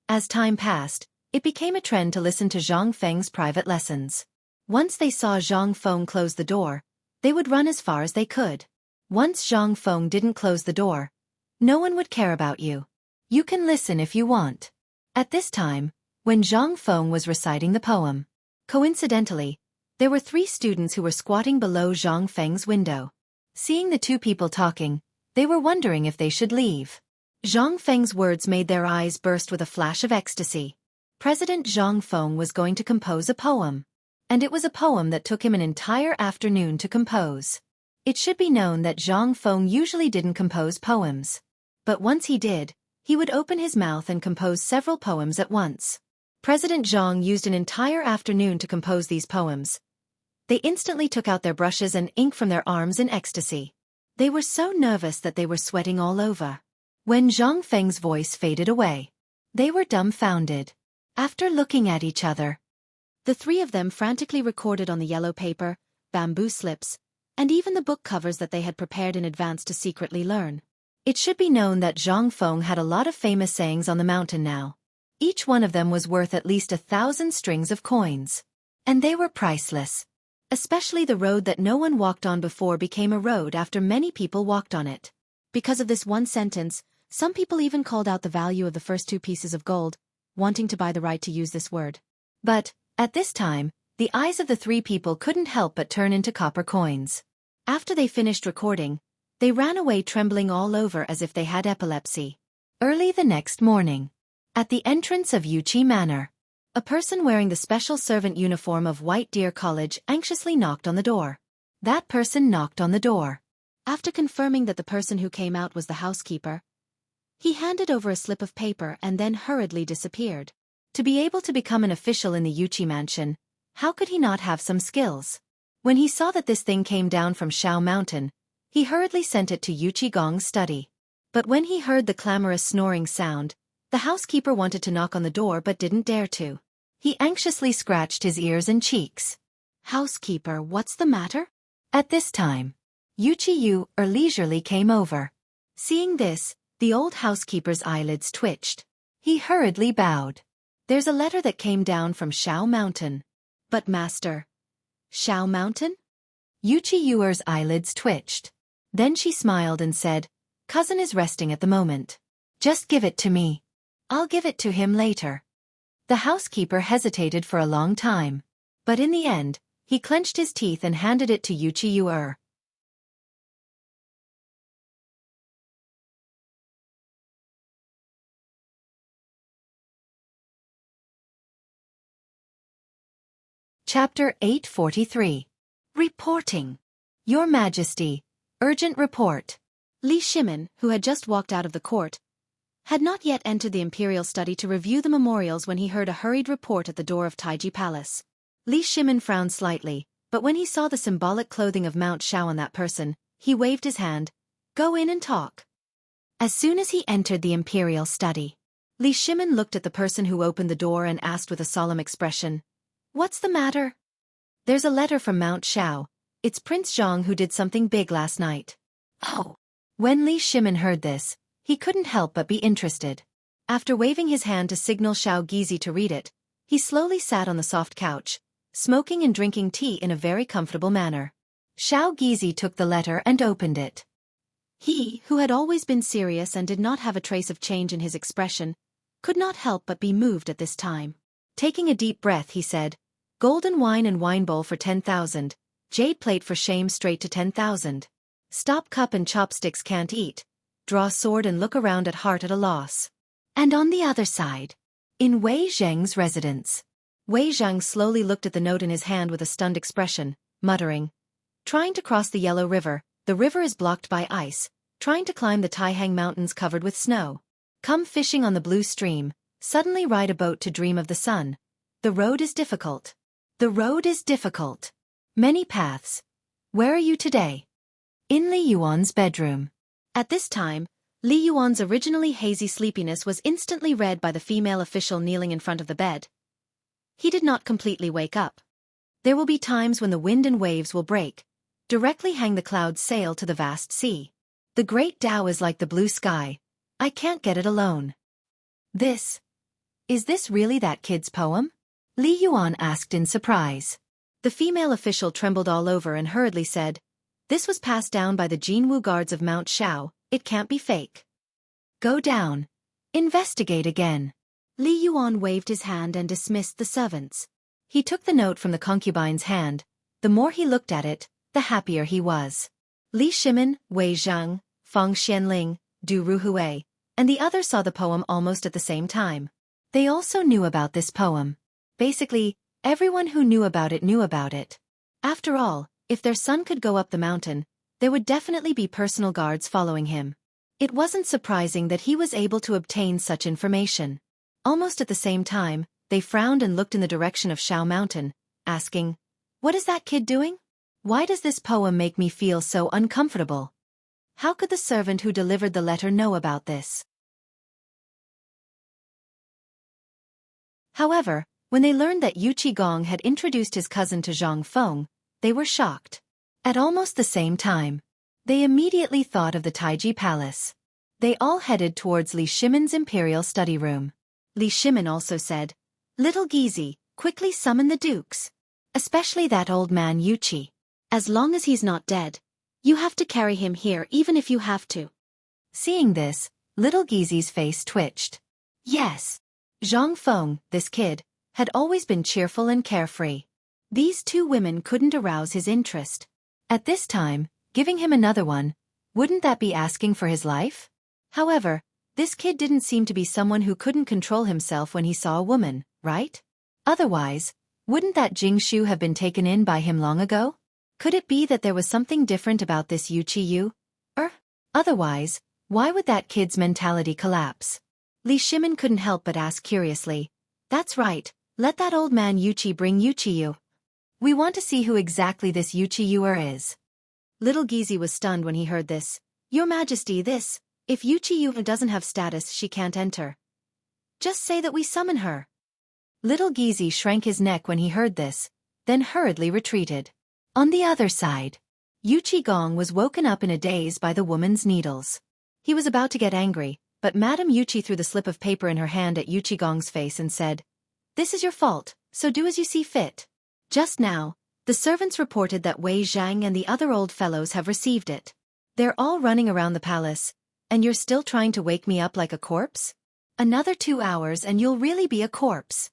As time passed, it became a trend to listen to Zhang Feng's private lessons. Once they saw Zhang Feng close the door, they would run as far as they could. Once Zhang Feng didn't close the door, no one would care about you. You can listen if you want. At this time, when Zhang Feng was reciting the poem, coincidentally, there were 3 students who were squatting below Zhang Feng's window. Seeing the 2 people talking, they were wondering if they should leave. Zhang Feng's words made their eyes burst with a flash of ecstasy. President Zhang Feng was going to compose a poem. And it was a poem that took him an entire afternoon to compose. It should be known that Zhang Feng usually didn't compose poems. But once he did, he would open his mouth and compose several poems at once. President Zhang used an entire afternoon to compose these poems. They instantly took out their brushes and ink from their arms in ecstasy. They were so nervous that they were sweating all over. When Zhang Feng's voice faded away, they were dumbfounded. After looking at each other, the 3 of them frantically recorded on the yellow paper, bamboo slips, and even the book covers that they had prepared in advance to secretly learn. It should be known that Zhang Feng had a lot of famous sayings on the mountain now. Each one of them was worth at least 1,000 strings of coins. And they were priceless. Especially the road that no one walked on before became a road after many people walked on it. Because of this one sentence, some people even called out the value of the first 2 pieces of gold, wanting to buy the right to use this word. But, at this time, the eyes of the 3 people couldn't help but turn into copper coins. After they finished recording, they ran away trembling all over as if they had epilepsy. Early the next morning, at the entrance of Yuqi Manor, a person wearing the special servant uniform of White Deer College anxiously knocked on the door. That person knocked on the door. After confirming that the person who came out was the housekeeper, he handed over a slip of paper and then hurriedly disappeared. To be able to become an official in the Yuqi mansion, how could he not have some skills? When he saw that this thing came down from Shao Mountain, he hurriedly sent it to Yuqi Gong's study. But when he heard the clamorous snoring sound, the housekeeper wanted to knock on the door but didn't dare to. He anxiously scratched his ears and cheeks. "Housekeeper, what's the matter?" At this time, Yuqi Yu leisurely came over. Seeing this, the old housekeeper's eyelids twitched. He hurriedly bowed. "There's a letter that came down from Shao Mountain." "But master, Shao Mountain?" Yuqi Yuer's eyelids twitched. Then she smiled and said, "Cousin is resting at the moment. Just give it to me. I'll give it to him later." The housekeeper hesitated for a long time. But in the end, he clenched his teeth and handed it to Yuchi. Chapter 843. Reporting. Your Majesty. Urgent report. Li Shimin, who had just walked out of the court, had not yet entered the imperial study to review the memorials when he heard a hurried report at the door of Taiji Palace. Li Shimin frowned slightly, but when he saw the symbolic clothing of Mount Shao on that person, he waved his hand. Go in and talk. As soon as he entered the imperial study, Li Shimin looked at the person who opened the door and asked with a solemn expression, What's the matter? There's a letter from Mount Shao. It's Prince Zhang who did something big last night. Oh. When Li Shimin heard this, he couldn't help but be interested. After waving his hand to signal Shao Gizi to read it, he slowly sat on the soft couch, smoking and drinking tea in a very comfortable manner. Shao Gizi took the letter and opened it. He, who had always been serious and did not have a trace of change in his expression, could not help but be moved at this time. Taking a deep breath, he said, Golden wine and wine bowl for 10,000, jade plate for shame straight to 10,000. Stop cup and chopsticks can't eat, draw sword and look around at heart at a loss. And on the other side, in Wei Zheng's residence. Wei Zheng slowly looked at the note in his hand with a stunned expression, muttering, Trying to cross the Yellow River, the river is blocked by ice, trying to climb the Taihang Mountains covered with snow. Come fishing on the blue stream, suddenly ride a boat to dream of the sun. The road is difficult. The road is difficult. Many paths. Where are you today? In Li Yuan's bedroom. At this time, Li Yuan's originally hazy sleepiness was instantly read by the female official kneeling in front of the bed. He did not completely wake up. There will be times when the wind and waves will break. Directly hang the clouds sail to the vast sea. The great Tao is like the blue sky. I can't get it alone. Is this really that kid's poem? Li Yuan asked in surprise. The female official trembled all over and hurriedly said, This was passed down by the Jinwu guards of Mount Shao, it can't be fake. Go down. Investigate again. Li Yuan waved his hand and dismissed the servants. He took the note from the concubine's hand. The more he looked at it, the happier he was. Li Shimin, Wei Zheng, Feng Xianling, Du Ruhui, and the others saw the poem almost at the same time. They also knew about this poem. Basically, everyone who knew about it knew about it. After all, if their son could go up the mountain, there would definitely be personal guards following him. It wasn't surprising that he was able to obtain such information. Almost at the same time, they frowned and looked in the direction of Shao Mountain, asking, What is that kid doing? Why does this poem make me feel so uncomfortable? How could the servant who delivered the letter know about this? However, when they learned that Yu Qigong had introduced his cousin to Zhang Feng, they were shocked. At almost the same time, they immediately thought of the Taiji Palace. They all headed towards Li Shimin's imperial study room. Li Shimin also said, Little Gizi, quickly summon the dukes. Especially that old man Yuchi. As long as he's not dead, you have to carry him here even if you have to. Seeing this, little Gizi's face twitched. Yes. Zhang Feng, this kid, had always been cheerful and carefree. These two women couldn't arouse his interest. At this time, giving him another one, wouldn't that be asking for his life? However, this kid didn't seem to be someone who couldn't control himself when he saw a woman, right? Otherwise, wouldn't that Jingshu have been taken in by him long ago? Could it be that there was something different about this Yu? Otherwise, why would that kid's mentality collapse? Li Shimin couldn't help but ask curiously. That's right, let that old man Yuchi bring Yuchi. We want to see who exactly this Yuchi is. Little Gizi was stunned when he heard this. Your Majesty, if Yuchi doesn't have status, she can't enter. Just say that we summon her. Little Gizi shrank his neck when he heard this, then hurriedly retreated. On the other side, Yu Qigong was woken up in a daze by the woman's needles. He was about to get angry, but Madame Yuchi threw the slip of paper in her hand at Yu Qigong's face and said, This is your fault, so do as you see fit. Just now, the servants reported that Wei Zhang and the other old fellows have received it. They're all running around the palace, and you're still trying to wake me up like a corpse? Another 2 hours and you'll really be a corpse.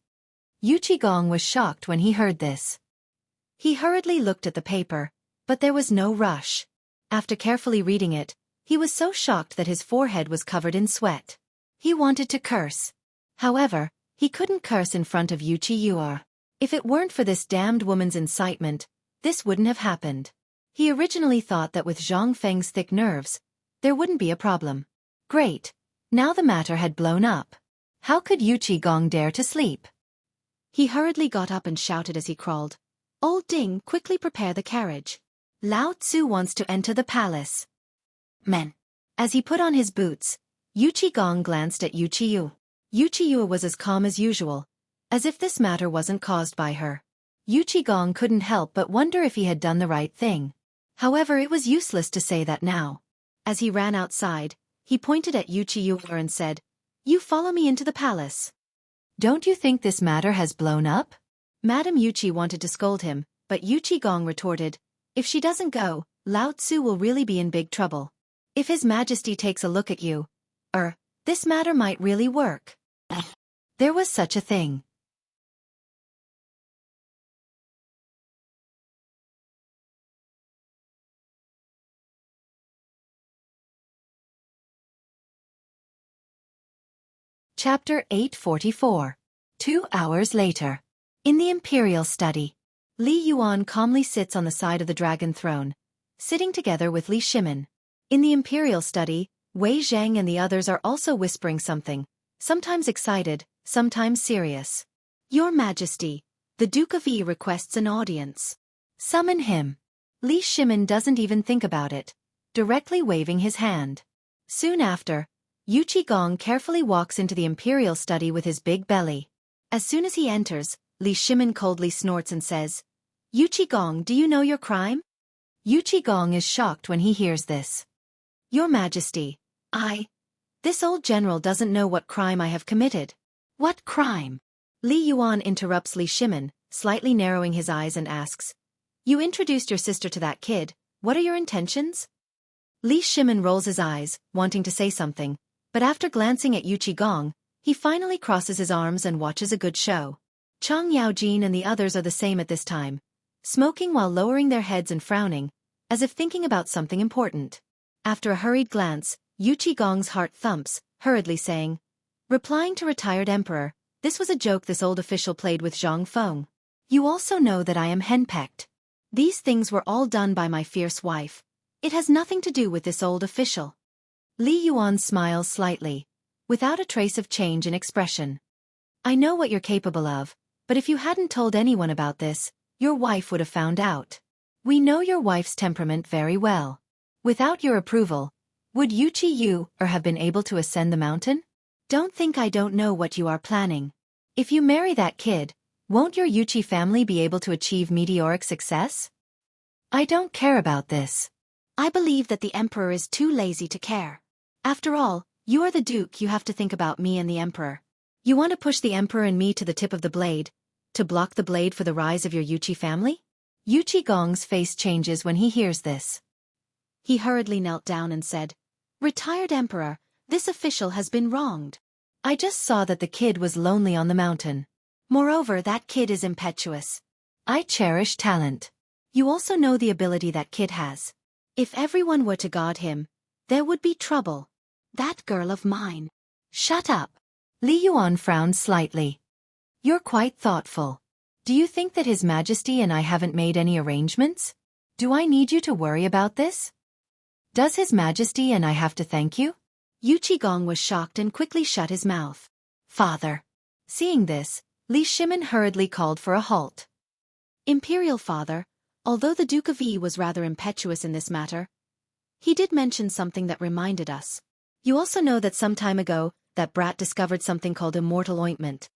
Yu Qigong was shocked when he heard this. He hurriedly looked at the paper, but there was no rush. After carefully reading it, he was so shocked that his forehead was covered in sweat. He wanted to curse. However, he couldn't curse in front of Yu Qiyue. If it weren't for this damned woman's incitement, this wouldn't have happened. He originally thought that with Zhang Feng's thick nerves, there wouldn't be a problem. Great. Now the matter had blown up. How could Yu Qigong dare to sleep? He hurriedly got up and shouted as he crawled. Old Ding, quickly prepare the carriage. Lao Tzu wants to enter the palace. Men. As he put on his boots, Yu Qigong glanced at Yu Qiyue. Yu Qiyue was as calm as usual, as if this matter wasn't caused by her. Yu Qigong couldn't help but wonder if he had done the right thing. However, it was useless to say that now. As he ran outside, he pointed at Yu Qiyue and said, You follow me into the palace. Don't you think this matter has blown up? Madame Yu Qi wanted to scold him, but Yu Qigong retorted, If she doesn't go, Lao Tzu will really be in big trouble. If His Majesty takes a look at you, this matter might really work. There was such a thing. Chapter 844. 2 hours later. In the Imperial Study. Li Yuan calmly sits on the side of the dragon throne, sitting together with Li Shimin. In the Imperial Study, Wei Zhang and the others are also whispering something, sometimes excited, sometimes serious. Your Majesty, the Duke of Yi requests an audience. Summon him. Li Shimin doesn't even think about it, directly waving his hand. Soon after, Yu Qigong carefully walks into the Imperial Study with his big belly. As soon as he enters, Li Shimin coldly snorts and says, Yu Qigong, do you know your crime? Yu Qigong is shocked when he hears this. Your Majesty, this old general doesn't know what crime I have committed. What crime? Li Yuan interrupts Li Shimin, slightly narrowing his eyes and asks, You introduced your sister to that kid, what are your intentions? Li Shimin rolls his eyes, wanting to say something, but after glancing at Yu Qigong, he finally crosses his arms and watches a good show. Chang Yaojin and the others are the same at this time, smoking while lowering their heads and frowning, as if thinking about something important. After a hurried glance, Yu Qigong's heart thumps, hurriedly saying, Replying to retired emperor, this was a joke this old official played with Zhang Feng. You also know that I am henpecked. These things were all done by my fierce wife. It has nothing to do with this old official. Li Yuan smiles slightly, without a trace of change in expression. I know what you're capable of, but if you hadn't told anyone about this, your wife would have found out. We know your wife's temperament very well. Without your approval, would Yu Qiyue have been able to ascend the mountain? Don't think I don't know what you are planning. If you marry that kid, won't your Yu Qi family be able to achieve meteoric success? I don't care about this. I believe that the emperor is too lazy to care. After all, you are the duke, you have to think about me and the emperor. You want to push the emperor and me to the tip of the blade, to block the blade for the rise of your Yu Qi family? Yu Qigong's face changes when he hears this. He hurriedly knelt down and said, Retired emperor, this official has been wronged. I just saw that the kid was lonely on the mountain. Moreover, that kid is impetuous. I cherish talent. You also know the ability that kid has. If everyone were to guard him, there would be trouble. That girl of mine. Shut up. Li Yuan frowned slightly. You're quite thoughtful. Do you think that His Majesty and I haven't made any arrangements? Do I need you to worry about this? Does His Majesty and I have to thank you? Yu Qigong was shocked and quickly shut his mouth. Father. Seeing this, Li Shimin hurriedly called for a halt. Imperial father, although the Duke of Yi was rather impetuous in this matter, he did mention something that reminded us. You also know that some time ago, that brat discovered something called immortal ointment.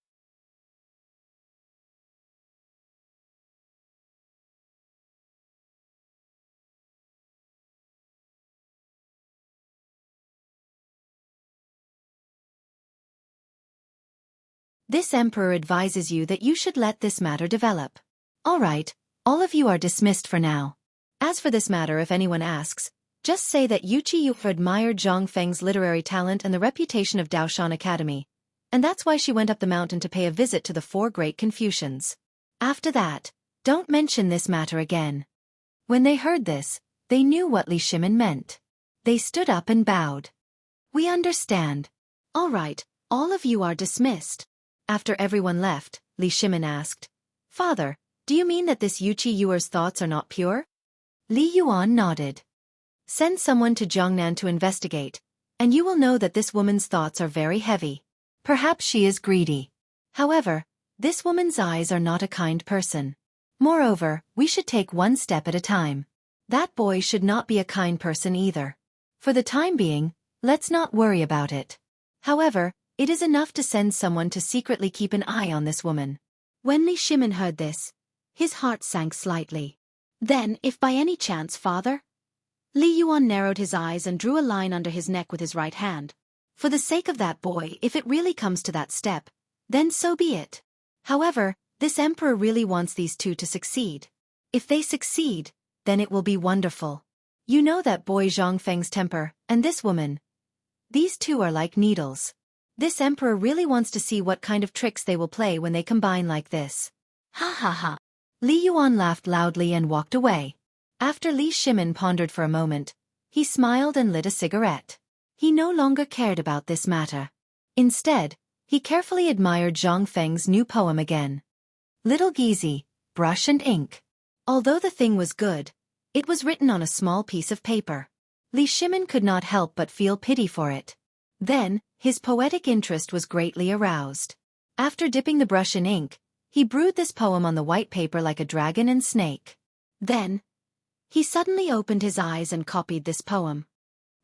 This emperor advises you that you should let this matter develop. All right, all of you are dismissed for now. As for this matter, if anyone asks, just say that Yu Qiyue admired Zhang Feng's literary talent and the reputation of Daoshan Academy, and that's why she went up the mountain to pay a visit to the 4 great Confucians. After that, don't mention this matter again. When they heard this, they knew what Li Shimin meant. They stood up and bowed. We understand. All right, all of you are dismissed. After everyone left, Li Shimin asked, Father, do you mean that this Yuchi Yuer's thoughts are not pure? Li Yuan nodded. Send someone to Jiangnan to investigate, and you will know that this woman's thoughts are very heavy. Perhaps she is greedy. However, this woman's eyes are not a kind person. Moreover, we should take one step at a time. That boy should not be a kind person either. For the time being, let's not worry about it. However, it is enough to send someone to secretly keep an eye on this woman. When Li Shimin heard this, his heart sank slightly. Then, if by any chance, Father? Li Yuan narrowed his eyes and drew a line under his neck with his right hand. For the sake of that boy, if it really comes to that step, then so be it. However, this emperor really wants these 2 to succeed. If they succeed, then it will be wonderful. You know that boy Zhang Feng's temper, and this woman. These 2 are like needles. This emperor really wants to see what kind of tricks they will play when they combine like this. Ha ha ha. Li Yuan laughed loudly and walked away. After Li Shimin pondered for a moment, he smiled and lit a cigarette. He no longer cared about this matter. Instead, he carefully admired Zhang Feng's new poem again. Little Geezy, Brush and Ink. Although the thing was good, it was written on a small piece of paper. Li Shimin could not help but feel pity for it. Then, his poetic interest was greatly aroused. After dipping the brush in ink, he brewed this poem on the white paper like a dragon and snake. Then, he suddenly opened his eyes and copied this poem.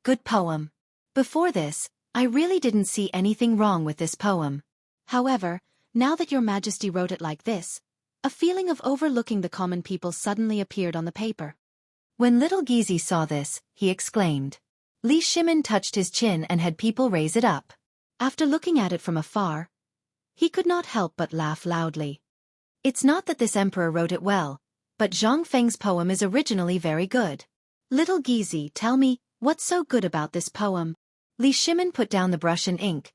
Good poem. Before this, I really didn't see anything wrong with this poem. However, now that Your Majesty wrote it like this, a feeling of overlooking the common people suddenly appeared on the paper. When little Geezy saw this, he exclaimed. Li Shimin touched his chin and had people raise it up. After looking at it from afar, he could not help but laugh loudly. It's not that this emperor wrote it well, but Zhang Feng's poem is originally very good. Little Geezy, tell me, what's so good about this poem? Li Shimin put down the brush and ink,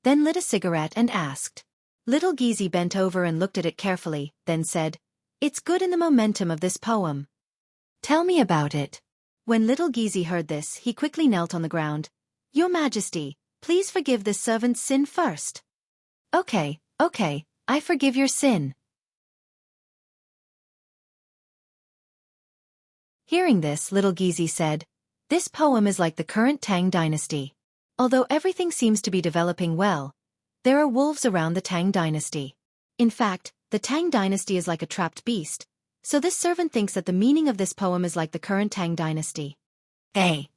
then lit a cigarette and asked. Little Geezy bent over and looked at it carefully, then said, It's good in the momentum of this poem. Tell me about it. When little Geezy heard this, he quickly knelt on the ground. Your Majesty, please forgive this servant's sin first. Okay, I forgive your sin. Hearing this, little Geezy said, This poem is like the current Tang dynasty. Although everything seems to be developing well, there are wolves around the Tang dynasty. In fact, the Tang dynasty is like a trapped beast, so this servant thinks that the meaning of this poem is like the current Tang dynasty. Hey,